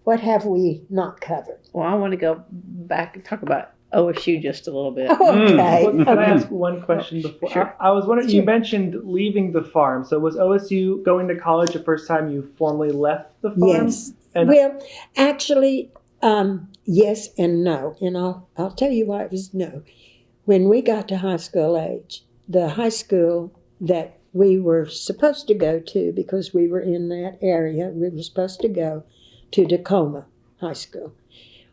[SPEAKER 2] what have we not covered?
[SPEAKER 1] Well, I want to go back and talk about OSU just a little bit.
[SPEAKER 2] Okay.
[SPEAKER 4] Can I ask one question before?
[SPEAKER 1] Sure.
[SPEAKER 4] I was wondering,
[SPEAKER 2] Sure.
[SPEAKER 4] you mentioned leaving the farm. So was OSU going to college the first time you formally left the farm?
[SPEAKER 2] Yes.
[SPEAKER 4] And
[SPEAKER 2] Well, actually, yes and no. And I'll tell you why it was no. When we got to high school age, the high school that we were supposed to go to, because we were in that area, we were supposed to go to Dacoma High School.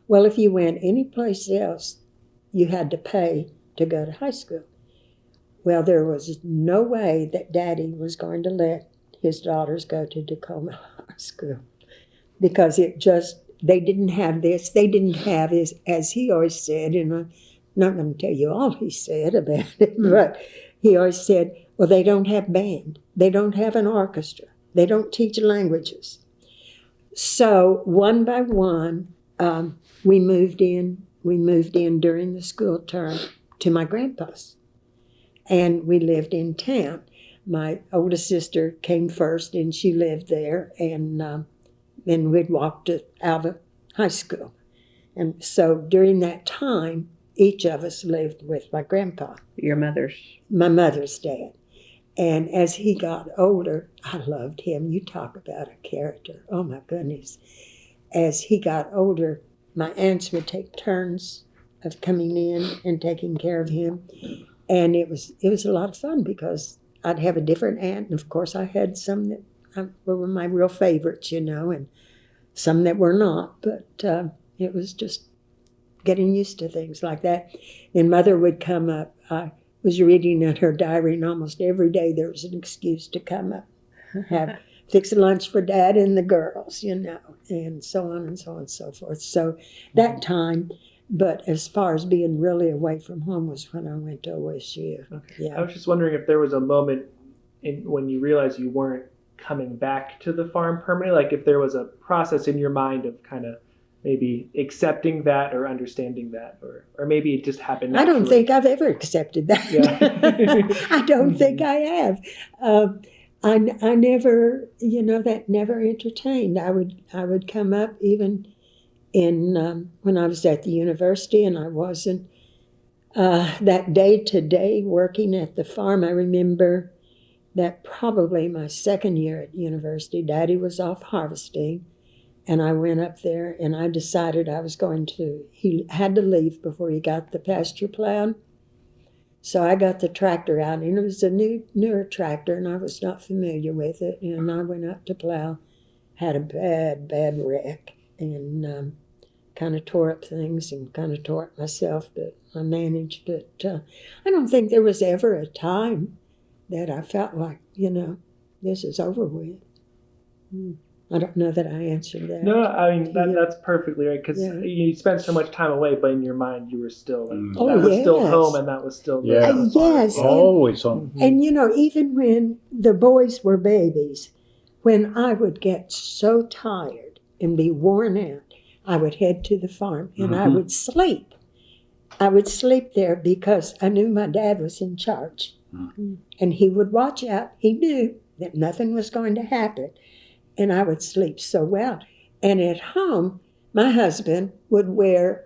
[SPEAKER 2] Well, if you went anyplace else, you had to pay to go to high school. Well, there was no way that Daddy was going to let his daughters go to Dacoma High School, because they didn't have this. They didn't have, as he always said, and I'm not going to tell you all he said about it, but he always said, well, they don't have band. They don't have an orchestra. They don't teach languages. So one by one, we moved in. We moved in during the school term to my grandpa's, and we lived in town. My oldest sister came first, and she lived there, and then we'd walk to Alva High School. And so during that time, each of us lived with my grandpa. My mother's dad. And as he got older, I loved him. You talk about a character. Oh, my goodness. As he got older, my aunts would take turns of coming in and taking care of him. And it was a lot of fun, because I'd have a different aunt. And, of course, I had some that were my real favorites, and some that were not. But it was just getting used to things like that. Then Mother would come up. I was reading in her diary, and almost every day there was an excuse to come up, have fix lunch for Dad and the girls, and so on and so on and so forth. So that time, but as far as being really away from home was when I went to OSU.
[SPEAKER 4] Okay.
[SPEAKER 2] Yeah.
[SPEAKER 4] I was just wondering if there was a moment when you realized you weren't coming back to the farm permanently, like if there was a process in your mind of kind of maybe accepting that or understanding that, or maybe it just happened naturally.
[SPEAKER 2] I don't think I've ever accepted that.
[SPEAKER 4] Yeah.
[SPEAKER 2] I don't think I have. I never, that never entertained. I would come up even in when I was at the university, and I wasn't that day-to-day working at the farm. I remember that probably my second year at university, Daddy was off harvesting, and I went up there, and I decided I was going to, he had to leave before he got the pasture plowed. So I got the tractor out, and it was a newer tractor, and I was not familiar with it, and I went up to plow, had a bad wreck, and kind of tore up things and kind of tore up myself, but I managed. But I don't think there was ever a time that I felt like, this is over with. I don't know that I answered that.
[SPEAKER 4] No, I mean, that's perfectly right, because you spent so much time away, but in your mind you were still, that was still home, and that was still
[SPEAKER 2] yes,
[SPEAKER 3] always home.
[SPEAKER 2] And even when the boys were babies, when I would get so tired and be worn out, I would head to the farm, and I would sleep. I would sleep there because I knew my dad was in charge. And he would watch out. He knew that nothing was going to happen. And I would sleep so well. And at home, my husband would wear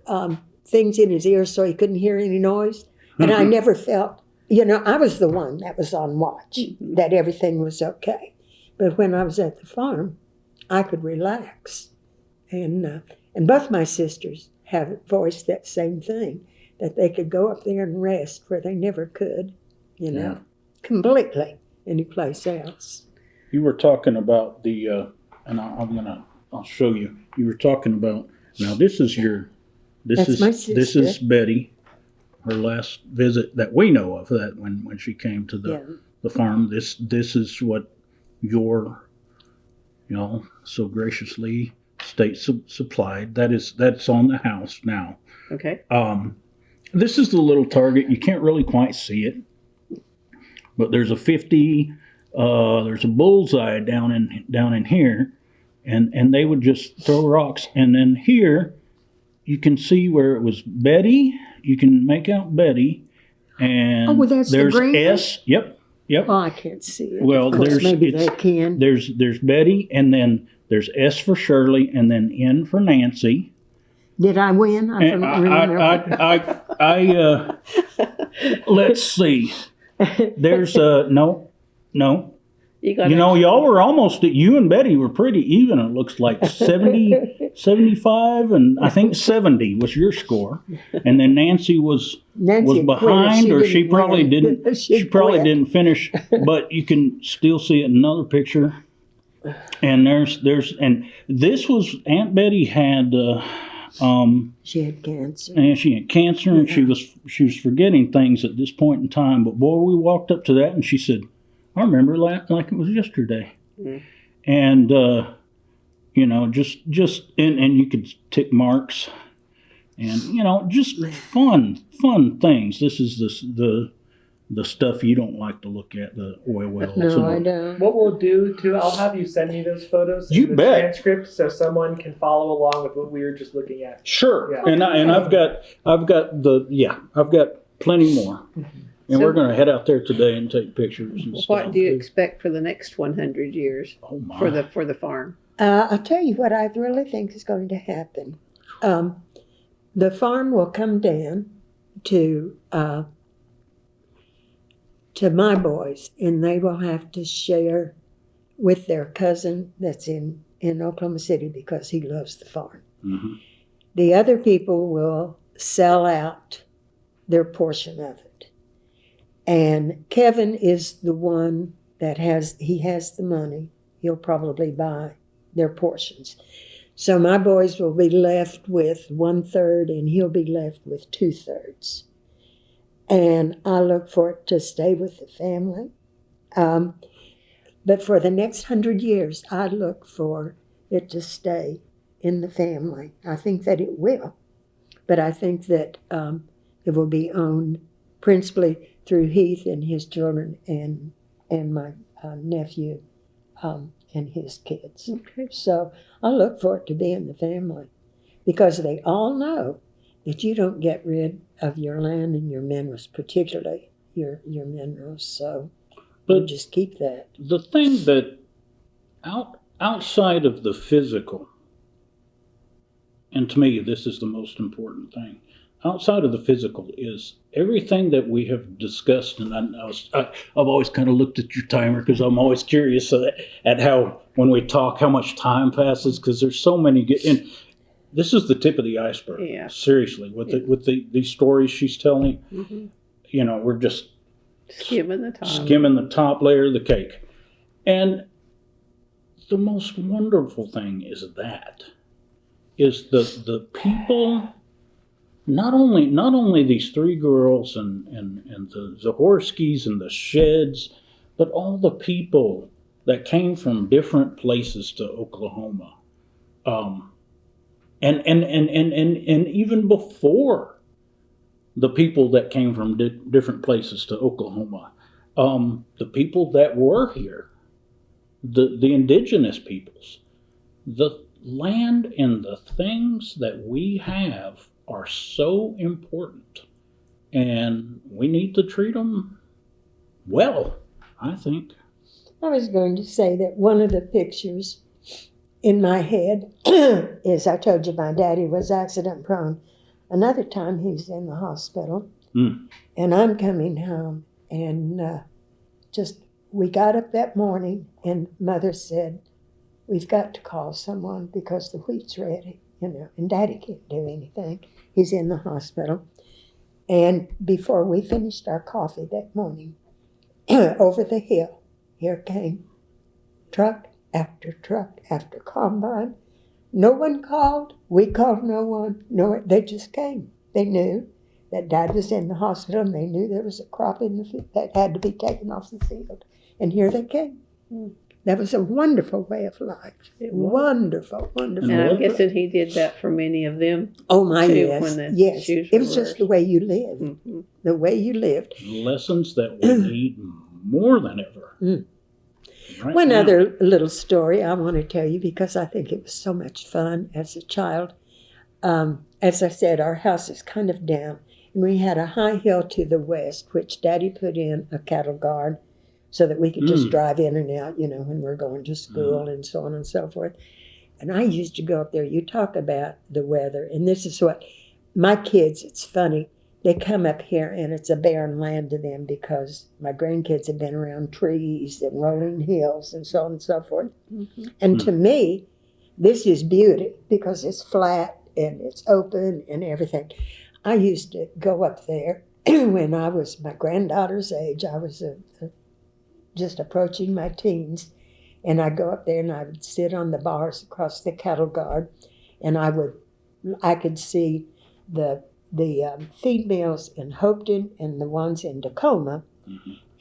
[SPEAKER 2] things in his ears so he couldn't hear any noise. And I never felt, I was the one that was on watch, that everything was okay. But when I was at the farm, I could relax. And both my sisters have voiced that same thing, that they could go up there and rest where they never could, completely anyplace else.
[SPEAKER 3] You were talking about the, and I'll show you. You were talking about, now this is
[SPEAKER 2] my sister.
[SPEAKER 3] This is Betty, her last visit that we know of, that when she came to the farm. This is what your, so graciously state supplied. That's on the house now.
[SPEAKER 1] Okay.
[SPEAKER 3] This is the little target. You can't really quite see it, but there's a 50. There's a bullseye down in here, and they would just throw rocks. And then here, you can see where it was Betty. You can make out Betty, and
[SPEAKER 2] that's
[SPEAKER 3] there's
[SPEAKER 2] the green
[SPEAKER 3] S. Yep.
[SPEAKER 2] Oh, I can't see it.
[SPEAKER 3] Well,
[SPEAKER 2] maybe they can.
[SPEAKER 3] There's Betty, and then there's S for Shirley, and then N for Nancy.
[SPEAKER 2] Did I win? I don't remember.
[SPEAKER 3] I let's see. There's no. Y'all were almost, you and Betty were pretty even. It looks like 70, 75, and I think 70 was your score. And then Nancy was behind, or she probably didn't. She probably didn't finish. But you can still see it in another picture. And and this was, Aunt Betty had.
[SPEAKER 2] She had cancer.
[SPEAKER 3] And she had cancer, and she was forgetting things at this point in time. But boy, we walked up to that, and she said, "I remember that like it was yesterday." And just and you could tick marks, and just fun things. This is the stuff you don't like to look at, the oil wells.
[SPEAKER 2] No, I don't.
[SPEAKER 4] What we'll do too, I'll have you send me those photos.
[SPEAKER 3] You
[SPEAKER 4] in the
[SPEAKER 3] bet.
[SPEAKER 4] Transcript, so someone can follow along with what we were just looking at.
[SPEAKER 3] Sure.
[SPEAKER 4] Yeah.
[SPEAKER 3] And I've got plenty more. And we're going to head out there today and take pictures and stuff.
[SPEAKER 1] What do you expect for the next 100 years for the farm?
[SPEAKER 2] I'll tell you what I really think is going to happen. The farm will come down to my boys, and they will have to share with their cousin that's in Oklahoma City because he loves the farm.
[SPEAKER 3] Mm-hmm.
[SPEAKER 2] The other people will sell out their portion of it. And Kevin is the one that has the money. He'll probably buy their portions. So my boys will be left with 1/3, and he'll be left with 2/3. And I look for it to stay with the family. But for the next 100 years, I look for it to stay in the family. I think that it will. But I think that it will be owned principally through Heath and his children and my nephew and his kids.
[SPEAKER 1] Okay.
[SPEAKER 2] So I look for it to be in the family because they all know that you don't get rid of your land and your minerals, particularly your minerals. So we'll just keep that.
[SPEAKER 3] The thing that outside of the physical, and to me this is the most important thing, outside of the physical is everything that we have discussed. And I've always kind of looked at your timer because I'm always curious at how, when we talk, how much time passes, because there's so many and this is the tip of the iceberg.
[SPEAKER 1] Yeah.
[SPEAKER 3] Seriously, with these stories she's telling, we're just
[SPEAKER 1] skimming
[SPEAKER 3] the top layer of the cake. And the most wonderful thing is the people, not only these three girls and the Zahorskys and the Sheds, but all the people that came from different places to Oklahoma. And even before the people that came from different places to Oklahoma, the people that were here, the indigenous peoples, the land and the things that we have are so important, and we need to treat them well, I think.
[SPEAKER 2] I was going to say that one of the pictures in my head is, I told you my daddy was accident prone. Another time he was in the hospital, and I'm coming home, and we got up that morning, and Mother said, we've got to call someone because the wheat's ready, and Daddy can't do anything. He's in the hospital. And before we finished our coffee that morning, over the hill, here came truck after truck after combine. No one called. We called no one. No, they just came. They knew that Dad was in the hospital, and they knew there was a crop in the field that had to be taken off the field. And here they came. That was a wonderful way of life. Wonderful.
[SPEAKER 1] And I'm guessing he did that for many of them.
[SPEAKER 2] Oh my,
[SPEAKER 1] too,
[SPEAKER 2] yes.
[SPEAKER 1] when the
[SPEAKER 2] Yes.
[SPEAKER 1] shoes
[SPEAKER 2] It
[SPEAKER 1] were
[SPEAKER 2] was just
[SPEAKER 1] worse.
[SPEAKER 2] the way you lived.
[SPEAKER 1] Mm-hmm.
[SPEAKER 2] The way you lived.
[SPEAKER 3] Lessons that we need more than ever. Right
[SPEAKER 2] One
[SPEAKER 3] now.
[SPEAKER 2] other little story I want to tell you, because I think it was so much fun as a child. As I said, our house is kind of down, and we had a high hill to the west, which Daddy put in a cattle guard so that we could just drive in and out, when we're going to school and so on and so forth. And I used to go up there. You talk about the weather, and this is what my kids, it's funny, they come up here and it's a barren land to them because my grandkids have been around trees and rolling hills and so on and so forth. And to me, this is beauty because it's flat and it's open and everything. I used to go up there when I was my granddaughter's age. I was just approaching my teens, and I'd go up there and I would sit on the bars across the cattle guard, and I could see the feed mills in Hopeton and the ones in Dacoma,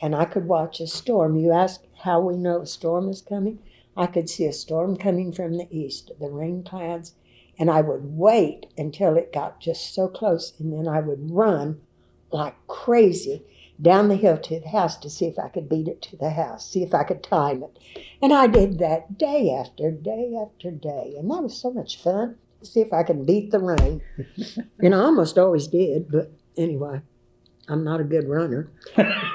[SPEAKER 2] and I could watch a storm. You ask how we know a storm is coming? I could see a storm coming from the east, the rain clouds, and I would wait until it got just so close, and then I would run like crazy down the hill to the house to see if I could beat it to the house, see if I could time it. And I did that day after day after day, and that was so much fun. See if I can beat the rain. And I almost always did, but anyway, I'm not a good runner.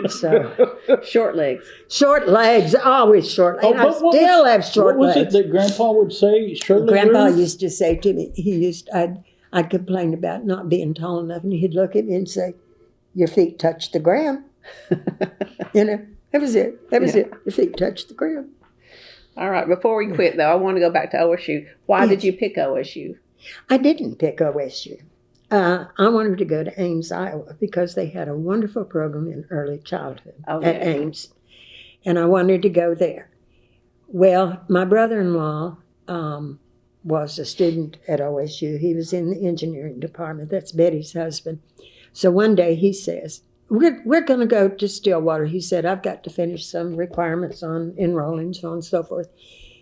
[SPEAKER 2] So
[SPEAKER 1] Short legs.
[SPEAKER 2] short legs, always short legs. And I still have short
[SPEAKER 3] what was
[SPEAKER 2] legs.
[SPEAKER 3] it that Grandpa would say? Shirley
[SPEAKER 2] Grandpa
[SPEAKER 3] Ruth?
[SPEAKER 2] used to say to me, I'd complain about not being tall enough, and he'd look at me and say, your feet touch the ground. That was it. That was it. Your feet touch the ground.
[SPEAKER 1] All right, before we quit, though, I want to go back to OSU. Why did you pick OSU?
[SPEAKER 2] I didn't pick OSU. I wanted to go to Ames, Iowa, because they had a wonderful program in early childhood at Ames, and I wanted to go there. Well, my brother-in-law was a student at OSU. He was in the engineering department. That's Betty's husband. So one day he says, we're going to go to Stillwater. He said, I've got to finish some requirements on enrolling, so on and so forth.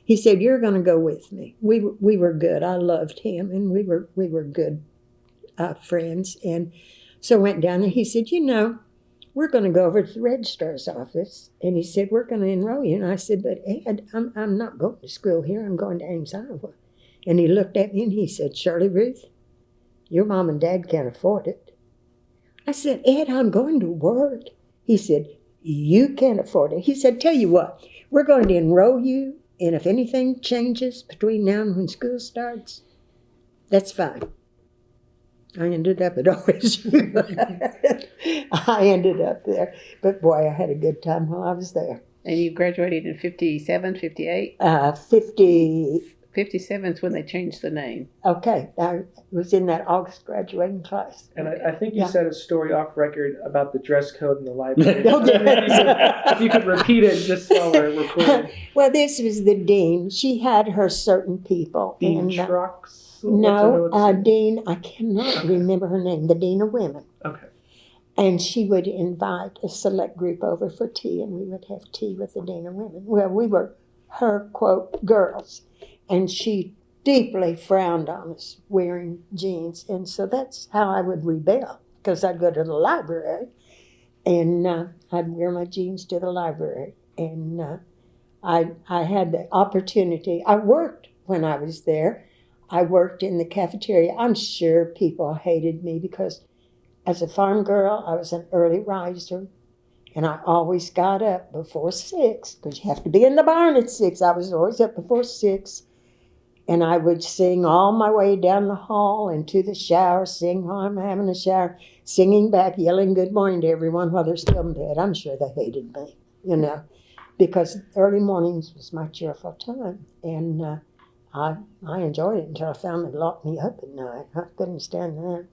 [SPEAKER 2] He said, you're going to go with me. We were good. I loved him, and we were good friends. And so I went down there. He said, we're going to go over to the registrar's office. And he said, we're going to enroll you. And I said, but Ed, I'm not going to school here. I'm going to Ames, Iowa. And he looked at me and he said, Shirley Ruth, your mom and dad can't afford it. I said, Ed, I'm going to work. He said, you can't afford it. He said, tell you what, we're going to enroll you. And if anything changes between now and when school starts, that's fine. I ended up at OSU. I ended up there. But boy, I had a good time while I was there.
[SPEAKER 1] And you graduated in 57, 58? 57 is when they changed the name.
[SPEAKER 2] Okay. I was in that August graduating class.
[SPEAKER 4] And I think you said a story off record about the dress code in the library. If you could repeat it just while we're recording.
[SPEAKER 2] Well, this was the dean. She had her certain people.
[SPEAKER 4] Dean Trucks?
[SPEAKER 2] No, Dean, I cannot remember her name, the Dean of Women.
[SPEAKER 4] Okay.
[SPEAKER 2] And she would invite a select group over for tea, and we would have tea with the Dean of Women. Well, we were her, quote, girls. And she deeply frowned on us wearing jeans. And so that's how I would rebel, because I'd go to the library, and I'd wear my jeans to the library. And I had the opportunity. I worked when I was there. I worked in the cafeteria. I'm sure people hated me because as a farm girl, I was an early riser, and I always got up before 6 because you have to be in the barn at 6. I was always up before 6, and I would sing all my way down the hall and to the shower, sing while I'm having a shower, singing back, yelling good morning to everyone while they're still in bed. I'm sure they hated me, because early mornings was my cheerful time, and I enjoyed it until I found they locked me up at night. I couldn't stand that.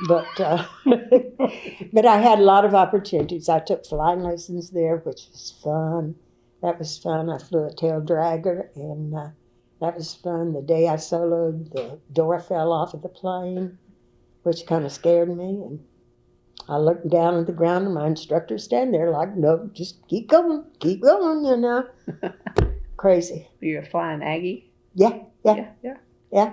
[SPEAKER 2] But but I had a lot of opportunities. I took flying lessons there, which was fun. That was fun. I flew a tail dragger, and that was fun. The day I soloed, the door fell off of the plane, which kind of scared me. And I looked down at the ground, and my instructor standing there like, no, just keep going, Crazy.
[SPEAKER 1] You're a flying Aggie?
[SPEAKER 2] Yeah.
[SPEAKER 1] Yeah.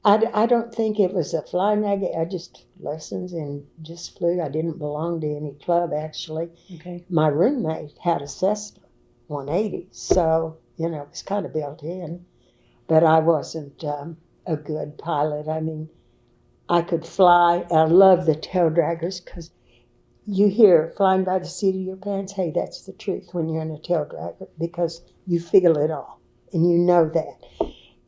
[SPEAKER 2] I don't think it was a flying Aggie. I just lessons and just flew. I didn't belong to any club, actually.
[SPEAKER 1] Okay.
[SPEAKER 2] My roommate had a Cessna 180, so, it was kind of built in. But I wasn't a good pilot. I mean, I could fly. I love the tail draggers because you hear flying by the seat of your pants. Hey, that's the truth when you're in a tail dragger because you feel it all, and you know that.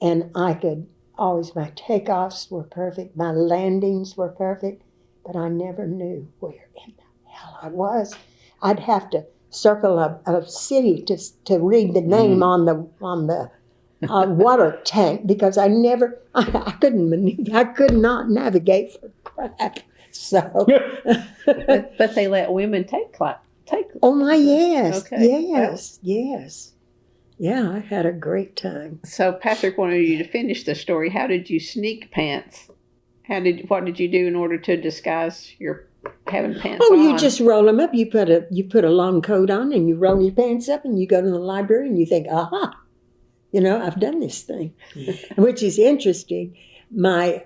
[SPEAKER 2] And I could always, my takeoffs were perfect, my landings were perfect, but I never knew where in the hell I was. I'd have to circle a city to read the name on the water tank because I couldn't maneuver. I could not navigate for crap. So,
[SPEAKER 1] but they let women take.
[SPEAKER 2] Oh my, yes,
[SPEAKER 1] Okay.
[SPEAKER 2] yes. Yeah, I had a great time.
[SPEAKER 1] So Patrick wanted you to finish the story. How did you sneak pants? What did you do in order to disguise your having pants on?
[SPEAKER 2] You just roll them up. You put a long coat on, and you roll your pants up, and you go to the library, and you think, aha, I've done this thing, which is interesting. My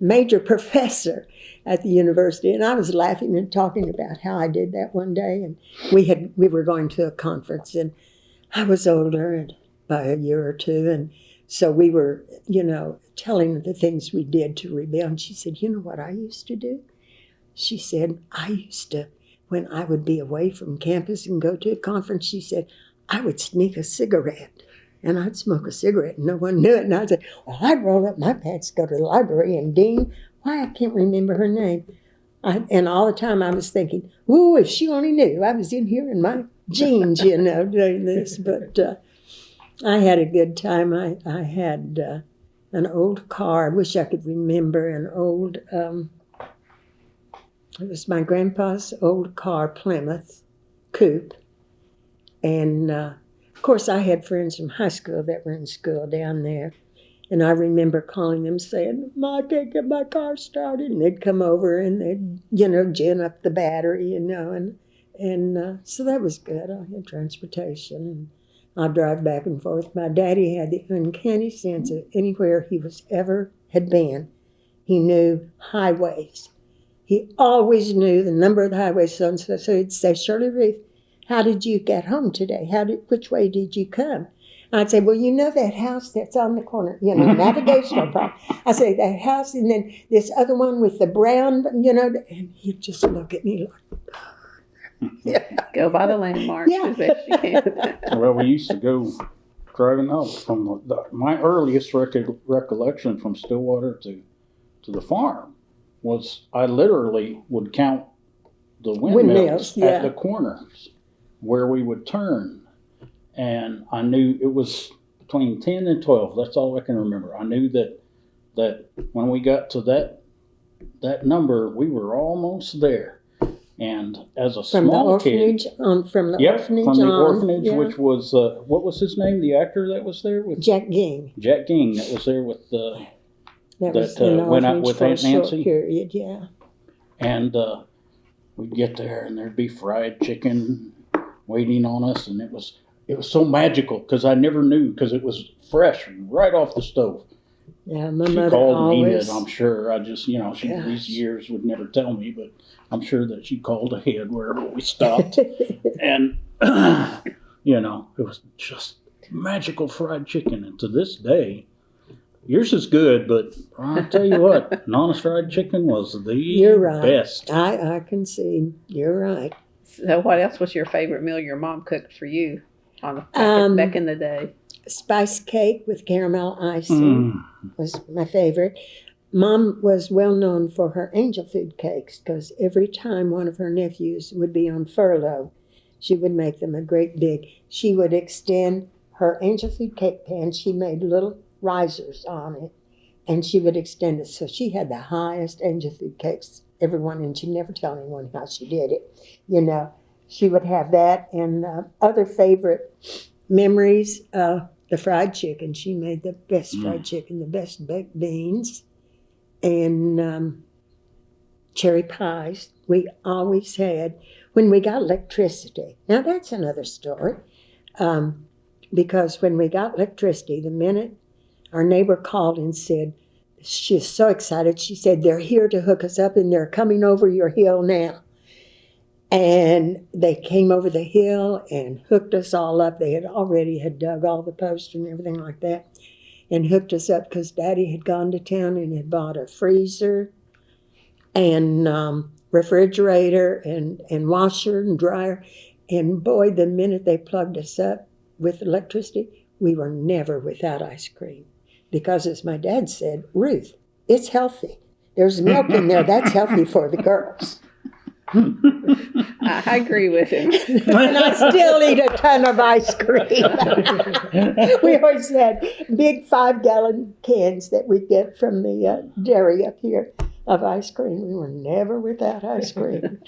[SPEAKER 2] major professor at the university, and I was laughing and talking about how I did that one day, and we were going to a conference, and I was older by a year or two, and so we were, telling the things we did to rebel. And she said, you know what I used to do? She said, I used to, when I would be away from campus and go to a conference, she said, I would sneak a cigarette, and I'd smoke a cigarette, and no one knew it. And I'd say, well, I'd roll up my pants, go to the library, and Dean, why, I can't remember her name. And all the time I was thinking, ooh, if she only knew I was in here in my jeans, doing this. But I had a good time. I had an old car. I wish I could remember an old, it was my grandpa's old car, Plymouth coupe. And, of course, I had friends from high school that were in school down there. And I remember calling them saying, "Ma, I can't get my car started." And they'd come over and they'd, gin up the battery, and so that was good. I had transportation, and I'd drive back and forth. My daddy had the uncanny sense of anywhere he had been, he knew highways. He always knew the number of the highways. So he'd say, "Shirley Ruth, how did you get home today? Which way did you come?" I'd say, "Well, that house that's on the corner, navigational problem." I say, "That house, and then this other one with the brown, and he'd just look at me like,
[SPEAKER 1] Go by the landmarks as best you can.
[SPEAKER 3] Well, we used to go driving up from my earliest recollection from Stillwater to the farm was I literally would count the windmills at the corners where we would turn. And I knew it was between 10 and 12. That's all I can remember. I knew that when we got to that number, we were almost there. And as a small kid,
[SPEAKER 2] from the orphanage,
[SPEAKER 3] which was what was his name? The actor that was there with
[SPEAKER 2] Jack Ging.
[SPEAKER 3] Jack Ging that was there with
[SPEAKER 2] that
[SPEAKER 3] went out with Aunt Nancy.
[SPEAKER 2] Period, yeah.
[SPEAKER 3] And we'd get there, and there'd be fried chicken waiting on us, and it was so magical because I never knew because it was fresh right off the stove.
[SPEAKER 2] Yeah, my
[SPEAKER 3] she
[SPEAKER 2] mother
[SPEAKER 3] called
[SPEAKER 2] always.
[SPEAKER 3] ahead, I'm sure. I just, these years would never tell me, but I'm sure that she called ahead wherever we stopped. And, it was just magical fried chicken. And to this day, yours is good, but I'll tell you what, Nana's fried chicken was the
[SPEAKER 2] You're right.
[SPEAKER 3] best.
[SPEAKER 2] I can see. You're right.
[SPEAKER 1] So what else was your favorite meal your mom cooked for you back in the day?
[SPEAKER 2] Spice cake with caramel icing was my favorite. Mom was well known for her angel food cakes because every time one of her nephews would be on furlough, she would make them a great big. She would extend her angel food cake pan. She made little risers on it, and she would extend it. So she had the highest angel food cakes, everyone, and she'd never tell anyone how she did it. She would have that. And other favorite memories, the fried chicken. She made the best fried chicken, the best baked beans, and cherry pies. We always had, when we got electricity. Now that's another story, because when we got electricity, the minute our neighbor called and said, she's so excited, she said, "They're here to hook us up and they're coming over your hill now." And they came over the hill and hooked us all up. They already dug all the posts and everything like that and hooked us up because Daddy had gone to town and had bought a freezer and refrigerator and washer and dryer. And boy, the minute they plugged us up with electricity, we were never without ice cream. Because as my dad said, "Ruth, it's healthy. There's milk in there. That's healthy for the girls."
[SPEAKER 1] I agree with him.
[SPEAKER 2] And I still eat a ton of ice cream. We always had big 5-gallon cans that we get from the dairy up here of ice cream. We were never without ice cream.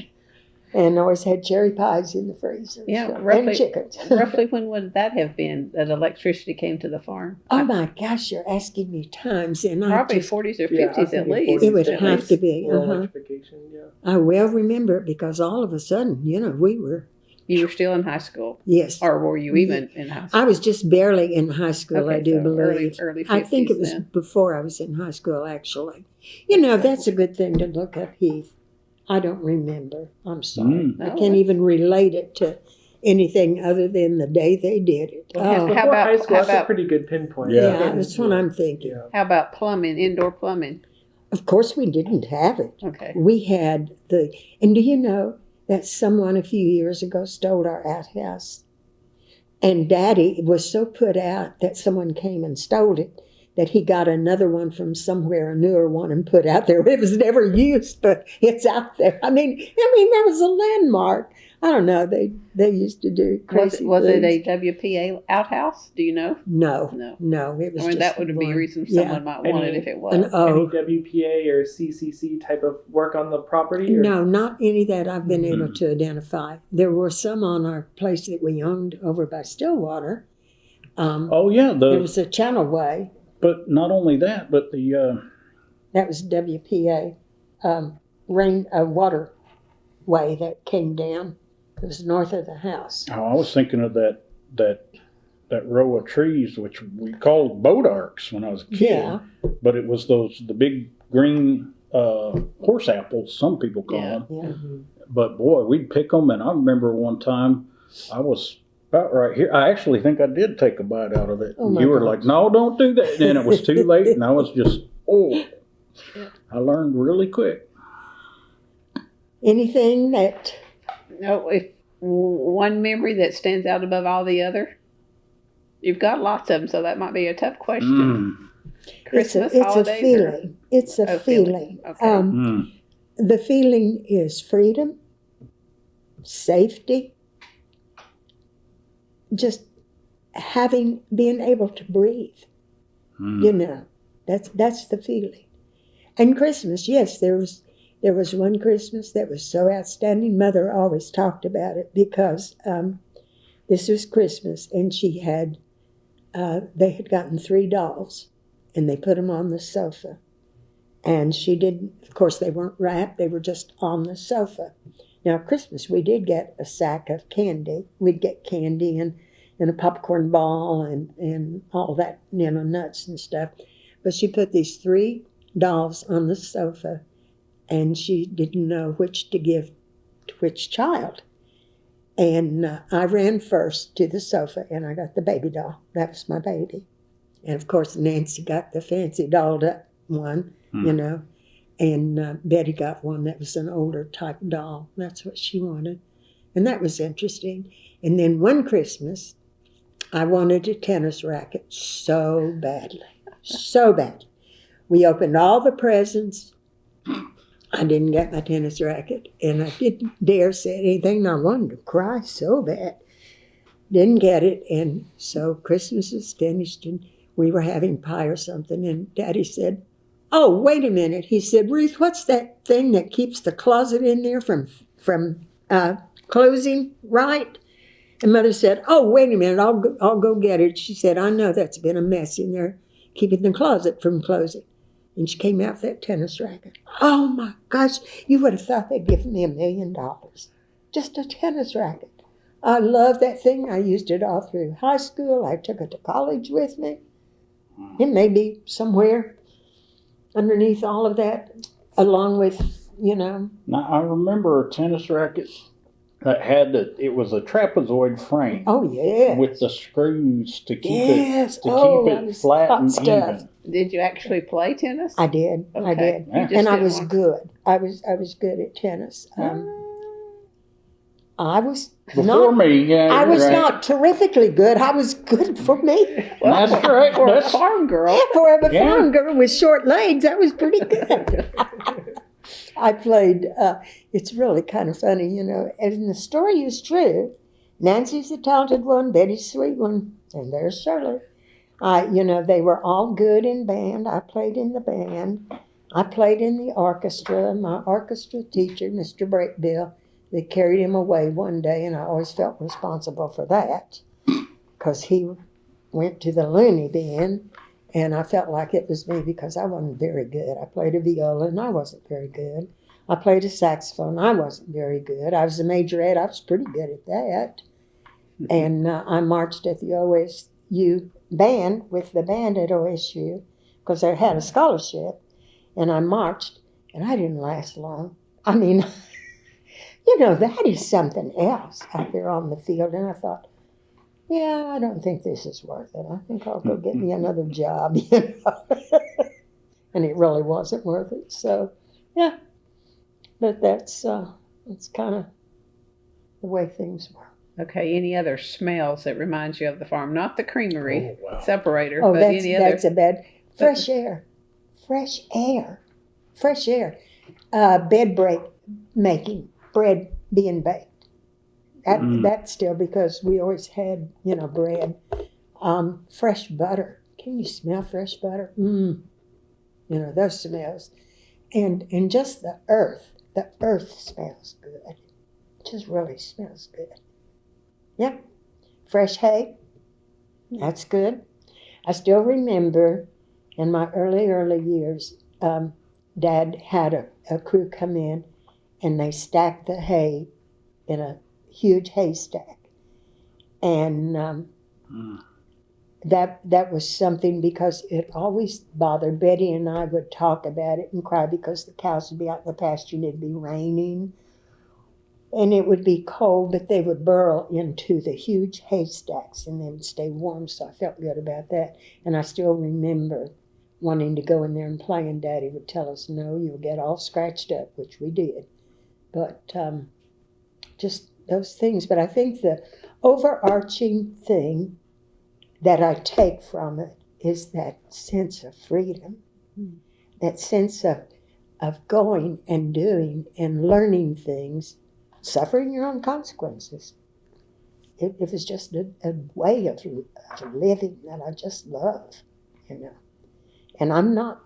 [SPEAKER 2] And always had cherry pies in the freezer.
[SPEAKER 1] Yeah,
[SPEAKER 2] and chickens.
[SPEAKER 1] Roughly when would that have been that electricity came to the farm?
[SPEAKER 2] Oh my gosh, you're asking me times. And
[SPEAKER 1] probably 40s or 50s at least.
[SPEAKER 2] It would have to be.
[SPEAKER 4] Electrification, yeah.
[SPEAKER 2] I well remember it because all of a sudden, we were.
[SPEAKER 1] You were still in high school?
[SPEAKER 2] Yes.
[SPEAKER 1] Or were you even in high school?
[SPEAKER 2] I was just barely in high school,
[SPEAKER 1] okay,
[SPEAKER 2] I do
[SPEAKER 1] so
[SPEAKER 2] believe.
[SPEAKER 1] Early 50s
[SPEAKER 2] I think it was
[SPEAKER 1] then.
[SPEAKER 2] before I was in high school, actually. That's a good thing to look up, Heath. I don't remember. I'm sorry. I can't even relate it to anything other than the day they did it.
[SPEAKER 4] Well,
[SPEAKER 1] how about
[SPEAKER 4] high school? That's a pretty good pinpoint.
[SPEAKER 2] Yeah, that's what I'm thinking.
[SPEAKER 4] Yeah.
[SPEAKER 1] How about plumbing, indoor plumbing?
[SPEAKER 2] Of course, we didn't have it.
[SPEAKER 1] Okay.
[SPEAKER 2] We had and do you know that someone a few years ago stole our outhouse? And Daddy was so put out that someone came and stole it that he got another one from somewhere, a newer one, and put out there. It was never used, but it's out there. I mean, that was a landmark. I don't know. They used to do crazy
[SPEAKER 1] Was it
[SPEAKER 2] things.
[SPEAKER 1] a WPA outhouse? Do you know?
[SPEAKER 2] No. It was. Just
[SPEAKER 1] that would be a reason someone might want it if it was.
[SPEAKER 2] An O.
[SPEAKER 4] Any WPA or CCC type of work on the property? Or?
[SPEAKER 2] No, not any that I've been able to identify. There were some on our place that we owned over by Stillwater.
[SPEAKER 3] Oh yeah,
[SPEAKER 2] there was a channelway.
[SPEAKER 3] But not only that, but the
[SPEAKER 2] That was WPA, waterway that came down. It was north of the house.
[SPEAKER 3] I was thinking of that row of trees, which we called boat arcs when I was a kid.
[SPEAKER 2] Yeah.
[SPEAKER 3] But it was the big green horse apples, some people call them.
[SPEAKER 2] Yeah.
[SPEAKER 1] Mm-hmm.
[SPEAKER 3] But boy, we'd pick them, and I remember one time I was about right here. I actually think I did take a bite out of it.
[SPEAKER 2] Oh my
[SPEAKER 3] You were
[SPEAKER 2] gosh.
[SPEAKER 3] like, "No, don't do that." And it was too late, and I was just, I learned really quick.
[SPEAKER 2] Anything that,
[SPEAKER 1] No, if one memory that stands out above all the other, you've got lots of them, so that might be a tough question. Christmas,
[SPEAKER 2] it's
[SPEAKER 1] holidays,
[SPEAKER 2] a feeling. It's a feeling.
[SPEAKER 1] Okay.
[SPEAKER 2] The feeling is freedom, safety, just being able to breathe. You know, that's the feeling. And Christmas, yes, there was one Christmas that was so outstanding. Mother always talked about it because this was Christmas, and they had gotten 3 dolls, and they put them on the sofa. And she didn't, of course, they weren't wrapped, they were just on the sofa. Now, Christmas, we did get a sack of candy. We'd get candy and a popcorn ball and all that, nuts and stuff. But she put these 3 dolls on the sofa, and she didn't know which to give to which child. And I ran first to the sofa, and I got the baby doll. That was my baby. And, of course, Nancy got the fancy dolled up one. And Betty got one that was an older type doll. That's what she wanted. And that was interesting. And then one Christmas, I wanted a tennis racket so badly. So bad. We opened all the presents. I didn't get my tennis racket. And I didn't dare say anything. And I wanted to cry so bad. Didn't get it. And so Christmas was finished, and we were having pie or something. And Daddy said, "Oh, wait a minute." He said, "Ruth, what's that thing that keeps the closet in there from closing right?" And Mother said, "Oh, wait a minute, I'll go get it." She said, "I know that's been a mess in there, keeping the closet from closing." And she came out with that tennis racket. Oh my gosh, you would have thought they'd given me $1 million. Just a tennis racket. I love that thing. I used it all through high school. I took it to college with me. It may be somewhere underneath all of that, along with,
[SPEAKER 3] Now, I remember a tennis racket that it was a trapezoid frame.
[SPEAKER 2] Oh, yeah.
[SPEAKER 3] With the screws to keep
[SPEAKER 2] Yes.
[SPEAKER 3] it flat
[SPEAKER 2] hot
[SPEAKER 3] and
[SPEAKER 2] stuff.
[SPEAKER 3] even.
[SPEAKER 1] Did you actually play tennis?
[SPEAKER 2] I did.
[SPEAKER 1] Okay.
[SPEAKER 2] I did.
[SPEAKER 3] Yeah.
[SPEAKER 1] You just
[SPEAKER 2] And I
[SPEAKER 1] didn't
[SPEAKER 2] was
[SPEAKER 1] want-
[SPEAKER 2] good. I was good at tennis. I was
[SPEAKER 3] Before
[SPEAKER 2] not.
[SPEAKER 3] me, yeah.
[SPEAKER 2] I
[SPEAKER 3] you're
[SPEAKER 2] was
[SPEAKER 3] right.
[SPEAKER 2] not terrifically good. I was good for me.
[SPEAKER 1] Well,
[SPEAKER 3] That's correct.
[SPEAKER 1] For a
[SPEAKER 3] That's-
[SPEAKER 1] farm girl.
[SPEAKER 2] For a
[SPEAKER 3] Yeah.
[SPEAKER 2] farm girl with short legs, that was pretty good. I played. It's really kind of funny, and the story is true. Nancy's the talented one, Betty's the sweet one, and there's Shirley. They were all good in band. I played in the band. I played in the orchestra. My orchestra teacher, Mr. Breakbill, they carried him away one day, and I always felt responsible for that because he went to the loony bin, and I felt like it was me because I wasn't very good. I played a viola, and I wasn't very good. I played a saxophone. I wasn't very good. I was a majorette. I was pretty good at that. And I marched at the OSU band with the band at OSU because I had a scholarship. And I marched, and I didn't last long. I mean, that is something else out there on the field. And I thought, yeah, I don't think this is worth it. I think I'll go get me another job, And it really wasn't worth it. So, yeah. But that's kind of the way things were.
[SPEAKER 1] Okay, any other smells that reminds you of the farm? Not the creamery
[SPEAKER 3] Oh, wow.
[SPEAKER 1] separator,
[SPEAKER 2] Oh,
[SPEAKER 1] but
[SPEAKER 2] that's
[SPEAKER 1] any other.
[SPEAKER 2] a bad. Fresh air. Bed making, bread being baked. That's still because we always had, bread. Fresh butter. Can you smell fresh butter? Those smells. And just the earth. The earth smells good. It just really smells good. Yeah. Fresh hay. That's good. I still remember In my early years, Dad had a crew come in, and they stacked the hay in a huge haystack. And that was something, because it always bothered Betty, and I would talk about it and cry because the cows would be out in the pasture and it'd be raining. And it would be cold, but they would burrow into the huge haystacks and they would stay warm, so I felt good about that. And I still remember wanting to go in there and play, and Daddy would tell us, no, you'll get all scratched up, which we did. But just those things. But I think the overarching thing that I take from it is that sense of freedom, that sense of going and doing and learning things, suffering your own consequences. It was just a way of living that I just love, you know. And I'm not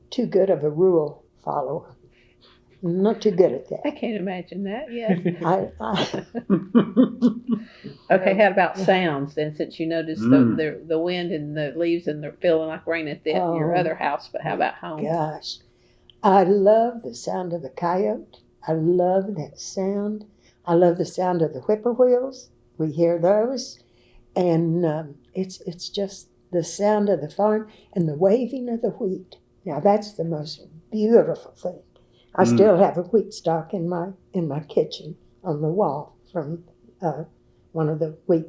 [SPEAKER 2] too good of a rule follower. I'm not too good at that.
[SPEAKER 1] I can't imagine that, yes.
[SPEAKER 2] I
[SPEAKER 1] Okay, how about sounds then, since you noticed the wind and the leaves and the feeling like rain at your other house, but how about home?
[SPEAKER 2] Gosh, I love the sound of the coyote. I love that sound. I love the sound of the whippoorwills. We hear those. And it's just the sound of the farm and the waving of the wheat. Now that's the most beautiful thing. I still have a wheat stalk in my kitchen on the wall from one of the wheat.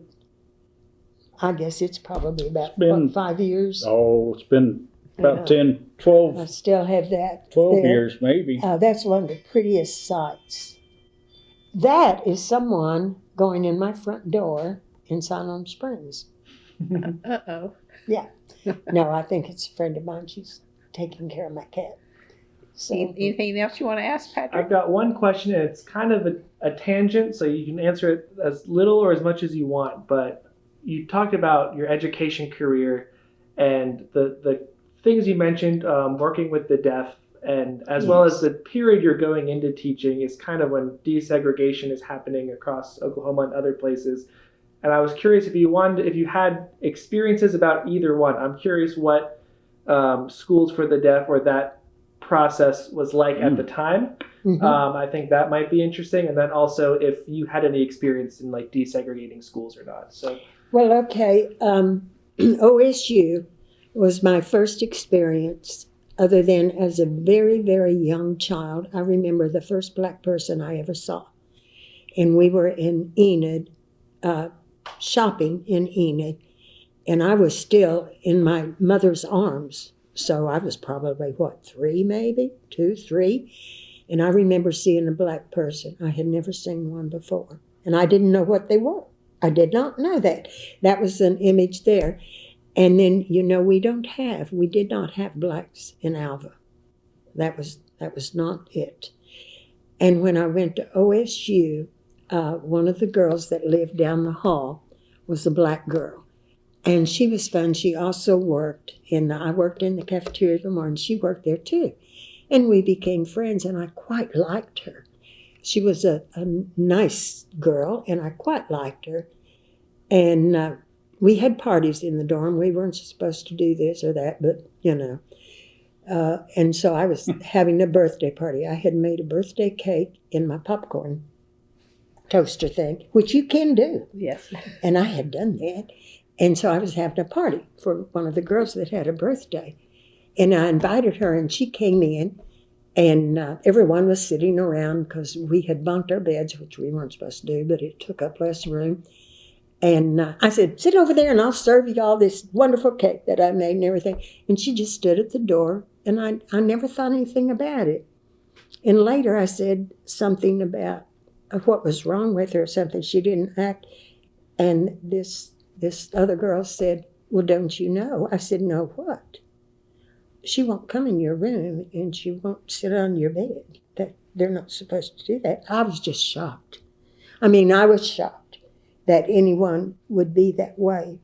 [SPEAKER 2] I guess it's probably about 5 years.
[SPEAKER 3] Oh, it's been about 10, 12.
[SPEAKER 2] I still have that.
[SPEAKER 3] 12
[SPEAKER 2] there.
[SPEAKER 3] years, maybe.
[SPEAKER 2] That's one of the prettiest sights. That is someone going in my front door in Siloam Springs.
[SPEAKER 1] Uh-oh.
[SPEAKER 2] Yeah. No, I think it's a friend of mine. She's taking care of my cat. So,
[SPEAKER 1] anything else you want to ask, Patrick?
[SPEAKER 4] I've got one question, and it's kind of a tangent, so you can answer it as little or as much as you want. But you talked about your education career and the things you mentioned, working with the deaf, and as well as the period you're going into teaching is kind of when desegregation is happening across Oklahoma and other places. And I was curious if you had experiences about either one. I'm curious what schools for the deaf or that process was like at the time. I think that might be interesting. And then also if you had any experience in like desegregating schools or not. So,
[SPEAKER 2] well, okay. OSU was my first experience, other than as a very, very young child. I remember the first black person I ever saw. And we were in Enid, shopping in Enid. And I was still in my mother's arms. So I was probably, 3 maybe? 2, 3. And I remember seeing a black person. I had never seen one before. And I didn't know what they were. I did not know that. That was an image there. And then, we did not have blacks in Alva. That was not it. And when I went to OSU, one of the girls that lived down the hall was a black girl. And she was fun. She also worked I worked in the cafeteria for more, and she worked there too. And we became friends, and I quite liked her. She was a nice girl, and I quite liked her. And we had parties in the dorm. We weren't supposed to do this or that, but, and so I was having a birthday party. I had made a birthday cake in my popcorn toaster thing, which you can do.
[SPEAKER 1] Yes.
[SPEAKER 2] And I had done that. And so I was having a party for one of the girls that had a birthday. And I invited her, and she came in, and everyone was sitting around because we had bunked our beds, which we weren't supposed to do, but it took up less room. And I said, sit over there, and I'll serve you all this wonderful cake that I made and everything. And she just stood at the door, and I never thought anything about it. And later I said something about what was wrong with her or something. She didn't act. And this other girl said, well, don't you know? I said, no, what? She won't come in your room and she won't sit on your bed. That they're not supposed to do that. I was just shocked. I was shocked that anyone would be that way,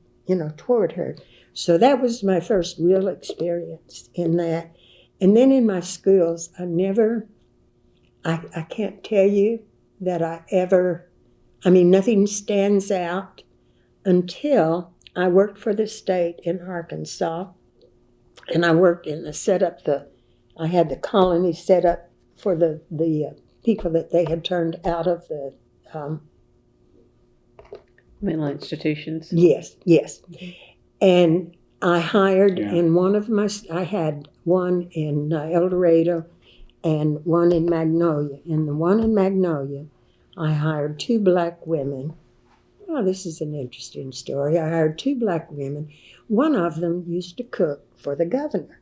[SPEAKER 2] toward her. So that was my first real experience in that. And then in my schools, I can't tell you that nothing stands out until I worked for the state in Arkansas, And I worked in I had the colony set up for the people that they had turned out of the,
[SPEAKER 1] Mental institutions.
[SPEAKER 2] yes. And I hired
[SPEAKER 3] Yeah.
[SPEAKER 2] in I had one in El Dorado and one in Magnolia. In the one in Magnolia, I hired 2 black women. Oh, this is an interesting story. I hired 2 black women. One of them used to cook for the governor.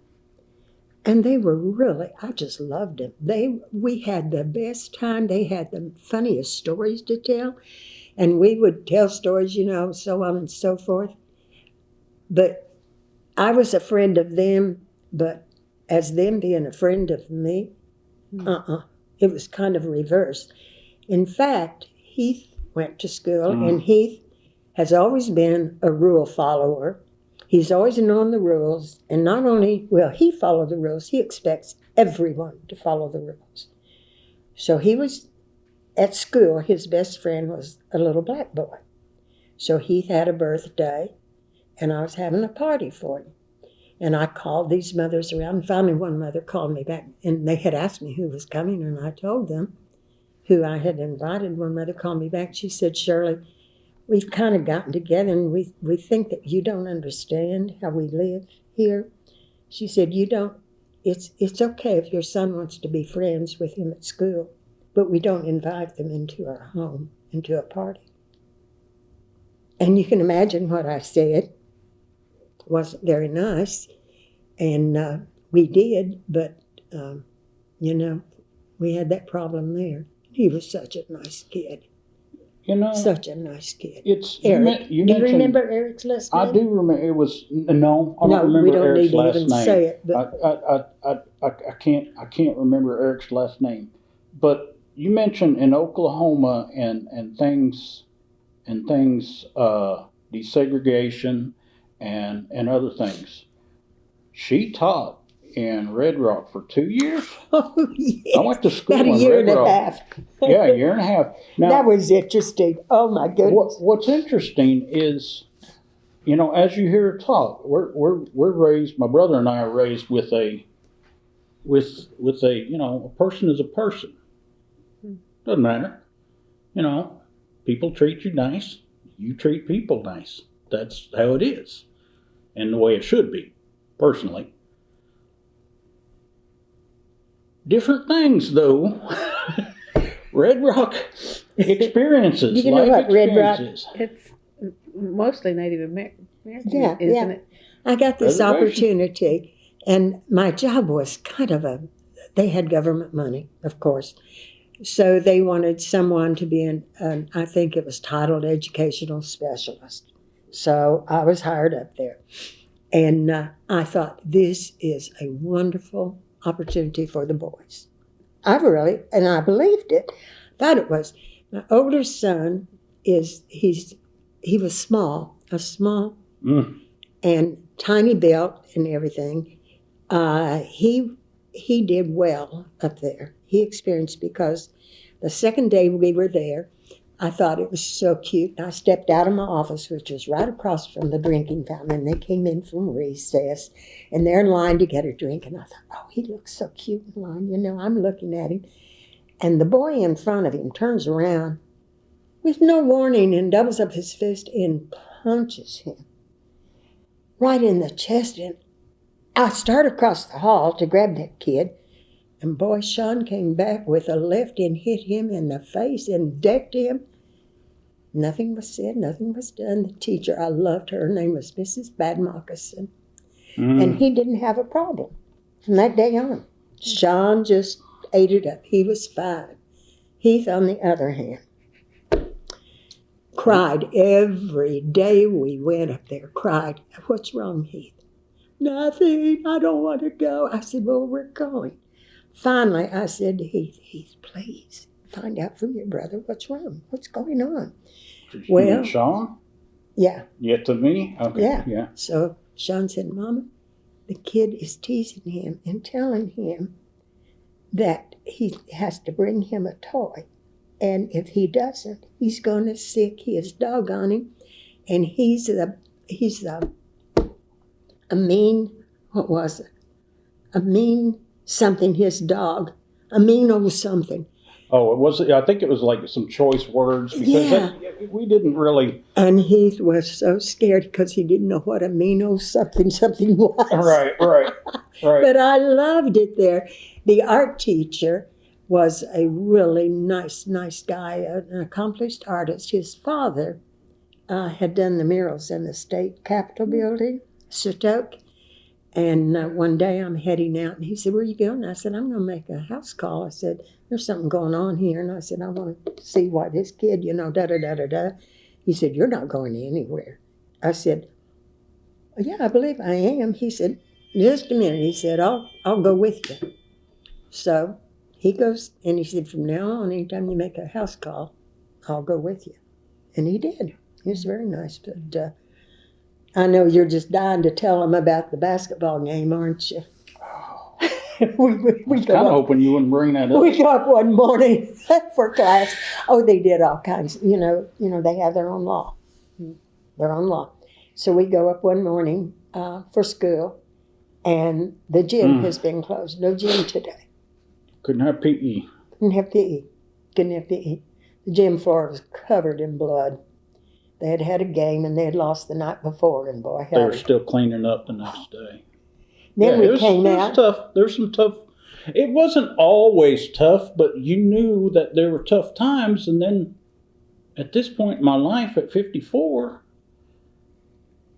[SPEAKER 2] And they were I just loved them. We had the best time. They had the funniest stories to tell. And we would tell stories, so on and so forth. But I was a friend of them, but as them being a friend of me, it was kind of reversed. In fact, Heath went to school, and Heath has always been a rule follower. He's always known the rules, and not only will he follow the rules, he expects everyone to follow the rules. So he was at school, his best friend was a little black boy. So Heath had a birthday, and I was having a party for him. And I called these mothers around, and finally one mother called me back, and they had asked me who was coming, and I told them who I had invited. One mother called me back. She said, Shirley, we've kind of gotten together, and we think that you don't understand how we live here. She said, it's okay if your son wants to be friends with him at school, but we don't invite them into our home, into a party. And you can imagine what I said. It wasn't very nice. And we did, but, we had that problem there. He was such a nice kid. Such a nice kid.
[SPEAKER 3] It's
[SPEAKER 2] Eric.
[SPEAKER 3] You
[SPEAKER 2] do you
[SPEAKER 3] mentioned,
[SPEAKER 2] remember Eric's last name?
[SPEAKER 3] I do remember. It was no. I don't remember
[SPEAKER 2] we don't
[SPEAKER 3] Eric's
[SPEAKER 2] need to
[SPEAKER 3] last
[SPEAKER 2] even
[SPEAKER 3] name.
[SPEAKER 2] say it. But
[SPEAKER 3] I can't remember Eric's last name. But you mentioned in Oklahoma and things desegregation and other things. She taught in Red Rock for 2 years.
[SPEAKER 2] oh, yes.
[SPEAKER 3] I went to school
[SPEAKER 2] About a
[SPEAKER 3] in
[SPEAKER 2] year
[SPEAKER 3] Red
[SPEAKER 2] and
[SPEAKER 3] Rock.
[SPEAKER 2] a half.
[SPEAKER 3] Yeah, a year and a half. Now,
[SPEAKER 2] that was interesting. Oh my goodness.
[SPEAKER 3] what's interesting is, as you hear her talk, we're raised. My brother and I are raised with a a person is a person. Doesn't matter. People treat you nice. You treat people nice. That's how it is, and the way it should be, personally. Different things, though. Red Rock experiences.
[SPEAKER 2] Do you know
[SPEAKER 3] life
[SPEAKER 2] what Red Rock?
[SPEAKER 3] experiences.
[SPEAKER 1] It's mostly Native American,
[SPEAKER 2] Yeah,
[SPEAKER 1] isn't it?
[SPEAKER 2] I got this
[SPEAKER 3] Reservation.
[SPEAKER 2] opportunity, and my job was kind of they had government money, of course. So they wanted someone to be I think it was titled educational specialist. So I was hired up there. And I thought, this is a wonderful opportunity for the boys. I believed it. Thought it was. My older son he was small, and tiny built and everything. He did well up there. He experienced, because the second day we were there, I thought it was so cute. And I stepped out of my office, which was right across from the drinking fountain, and they came in from recess, and they're in line to get a drink. And I thought, oh, he looks so cute in line. I'm looking at him. And the boy in front of him turns around with no warning and doubles up his fist and punches him right in the chest. And I started across the hall to grab that kid. And boy, Sean came back with a left and hit him in the face and decked him. Nothing was said, nothing was done. The teacher, I loved her. Her name was Mrs. Badmoccasin. And he didn't have a problem from that day on. Sean just ate it up. He was fine. Heath, on the other hand, cried every day we went up there, cried. What's wrong, Heath? Nothing, I don't want to go. I said, well, we're going. Finally, I said to Heath, please find out from your brother what's wrong. What's going on?
[SPEAKER 3] You mean Sean?
[SPEAKER 2] Yeah.
[SPEAKER 3] Yeah, to me? Okay. Yeah.
[SPEAKER 2] So Sean said, Mama, the kid is teasing him and telling him that he has to bring him a toy. And if he doesn't, he's going to sick his dog on him. And he's a mean, what was it? A mean something, his dog. A mean old something.
[SPEAKER 3] Oh, it was. I think it was like some choice words because
[SPEAKER 2] Yeah.
[SPEAKER 3] we didn't really.
[SPEAKER 2] And Heath was so scared because he didn't know what a mean old something was.
[SPEAKER 3] Right.
[SPEAKER 2] But I loved it there. The art teacher was a really nice guy, an accomplished artist. His father had done the murals in the state capitol building, Sutok. And one day I'm heading out, and he said, "Where are you going?" I said, "I'm going to make a house call." I said, "There's something going on here." And I said, "I want to see why this kid, da-da-da-da-da." He said, "You're not going anywhere." I said, "Yeah, I believe I am." He said, "Just a minute." He said, I'll go with you." So he goes, and he said, "From now on, anytime you make a house call, I'll go with you." And he did. He was very nice. But I know you're just dying to tell him about the basketball game, aren't you? we
[SPEAKER 3] I was kind of hoping you wouldn't bring that up.
[SPEAKER 2] We go up one morning for class. Oh, they did all kinds. You know, they have their own law. Their own law. So we go up one morning for school, and the gym has been closed. No gym today.
[SPEAKER 3] Couldn't have PE.
[SPEAKER 2] Couldn't have PE. The gym floor was covered in blood. They had had a game, and they had lost the night before, and boy,
[SPEAKER 3] They were still cleaning up the next day.
[SPEAKER 2] Then we came
[SPEAKER 3] it was
[SPEAKER 2] out.
[SPEAKER 3] Tough. There's some tough. It wasn't always tough, but you knew that there were tough times. And then, at this point in my life, at 54,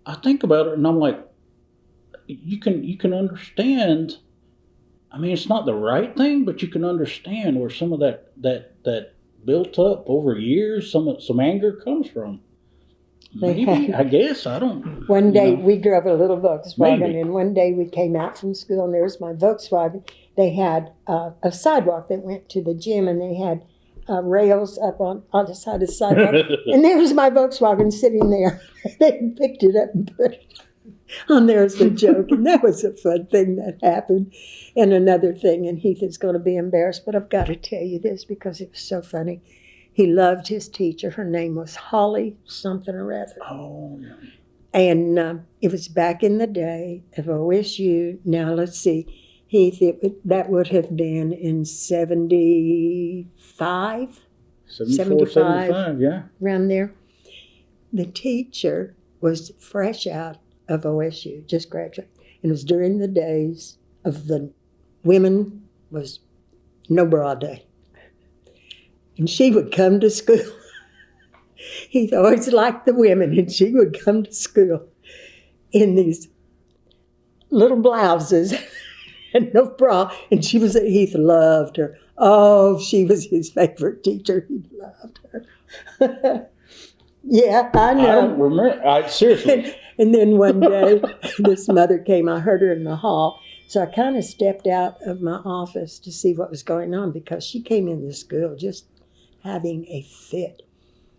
[SPEAKER 3] I think about it, and I'm like, you can understand. I mean, it's not the right thing, but you can understand where some of that built up over years, some anger comes from. Maybe, I guess, I don't.
[SPEAKER 2] One day we drove a little Volkswagen,
[SPEAKER 3] Maybe.
[SPEAKER 2] and one day we came out from school, and there was my Volkswagen. They had a sidewalk that went to the gym, and they had rails up on the side of the sidewalk. And there was my Volkswagen sitting there. They picked it up and put it on there as a joke, and that was a fun thing that happened. And another thing, and Heath is going to be embarrassed, but I've got to tell you this because it was so funny. He loved his teacher. Her name was Holly something or other.
[SPEAKER 3] Oh, yeah.
[SPEAKER 2] And it was back in the day of OSU. Now, let's see. Heath, that would have been in 75?
[SPEAKER 3] 74, 75, yeah.
[SPEAKER 2] Around there. The teacher was fresh out of OSU, just graduated. And it was during the days of the women was no bra day. And she would come to school. He always liked the women, and she would come to school in these little blouses and no bra. And Heath loved her. Oh, she was his favorite teacher. He loved her. Yeah, I know.
[SPEAKER 3] I don't remember. Seriously.
[SPEAKER 2] And then one day, this mother came. I heard her in the hall. So I kind of stepped out of my office to see what was going on because she came into school just having a fit.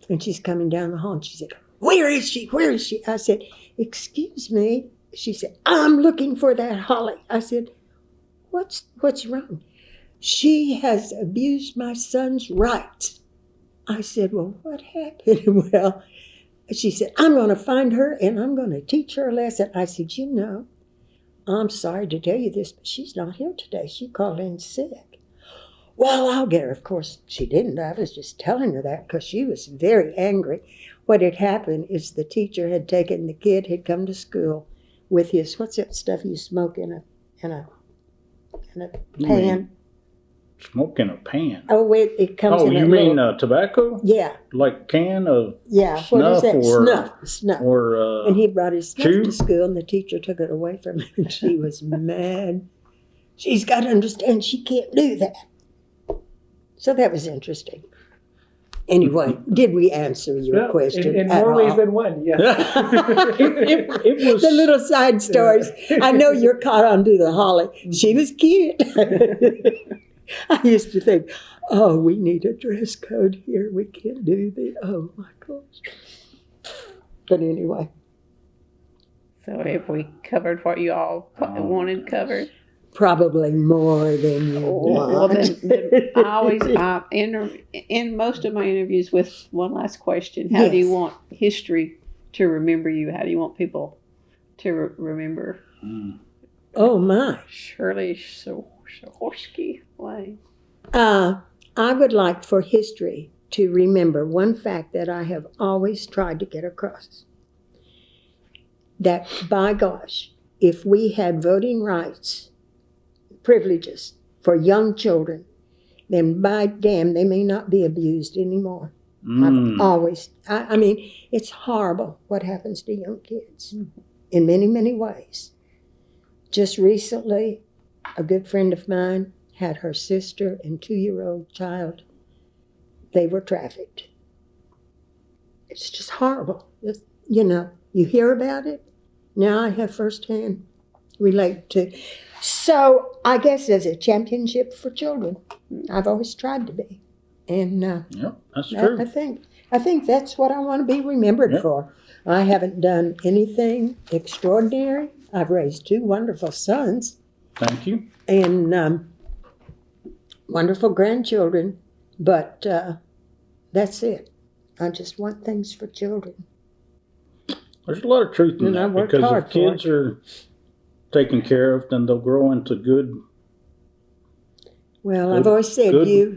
[SPEAKER 2] And she's coming down the hall, and she said, "Where is she? Where is she?" I said, "Excuse me." She said, "I'm looking for that Holly." I said, What's wrong?" "She has abused my son's rights." I said, "Well, what happened?" Well, she said, "I'm going to find her, and I'm going to teach her a lesson." I said, "I'm sorry to tell you this, but she's not here today. She called in sick." "Well, I'll get her." Of course, she didn't. I was just telling her that because she was very angry. What had happened is the teacher had taken the kid, had come to school with his, what's that stuff you smoke in a pan?
[SPEAKER 3] Smoke in a pan.
[SPEAKER 2] Oh, wait, it comes in a
[SPEAKER 3] you mean
[SPEAKER 2] little,
[SPEAKER 3] tobacco?
[SPEAKER 2] yeah.
[SPEAKER 3] Like can of
[SPEAKER 2] Yeah,
[SPEAKER 3] snuff
[SPEAKER 2] what is
[SPEAKER 3] or
[SPEAKER 2] that? Snuff.
[SPEAKER 3] Or
[SPEAKER 2] And he brought his snuff
[SPEAKER 3] chew?
[SPEAKER 2] to school, and the teacher took it away from him, and she was mad. She's got to understand she can't do that. So that was interesting. Anyway, did we answer your question?
[SPEAKER 4] In
[SPEAKER 2] at
[SPEAKER 4] more ways
[SPEAKER 2] all?
[SPEAKER 4] than one, yeah.
[SPEAKER 3] it was
[SPEAKER 2] The little side stories. I know you're caught on to the Holly. She was cute. I used to think, oh, we need a dress code here. We can't do the, oh my gosh. But anyway.
[SPEAKER 1] So have we covered what you all wanted covered?
[SPEAKER 2] Probably more than you
[SPEAKER 1] Well,
[SPEAKER 2] want.
[SPEAKER 1] then I always in most of my interviews with one last question. How do you
[SPEAKER 2] Yes.
[SPEAKER 1] want history to remember you? How do you want people to remember?
[SPEAKER 2] Oh, my.
[SPEAKER 1] Shirley Zahorsky Lane.
[SPEAKER 2] I would like for history to remember one fact that I have always tried to get across. That, by gosh, if we had voting rights, privileges for young children, then by damn, they may not be abused anymore. I've always, I mean, it's horrible what happens to young kids in many, many ways. Just recently, a good friend of mine had her sister and 2-year-old child. They were trafficked. It's just horrible. It's, you know, you hear about it. Now I have firsthand relate to. So I guess there's a championship for children. I've always tried to be. And
[SPEAKER 3] Yep, that's true.
[SPEAKER 2] I think that's what I want to be remembered
[SPEAKER 3] Yep.
[SPEAKER 2] for. I haven't done anything extraordinary. I've raised 2 wonderful sons
[SPEAKER 3] Thank you.
[SPEAKER 2] and wonderful grandchildren, but that's it. I just want things for children.
[SPEAKER 3] There's a lot of truth in
[SPEAKER 2] And I
[SPEAKER 3] that,
[SPEAKER 2] worked
[SPEAKER 3] because
[SPEAKER 2] hard
[SPEAKER 3] if
[SPEAKER 2] for
[SPEAKER 3] kids are taken care of, then they'll grow into good
[SPEAKER 2] Well, I've always said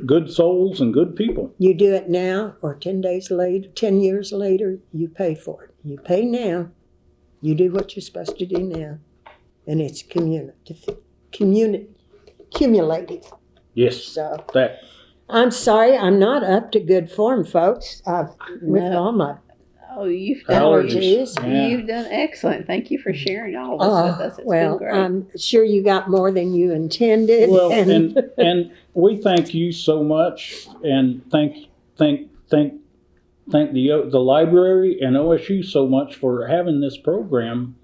[SPEAKER 3] good souls and good people.
[SPEAKER 2] you do it now or 10 days later, 10 years later, you pay for it. You pay now, you do what you're supposed to do now, and it's cumulative.
[SPEAKER 3] Yes,
[SPEAKER 2] So
[SPEAKER 3] that.
[SPEAKER 2] I'm sorry, I'm not up to good form, folks. With
[SPEAKER 1] No.
[SPEAKER 2] all my
[SPEAKER 1] Oh, you've done,
[SPEAKER 2] allergies.
[SPEAKER 3] Yeah.
[SPEAKER 1] you've done excellent. Thank you for sharing all this with us. It's
[SPEAKER 2] well,
[SPEAKER 1] been great.
[SPEAKER 2] I'm sure you got more than you intended.
[SPEAKER 3] Well, and we thank you so much, and thank the library and OSU so much for having this program,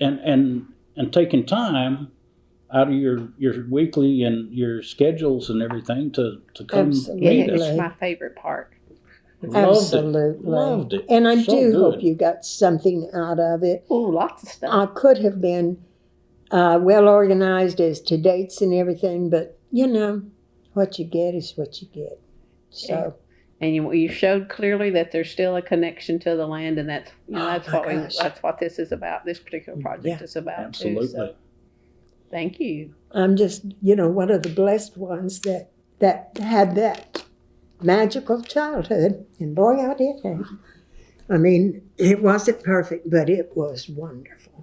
[SPEAKER 3] and taking time out of your weekly and your schedules and everything to come
[SPEAKER 2] Absolutely.
[SPEAKER 3] meet
[SPEAKER 1] It's
[SPEAKER 3] us.
[SPEAKER 1] my favorite part.
[SPEAKER 2] Absolutely.
[SPEAKER 3] Loved it.
[SPEAKER 2] And I
[SPEAKER 3] So
[SPEAKER 2] do hope
[SPEAKER 3] good.
[SPEAKER 2] you got something out of it.
[SPEAKER 1] Oh, lots of stuff.
[SPEAKER 2] I could have been well organized as to dates and everything, but you know, what you get is what you get. So,
[SPEAKER 1] And you showed clearly that there's still a connection to the land, and that's
[SPEAKER 2] Oh, my gosh.
[SPEAKER 1] that's what this is about. This particular project is about.
[SPEAKER 3] Absolutely.
[SPEAKER 1] Too, so thank you.
[SPEAKER 2] I'm just, one of the blessed ones that had that magical childhood, and boy, I did have. I mean, it wasn't perfect, but it was wonderful.